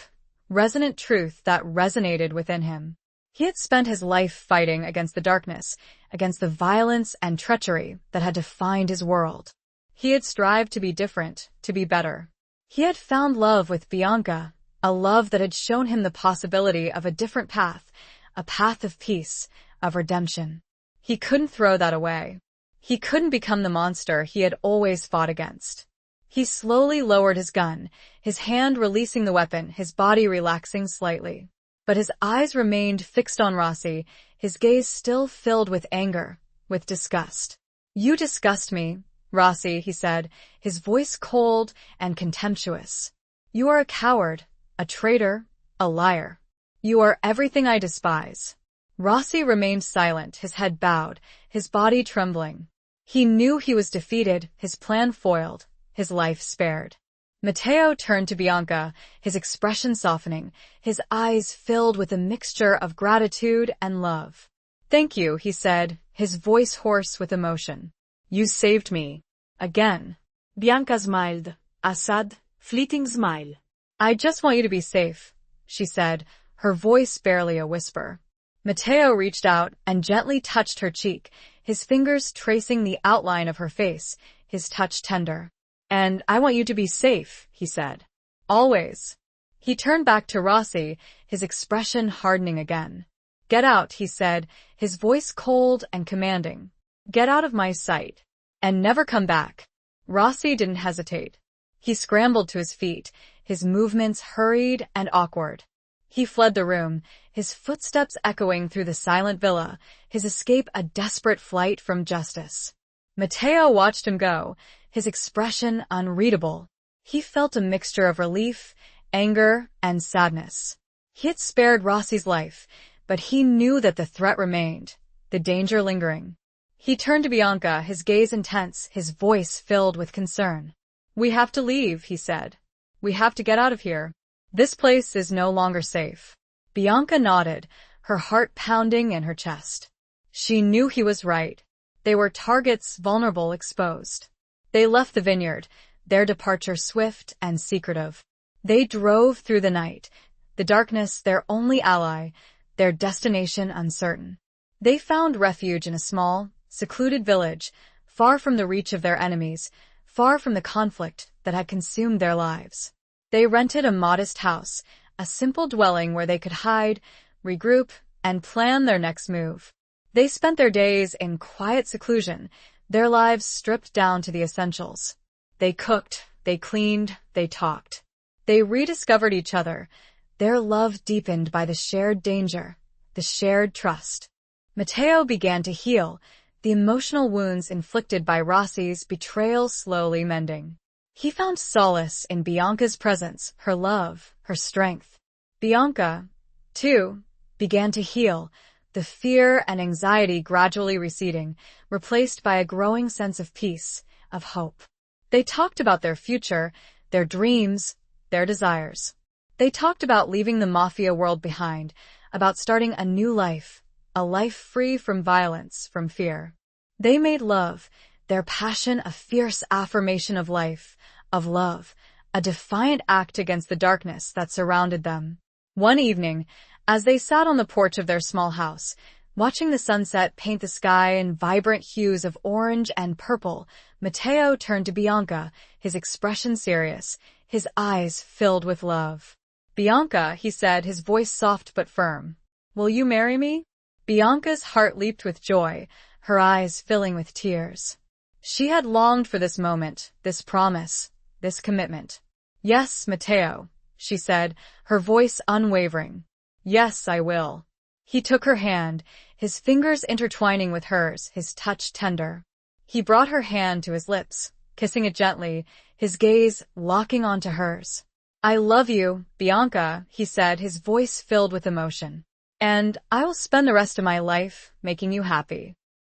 resonant truth that resonated within him. He had spent his life fighting against the darkness, against the violence and treachery that had defined his world. He had strived to be different, to be better. He had found love with Bianca, a love that had shown him the possibility of a different path, a path of peace, of redemption. He couldn't throw that away. He couldn't become the monster he had always fought against. He slowly lowered his gun, his hand releasing the weapon, his body relaxing slightly. But his eyes remained fixed on Rossi, his gaze still filled with anger, with disgust. "You disgust me, Rossi," he said, his voice cold and contemptuous. "You are a coward, a traitor, a liar. You are everything I despise." Rossi remained silent, his head bowed, his body trembling. He knew he was defeated, his plan foiled, his life spared. Mateo turned to Bianca, his expression softening, his eyes filled with a mixture of gratitude and love. "Thank you," he said, his voice hoarse with emotion. "You saved me. Again." Bianca smiled, a sad, fleeting smile. "I just want you to be safe," she said, her voice barely a whisper. Mateo reached out and gently touched her cheek, his fingers tracing the outline of her face, his touch tender. "And I want you to be safe," he said. "Always." He turned back to Rossi, his expression hardening again. "Get out," he said, his voice cold and commanding. "Get out of my sight. And never come back." Rossi didn't hesitate. He scrambled to his feet, his movements hurried and awkward. He fled the room, his footsteps echoing through the silent villa, his escape a desperate flight from justice. Mateo watched him go, his expression unreadable. He felt a mixture of relief, anger, and sadness. He had spared Rossi's life, but he knew that the threat remained, the danger lingering. He turned to Bianca, his gaze intense, his voice filled with concern. "We have to leave," he said. "We have to get out of here. This place is no longer safe." Bianca nodded, her heart pounding in her chest. She knew he was right. They were targets, vulnerable, exposed. They left the vineyard, their departure swift and secretive. They drove through the night, the darkness their only ally, their destination uncertain. They found refuge in a small, secluded village, far from the reach of their enemies, far from the conflict that had consumed their lives. They rented a modest house, a simple dwelling where they could hide, regroup, and plan their next move. They spent their days in quiet seclusion, their lives stripped down to the essentials. They cooked, they cleaned, they talked. They rediscovered each other, their love deepened by the shared danger, the shared trust. Matteo began to heal, the emotional wounds inflicted by Rossi's betrayal slowly mending. He found solace in Bianca's presence, her love, her strength. Bianca, too, began to heal, the fear and anxiety gradually receding, replaced by a growing sense of peace, of hope. They talked about their future, their dreams, their desires. They talked about leaving the Mafia world behind, about starting a new life, a life free from violence, from fear. They made love, their passion a fierce affirmation of life, of love, a defiant act against the darkness that surrounded them. One evening, as they sat on the porch of their small house, watching the sunset paint the sky in vibrant hues of orange and purple, Matteo turned to Bianca, his expression serious, his eyes filled with love. "Bianca," he said, his voice soft but firm, "will you marry me?" Bianca's heart leaped with joy, her eyes filling with tears. She had longed for this moment, this promise, this commitment. "Yes, Matteo," she said, her voice unwavering. "Yes, I will." He took her hand, his fingers intertwining with hers, his touch tender. He brought her hand to his lips, kissing it gently, his gaze locking onto hers. "I love you, Bianca," he said, his voice filled with emotion. "And I will spend the rest of my life making you happy."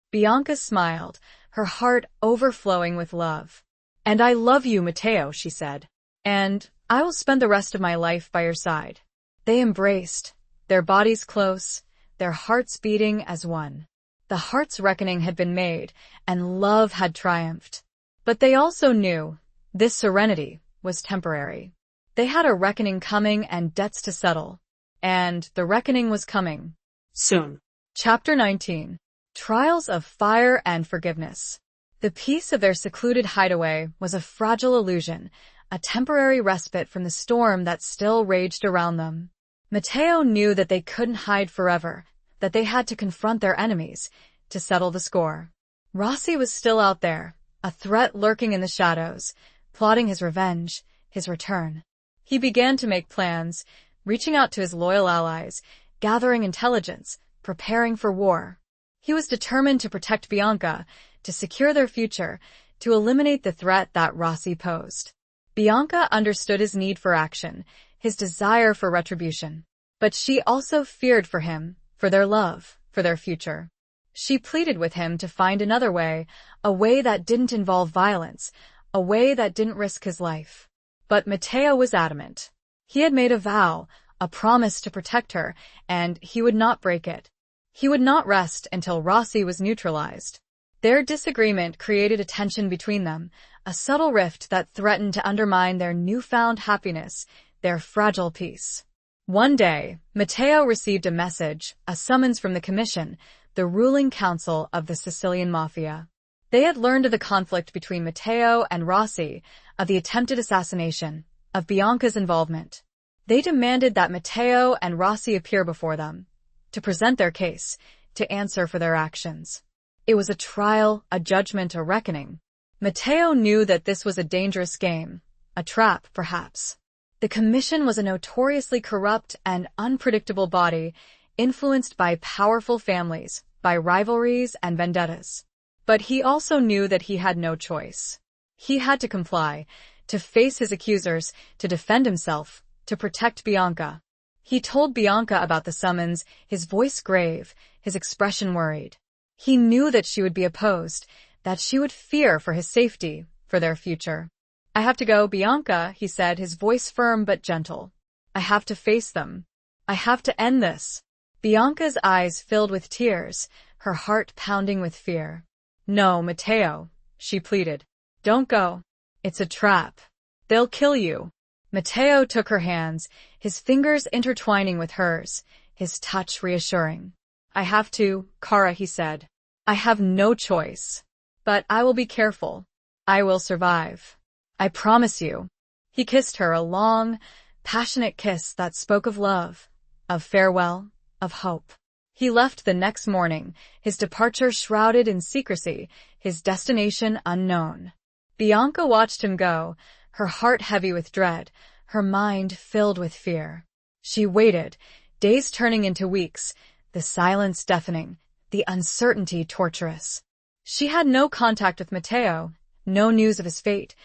Bianca smiled, her heart overflowing with love. "And I love you, Matteo," she said. "And I will spend the rest of my life by your side." They embraced, their bodies close, their hearts beating as one. The heart's reckoning had been made, and love had triumphed. But they also knew this serenity was temporary. They had a reckoning coming and debts to settle. And the reckoning was coming. Soon. Chapter 19. Trials of Fire and Forgiveness. The peace of their secluded hideaway was a fragile illusion, a temporary respite from the storm that still raged around them. Matteo knew that they couldn't hide forever, that they had to confront their enemies, to settle the score. Rossi was still out there, a threat lurking in the shadows, plotting his revenge, his return. He began to make plans, reaching out to his loyal allies, gathering intelligence, preparing for war. He was determined to protect Bianca, to secure their future, to eliminate the threat that Rossi posed. Bianca understood his need for action, his desire for retribution. But she also feared for him, for their love, for their future. She pleaded with him to find another way, a way that didn't involve violence, a way that didn't risk his life. But Matteo was adamant. He had made a vow, a promise to protect her, and he would not break it. He would not rest until Rossi was neutralized. Their disagreement created a tension between them, a subtle rift that threatened to undermine their newfound happiness, their fragile peace. One day, Matteo received a message, a summons from the Commission, the ruling council of the Sicilian Mafia. They had learned of the conflict between Matteo and Rossi, of the attempted assassination, of Bianca's involvement. They demanded that Matteo and Rossi appear before them, to present their case, to answer for their actions. It was a trial, a judgment, a reckoning. Matteo knew that this was a dangerous game, a trap, perhaps. The Commission was a notoriously corrupt and unpredictable body, influenced by powerful families, by rivalries and vendettas. But he also knew that he had no choice. He had to comply, to face his accusers, to defend himself, to protect Bianca. He told Bianca about the summons, his voice grave, his expression worried. He knew that she would be opposed, that she would fear for his safety, for their future. "I have to go, Bianca," he said, his voice firm but gentle. "I have to face them. I have to end this." Bianca's eyes filled with tears, her heart pounding with fear. "No, Matteo," she pleaded. "Don't go. It's a trap. They'll kill you." Matteo took her hands, his fingers intertwining with hers, his touch reassuring. "I have to, Cara," he said. "I have no choice. But I will be careful. I will survive. I promise you." He kissed her, a long, passionate kiss that spoke of love, of farewell, of hope. He left the next morning, his departure shrouded in secrecy, his destination unknown. Bianca watched him go, her heart heavy with dread, her mind filled with fear. She waited, days turning into weeks, the silence deafening, the uncertainty torturous. She had no contact with Matteo, no news of his fate,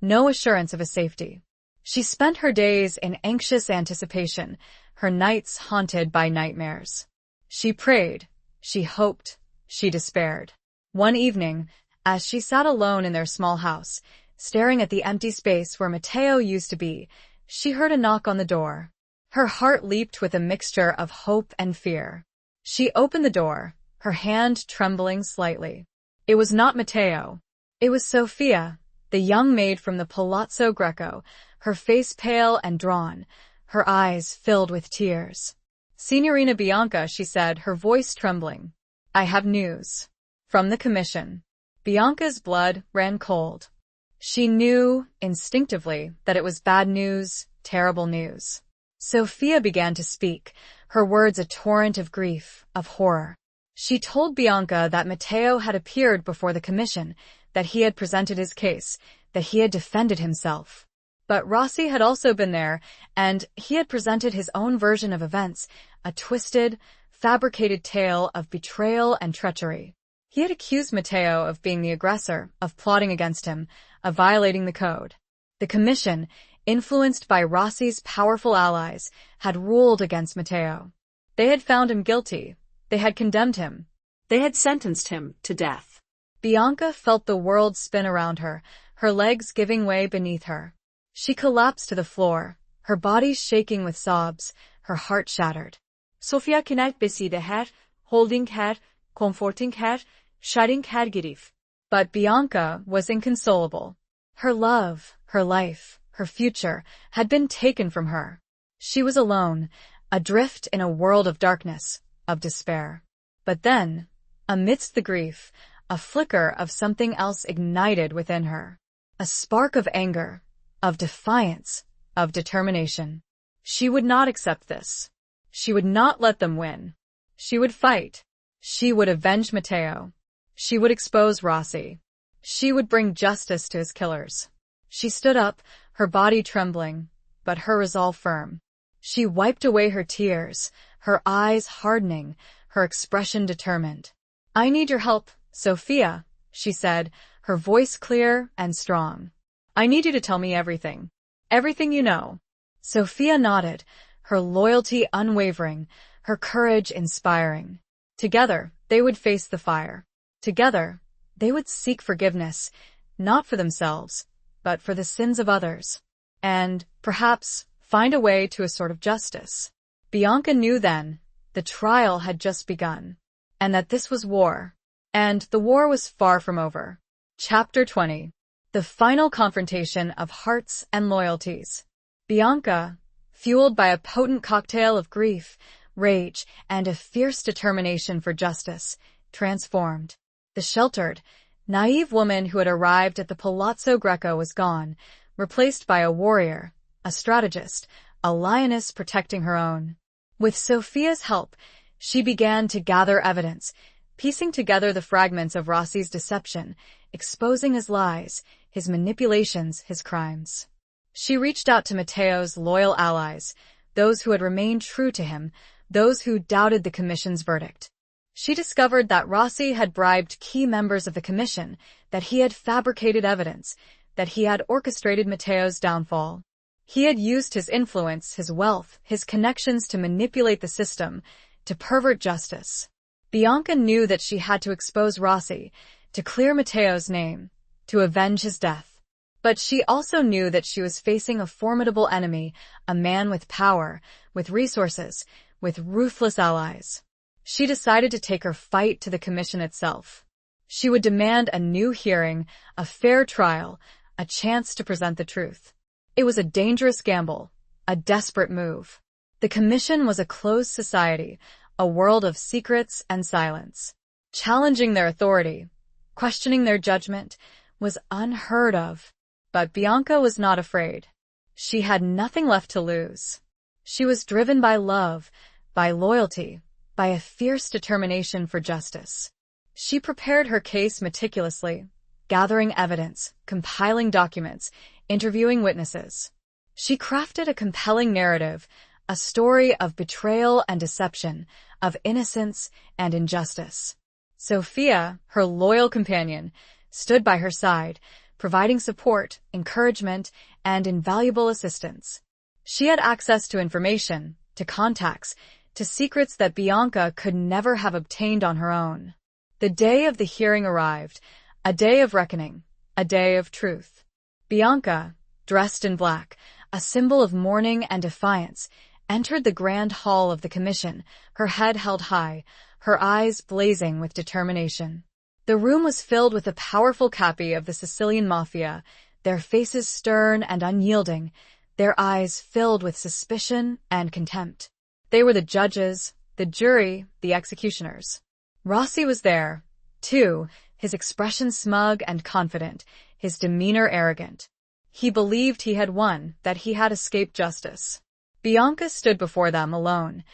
no assurance of his safety. She spent her days in anxious anticipation, her nights haunted by nightmares. She prayed, she hoped, she despaired. One evening, as she sat alone in their small house, staring at the empty space where Matteo used to be, she heard a knock on the door. Her heart leaped with a mixture of hope and fear. She opened the door, her hand trembling slightly. It was not Matteo. It was Sofia, the young maid from the Palazzo Greco, her face pale and drawn, her eyes filled with tears. "Signorina Bianca," she said, her voice trembling. "I have news. From the commission." Bianca's blood ran cold. She knew, instinctively, that it was bad news, terrible news. Sofia began to speak, her words a torrent of grief, of horror. She told Bianca that Matteo had appeared before the commission, that he had presented his case, that he had defended himself. But Rossi had also been there, and he had presented his own version of events, a twisted, fabricated tale of betrayal and treachery. He had accused Matteo of being the aggressor, of plotting against him, of violating the code. The commission, influenced by Rossi's powerful allies, had ruled against Matteo. They had found him guilty. They had condemned him. They had sentenced him to death. Bianca felt the world spin around her, her legs giving way beneath her. She collapsed to the floor, her body shaking with sobs, her heart shattered. Sofia kent beside her, holding her, comforting her, sharing her grief. But Bianca was inconsolable. Her love, her life, her future had been taken from her. She was alone, adrift in a world of darkness, of despair. But then, amidst the grief, a flicker of something else ignited within her. A spark of anger, of defiance, of determination. She would not accept this. She would not let them win. She would fight. She would avenge Matteo. She would expose Rossi. She would bring justice to his killers. She stood up, her body trembling, but her resolve firm. She wiped away her tears, her eyes hardening, her expression determined. "I need your help, Sofia," she said, her voice clear and strong. "I need you to tell me everything. Everything you know." Sofia nodded, her loyalty unwavering, her courage inspiring. Together, they would face the fire. Together, they would seek forgiveness, not for themselves, but for the sins of others. And, perhaps, find a way to a sort of justice. Bianca knew then, the trial had just begun. And that this was war. And the war was far from over. Chapter 20. The final confrontation of hearts and loyalties. Bianca, fueled by a potent cocktail of grief, rage, and a fierce determination for justice, transformed. The sheltered, naive woman who had arrived at the Palazzo Greco was gone, replaced by a warrior, a strategist, a lioness protecting her own. With Sofia's help, she began to gather evidence, piecing together the fragments of Rossi's deception, exposing his lies, his manipulations, his crimes. She reached out to Matteo's loyal allies, those who had remained true to him, those who doubted the commission's verdict. She discovered that Rossi had bribed key members of the commission, that he had fabricated evidence, that he had orchestrated Matteo's downfall. He had used his influence, his wealth, his connections to manipulate the system, to pervert justice. Bianca knew that she had to expose Rossi, to clear Matteo's name, to avenge his death. But she also knew that she was facing a formidable enemy, a man with power, with resources, with ruthless allies. She decided to take her fight to the commission itself. She would demand a new hearing, a fair trial, a chance to present the truth. It was a dangerous gamble, a desperate move. The commission was a closed society, a world of secrets and silence. Challenging their authority, questioning their judgment, was unheard of. But Bianca was not afraid. She had nothing left to lose. She was driven by love, by loyalty, by a fierce determination for justice. She prepared her case meticulously, gathering evidence, compiling documents, interviewing witnesses. She crafted a compelling narrative, a story of betrayal and deception, of innocence and injustice. Sophia, her loyal companion, stood by her side, providing support, encouragement, and invaluable assistance. She had access to information, to contacts, to secrets that Bianca could never have obtained on her own. The day of the hearing arrived, a day of reckoning, a day of truth. Bianca, dressed in black, a symbol of mourning and defiance, entered the grand hall of the commission, her head held high, her eyes blazing with determination. The room was filled with the powerful capi of the Sicilian Mafia, their faces stern and unyielding, their eyes filled with suspicion and contempt. They were the judges, the jury, the executioners. Rossi was there, too, his expression smug and confident, his demeanor arrogant. He believed he had won, that he had escaped justice. Bianca stood before them alone,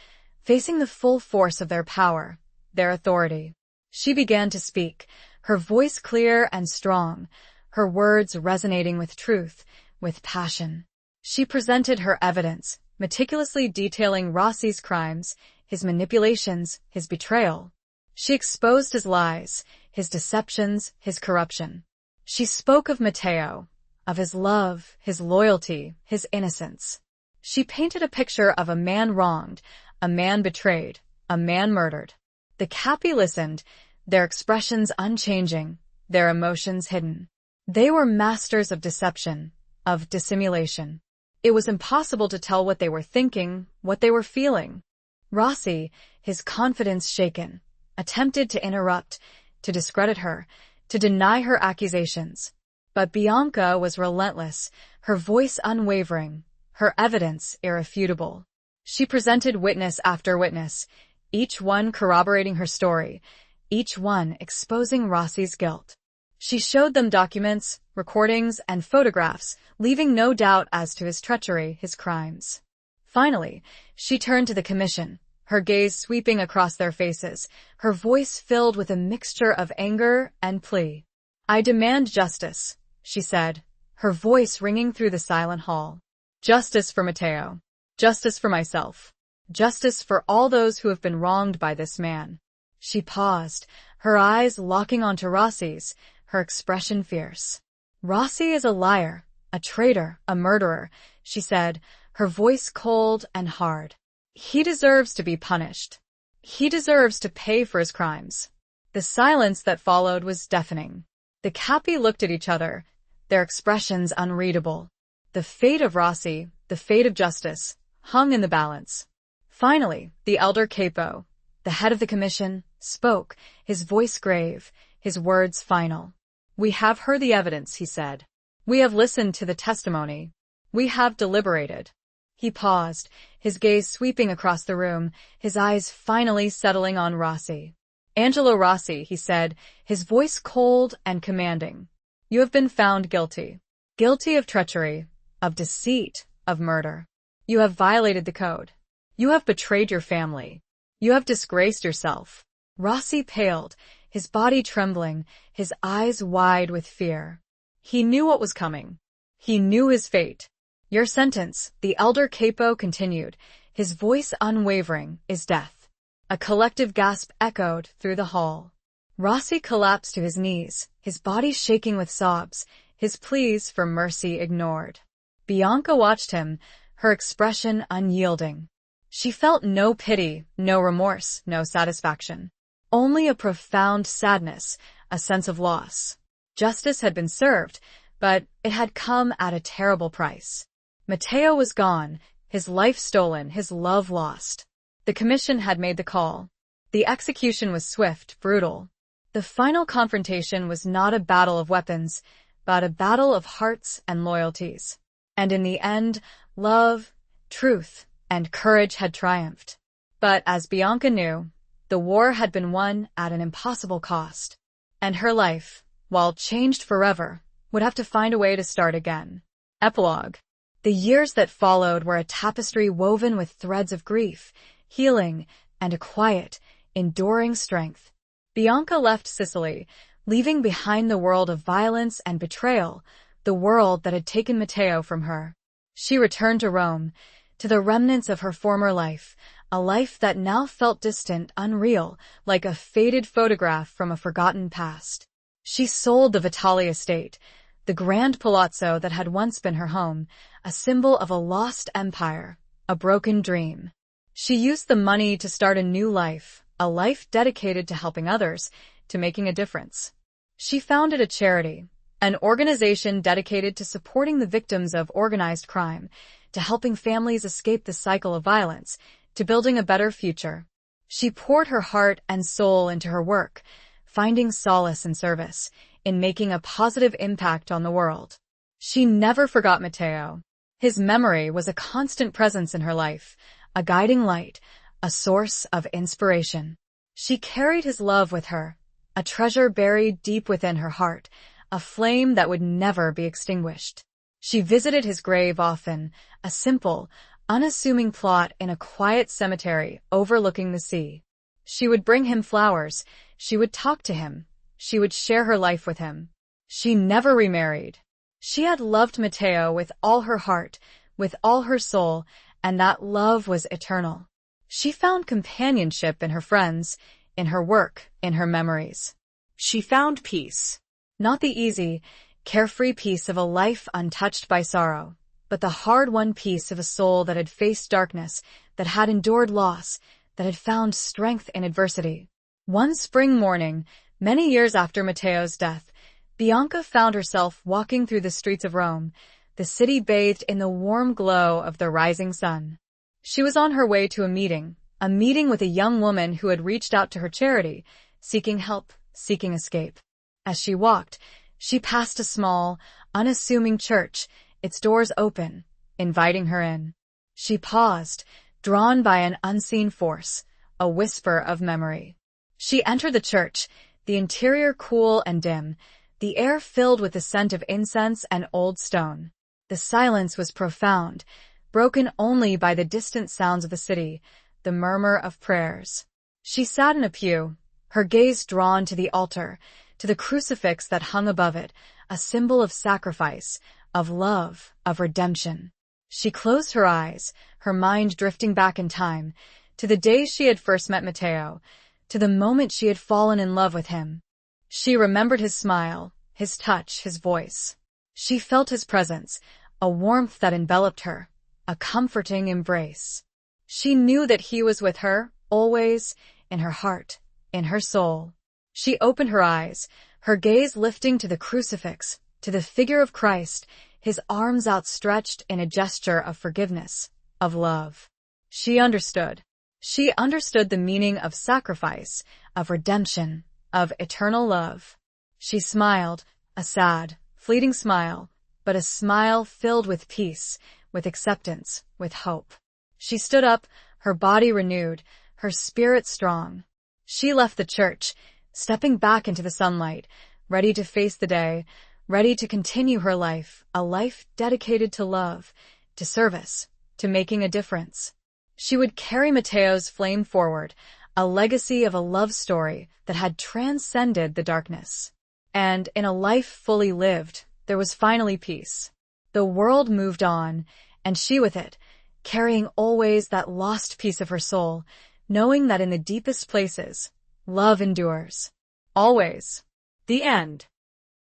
facing the full force of their power, their authority. She began to speak, her voice clear and strong, her words resonating with truth, with passion. She presented her evidence, meticulously detailing Rossi's crimes, his manipulations, his betrayal. She exposed his lies, his deceptions, his corruption. She spoke of Matteo, of his love, his loyalty, his innocence. She painted a picture of a man wronged, a man betrayed, a man murdered. The capi listened, their expressions unchanging, their emotions hidden. They were masters of deception, of dissimulation. It was impossible to tell what they were thinking, what they were feeling. Rossi, his confidence shaken, attempted to interrupt, to discredit her, to deny her accusations. But Bianca was relentless, her voice unwavering, her evidence irrefutable. She presented witness after witness, each one corroborating her story, each one exposing Rossi's guilt. She showed them documents, recordings, and photographs, leaving no doubt as to his treachery, his crimes. Finally, she turned to the commission, her gaze sweeping across their faces, her voice filled with a mixture of anger and plea. "I demand justice," she said, her voice ringing through the silent hall. "Justice for Matteo. Justice for myself. Justice for all those who have been wronged by this man." She paused, her eyes locking onto Rossi's, her expression fierce. "Rossi is a liar, a traitor, a murderer," she said, her voice cold and hard. "He deserves to be punished. He deserves to pay for his crimes." The silence that followed was deafening. The capi looked at each other, their expressions unreadable. The fate of Rossi, the fate of justice, hung in the balance. Finally, the elder capo, the head of the commission, spoke, his voice grave, his words final. "We have heard the evidence," he said. "We have listened to the testimony. We have deliberated." He paused, his gaze sweeping across the room, his eyes finally settling on Rossi. "Angelo Rossi," he said, his voice cold and commanding. "You have been found guilty. Guilty of treachery, of deceit, of murder. You have violated the code. You have betrayed your family. You have disgraced yourself." Rossi paled, his body trembling, his eyes wide with fear. He knew what was coming. He knew his fate. "Your sentence," the elder capo continued, his voice unwavering, "is death." A collective gasp echoed through the hall. Rossi collapsed to his knees, his body shaking with sobs, his pleas for mercy ignored. Bianca watched him, her expression unyielding. She felt no pity, no remorse, no satisfaction. Only a profound sadness, a sense of loss. Justice had been served, but it had come at a terrible price. Matteo was gone, his life stolen, his love lost. The commission had made the call. The execution was swift, brutal. The final confrontation was not a battle of weapons, but a battle of hearts and loyalties. And in the end, love, truth, and courage had triumphed. But as Bianca knew, the war had been won at an impossible cost. And her life, while changed forever, would have to find a way to start again. Epilogue. The years that followed were a tapestry woven with threads of grief, healing, and a quiet, enduring strength. Bianca left Sicily, leaving behind the world of violence and betrayal, the world that had taken Matteo from her. She returned to Rome, to the remnants of her former life, a life that now felt distant, unreal, like a faded photograph from a forgotten past. She sold the Vitali estate, the grand palazzo that had once been her home, a symbol of a lost empire, a broken dream. She used the money to start a new life, a life dedicated to helping others, to making a difference. She founded a charity, an organization dedicated to supporting the victims of organized crime, to helping families escape the cycle of violence, to building a better future. She poured her heart and soul into her work, finding solace in service, in making a positive impact on the world. She never forgot Matteo. His memory was a constant presence in her life, a guiding light, a source of inspiration. She carried his love with her, a treasure buried deep within her heart, a flame that would never be extinguished. She visited his grave often, a simple, unassuming plot in a quiet cemetery overlooking the sea. She would bring him flowers, she would talk to him, she would share her life with him. She never remarried. She had loved Matteo with all her heart, with all her soul, and that love was eternal. She found companionship in her friends, in her work, in her memories. She found peace. Not the easy, carefree peace of a life untouched by sorrow, but the hard-won peace of a soul that had faced darkness, that had endured loss, that had found strength in adversity. One spring morning, many years after Matteo's death, Bianca found herself walking through the streets of Rome, the city bathed in the warm glow of the rising sun. She was on her way to a meeting with a young woman who had reached out to her charity, seeking help, seeking escape. As she walked, she passed a small, unassuming church, its doors open, inviting her in. She paused, drawn by an unseen force, a whisper of memory. She entered the church, the interior cool and dim, the air filled with the scent of incense and old stone. The silence was profound, broken only by the distant sounds of the city, the murmur of prayers. She sat in a pew, her gaze drawn to the altar, to the crucifix that hung above it, a symbol of sacrifice, of love, of redemption. She closed her eyes, her mind drifting back in time, to the day she had first met Matteo, to the moment she had fallen in love with him. She remembered his smile, his touch, his voice. She felt his presence, a warmth that enveloped her, a comforting embrace. She knew that he was with her, always, in her heart, in her soul. She opened her eyes, her gaze lifting to the crucifix, to the figure of Christ, his arms outstretched in a gesture of forgiveness, of love. She understood. She understood the meaning of sacrifice, of redemption, of eternal love. She smiled, a sad, fleeting smile, but a smile filled with peace, with acceptance, with hope. She stood up, her body renewed, her spirit strong. She left the church, stepping back into the sunlight, ready to face the day, ready to continue her life, a life dedicated to love, to service, to making a difference. She would carry Matteo's flame forward, a legacy of a love story that had transcended the darkness. And in a life fully lived, there was finally peace. The world moved on, and she with it, carrying always that lost piece of her soul, knowing that in the deepest places, love endures. Always. The end.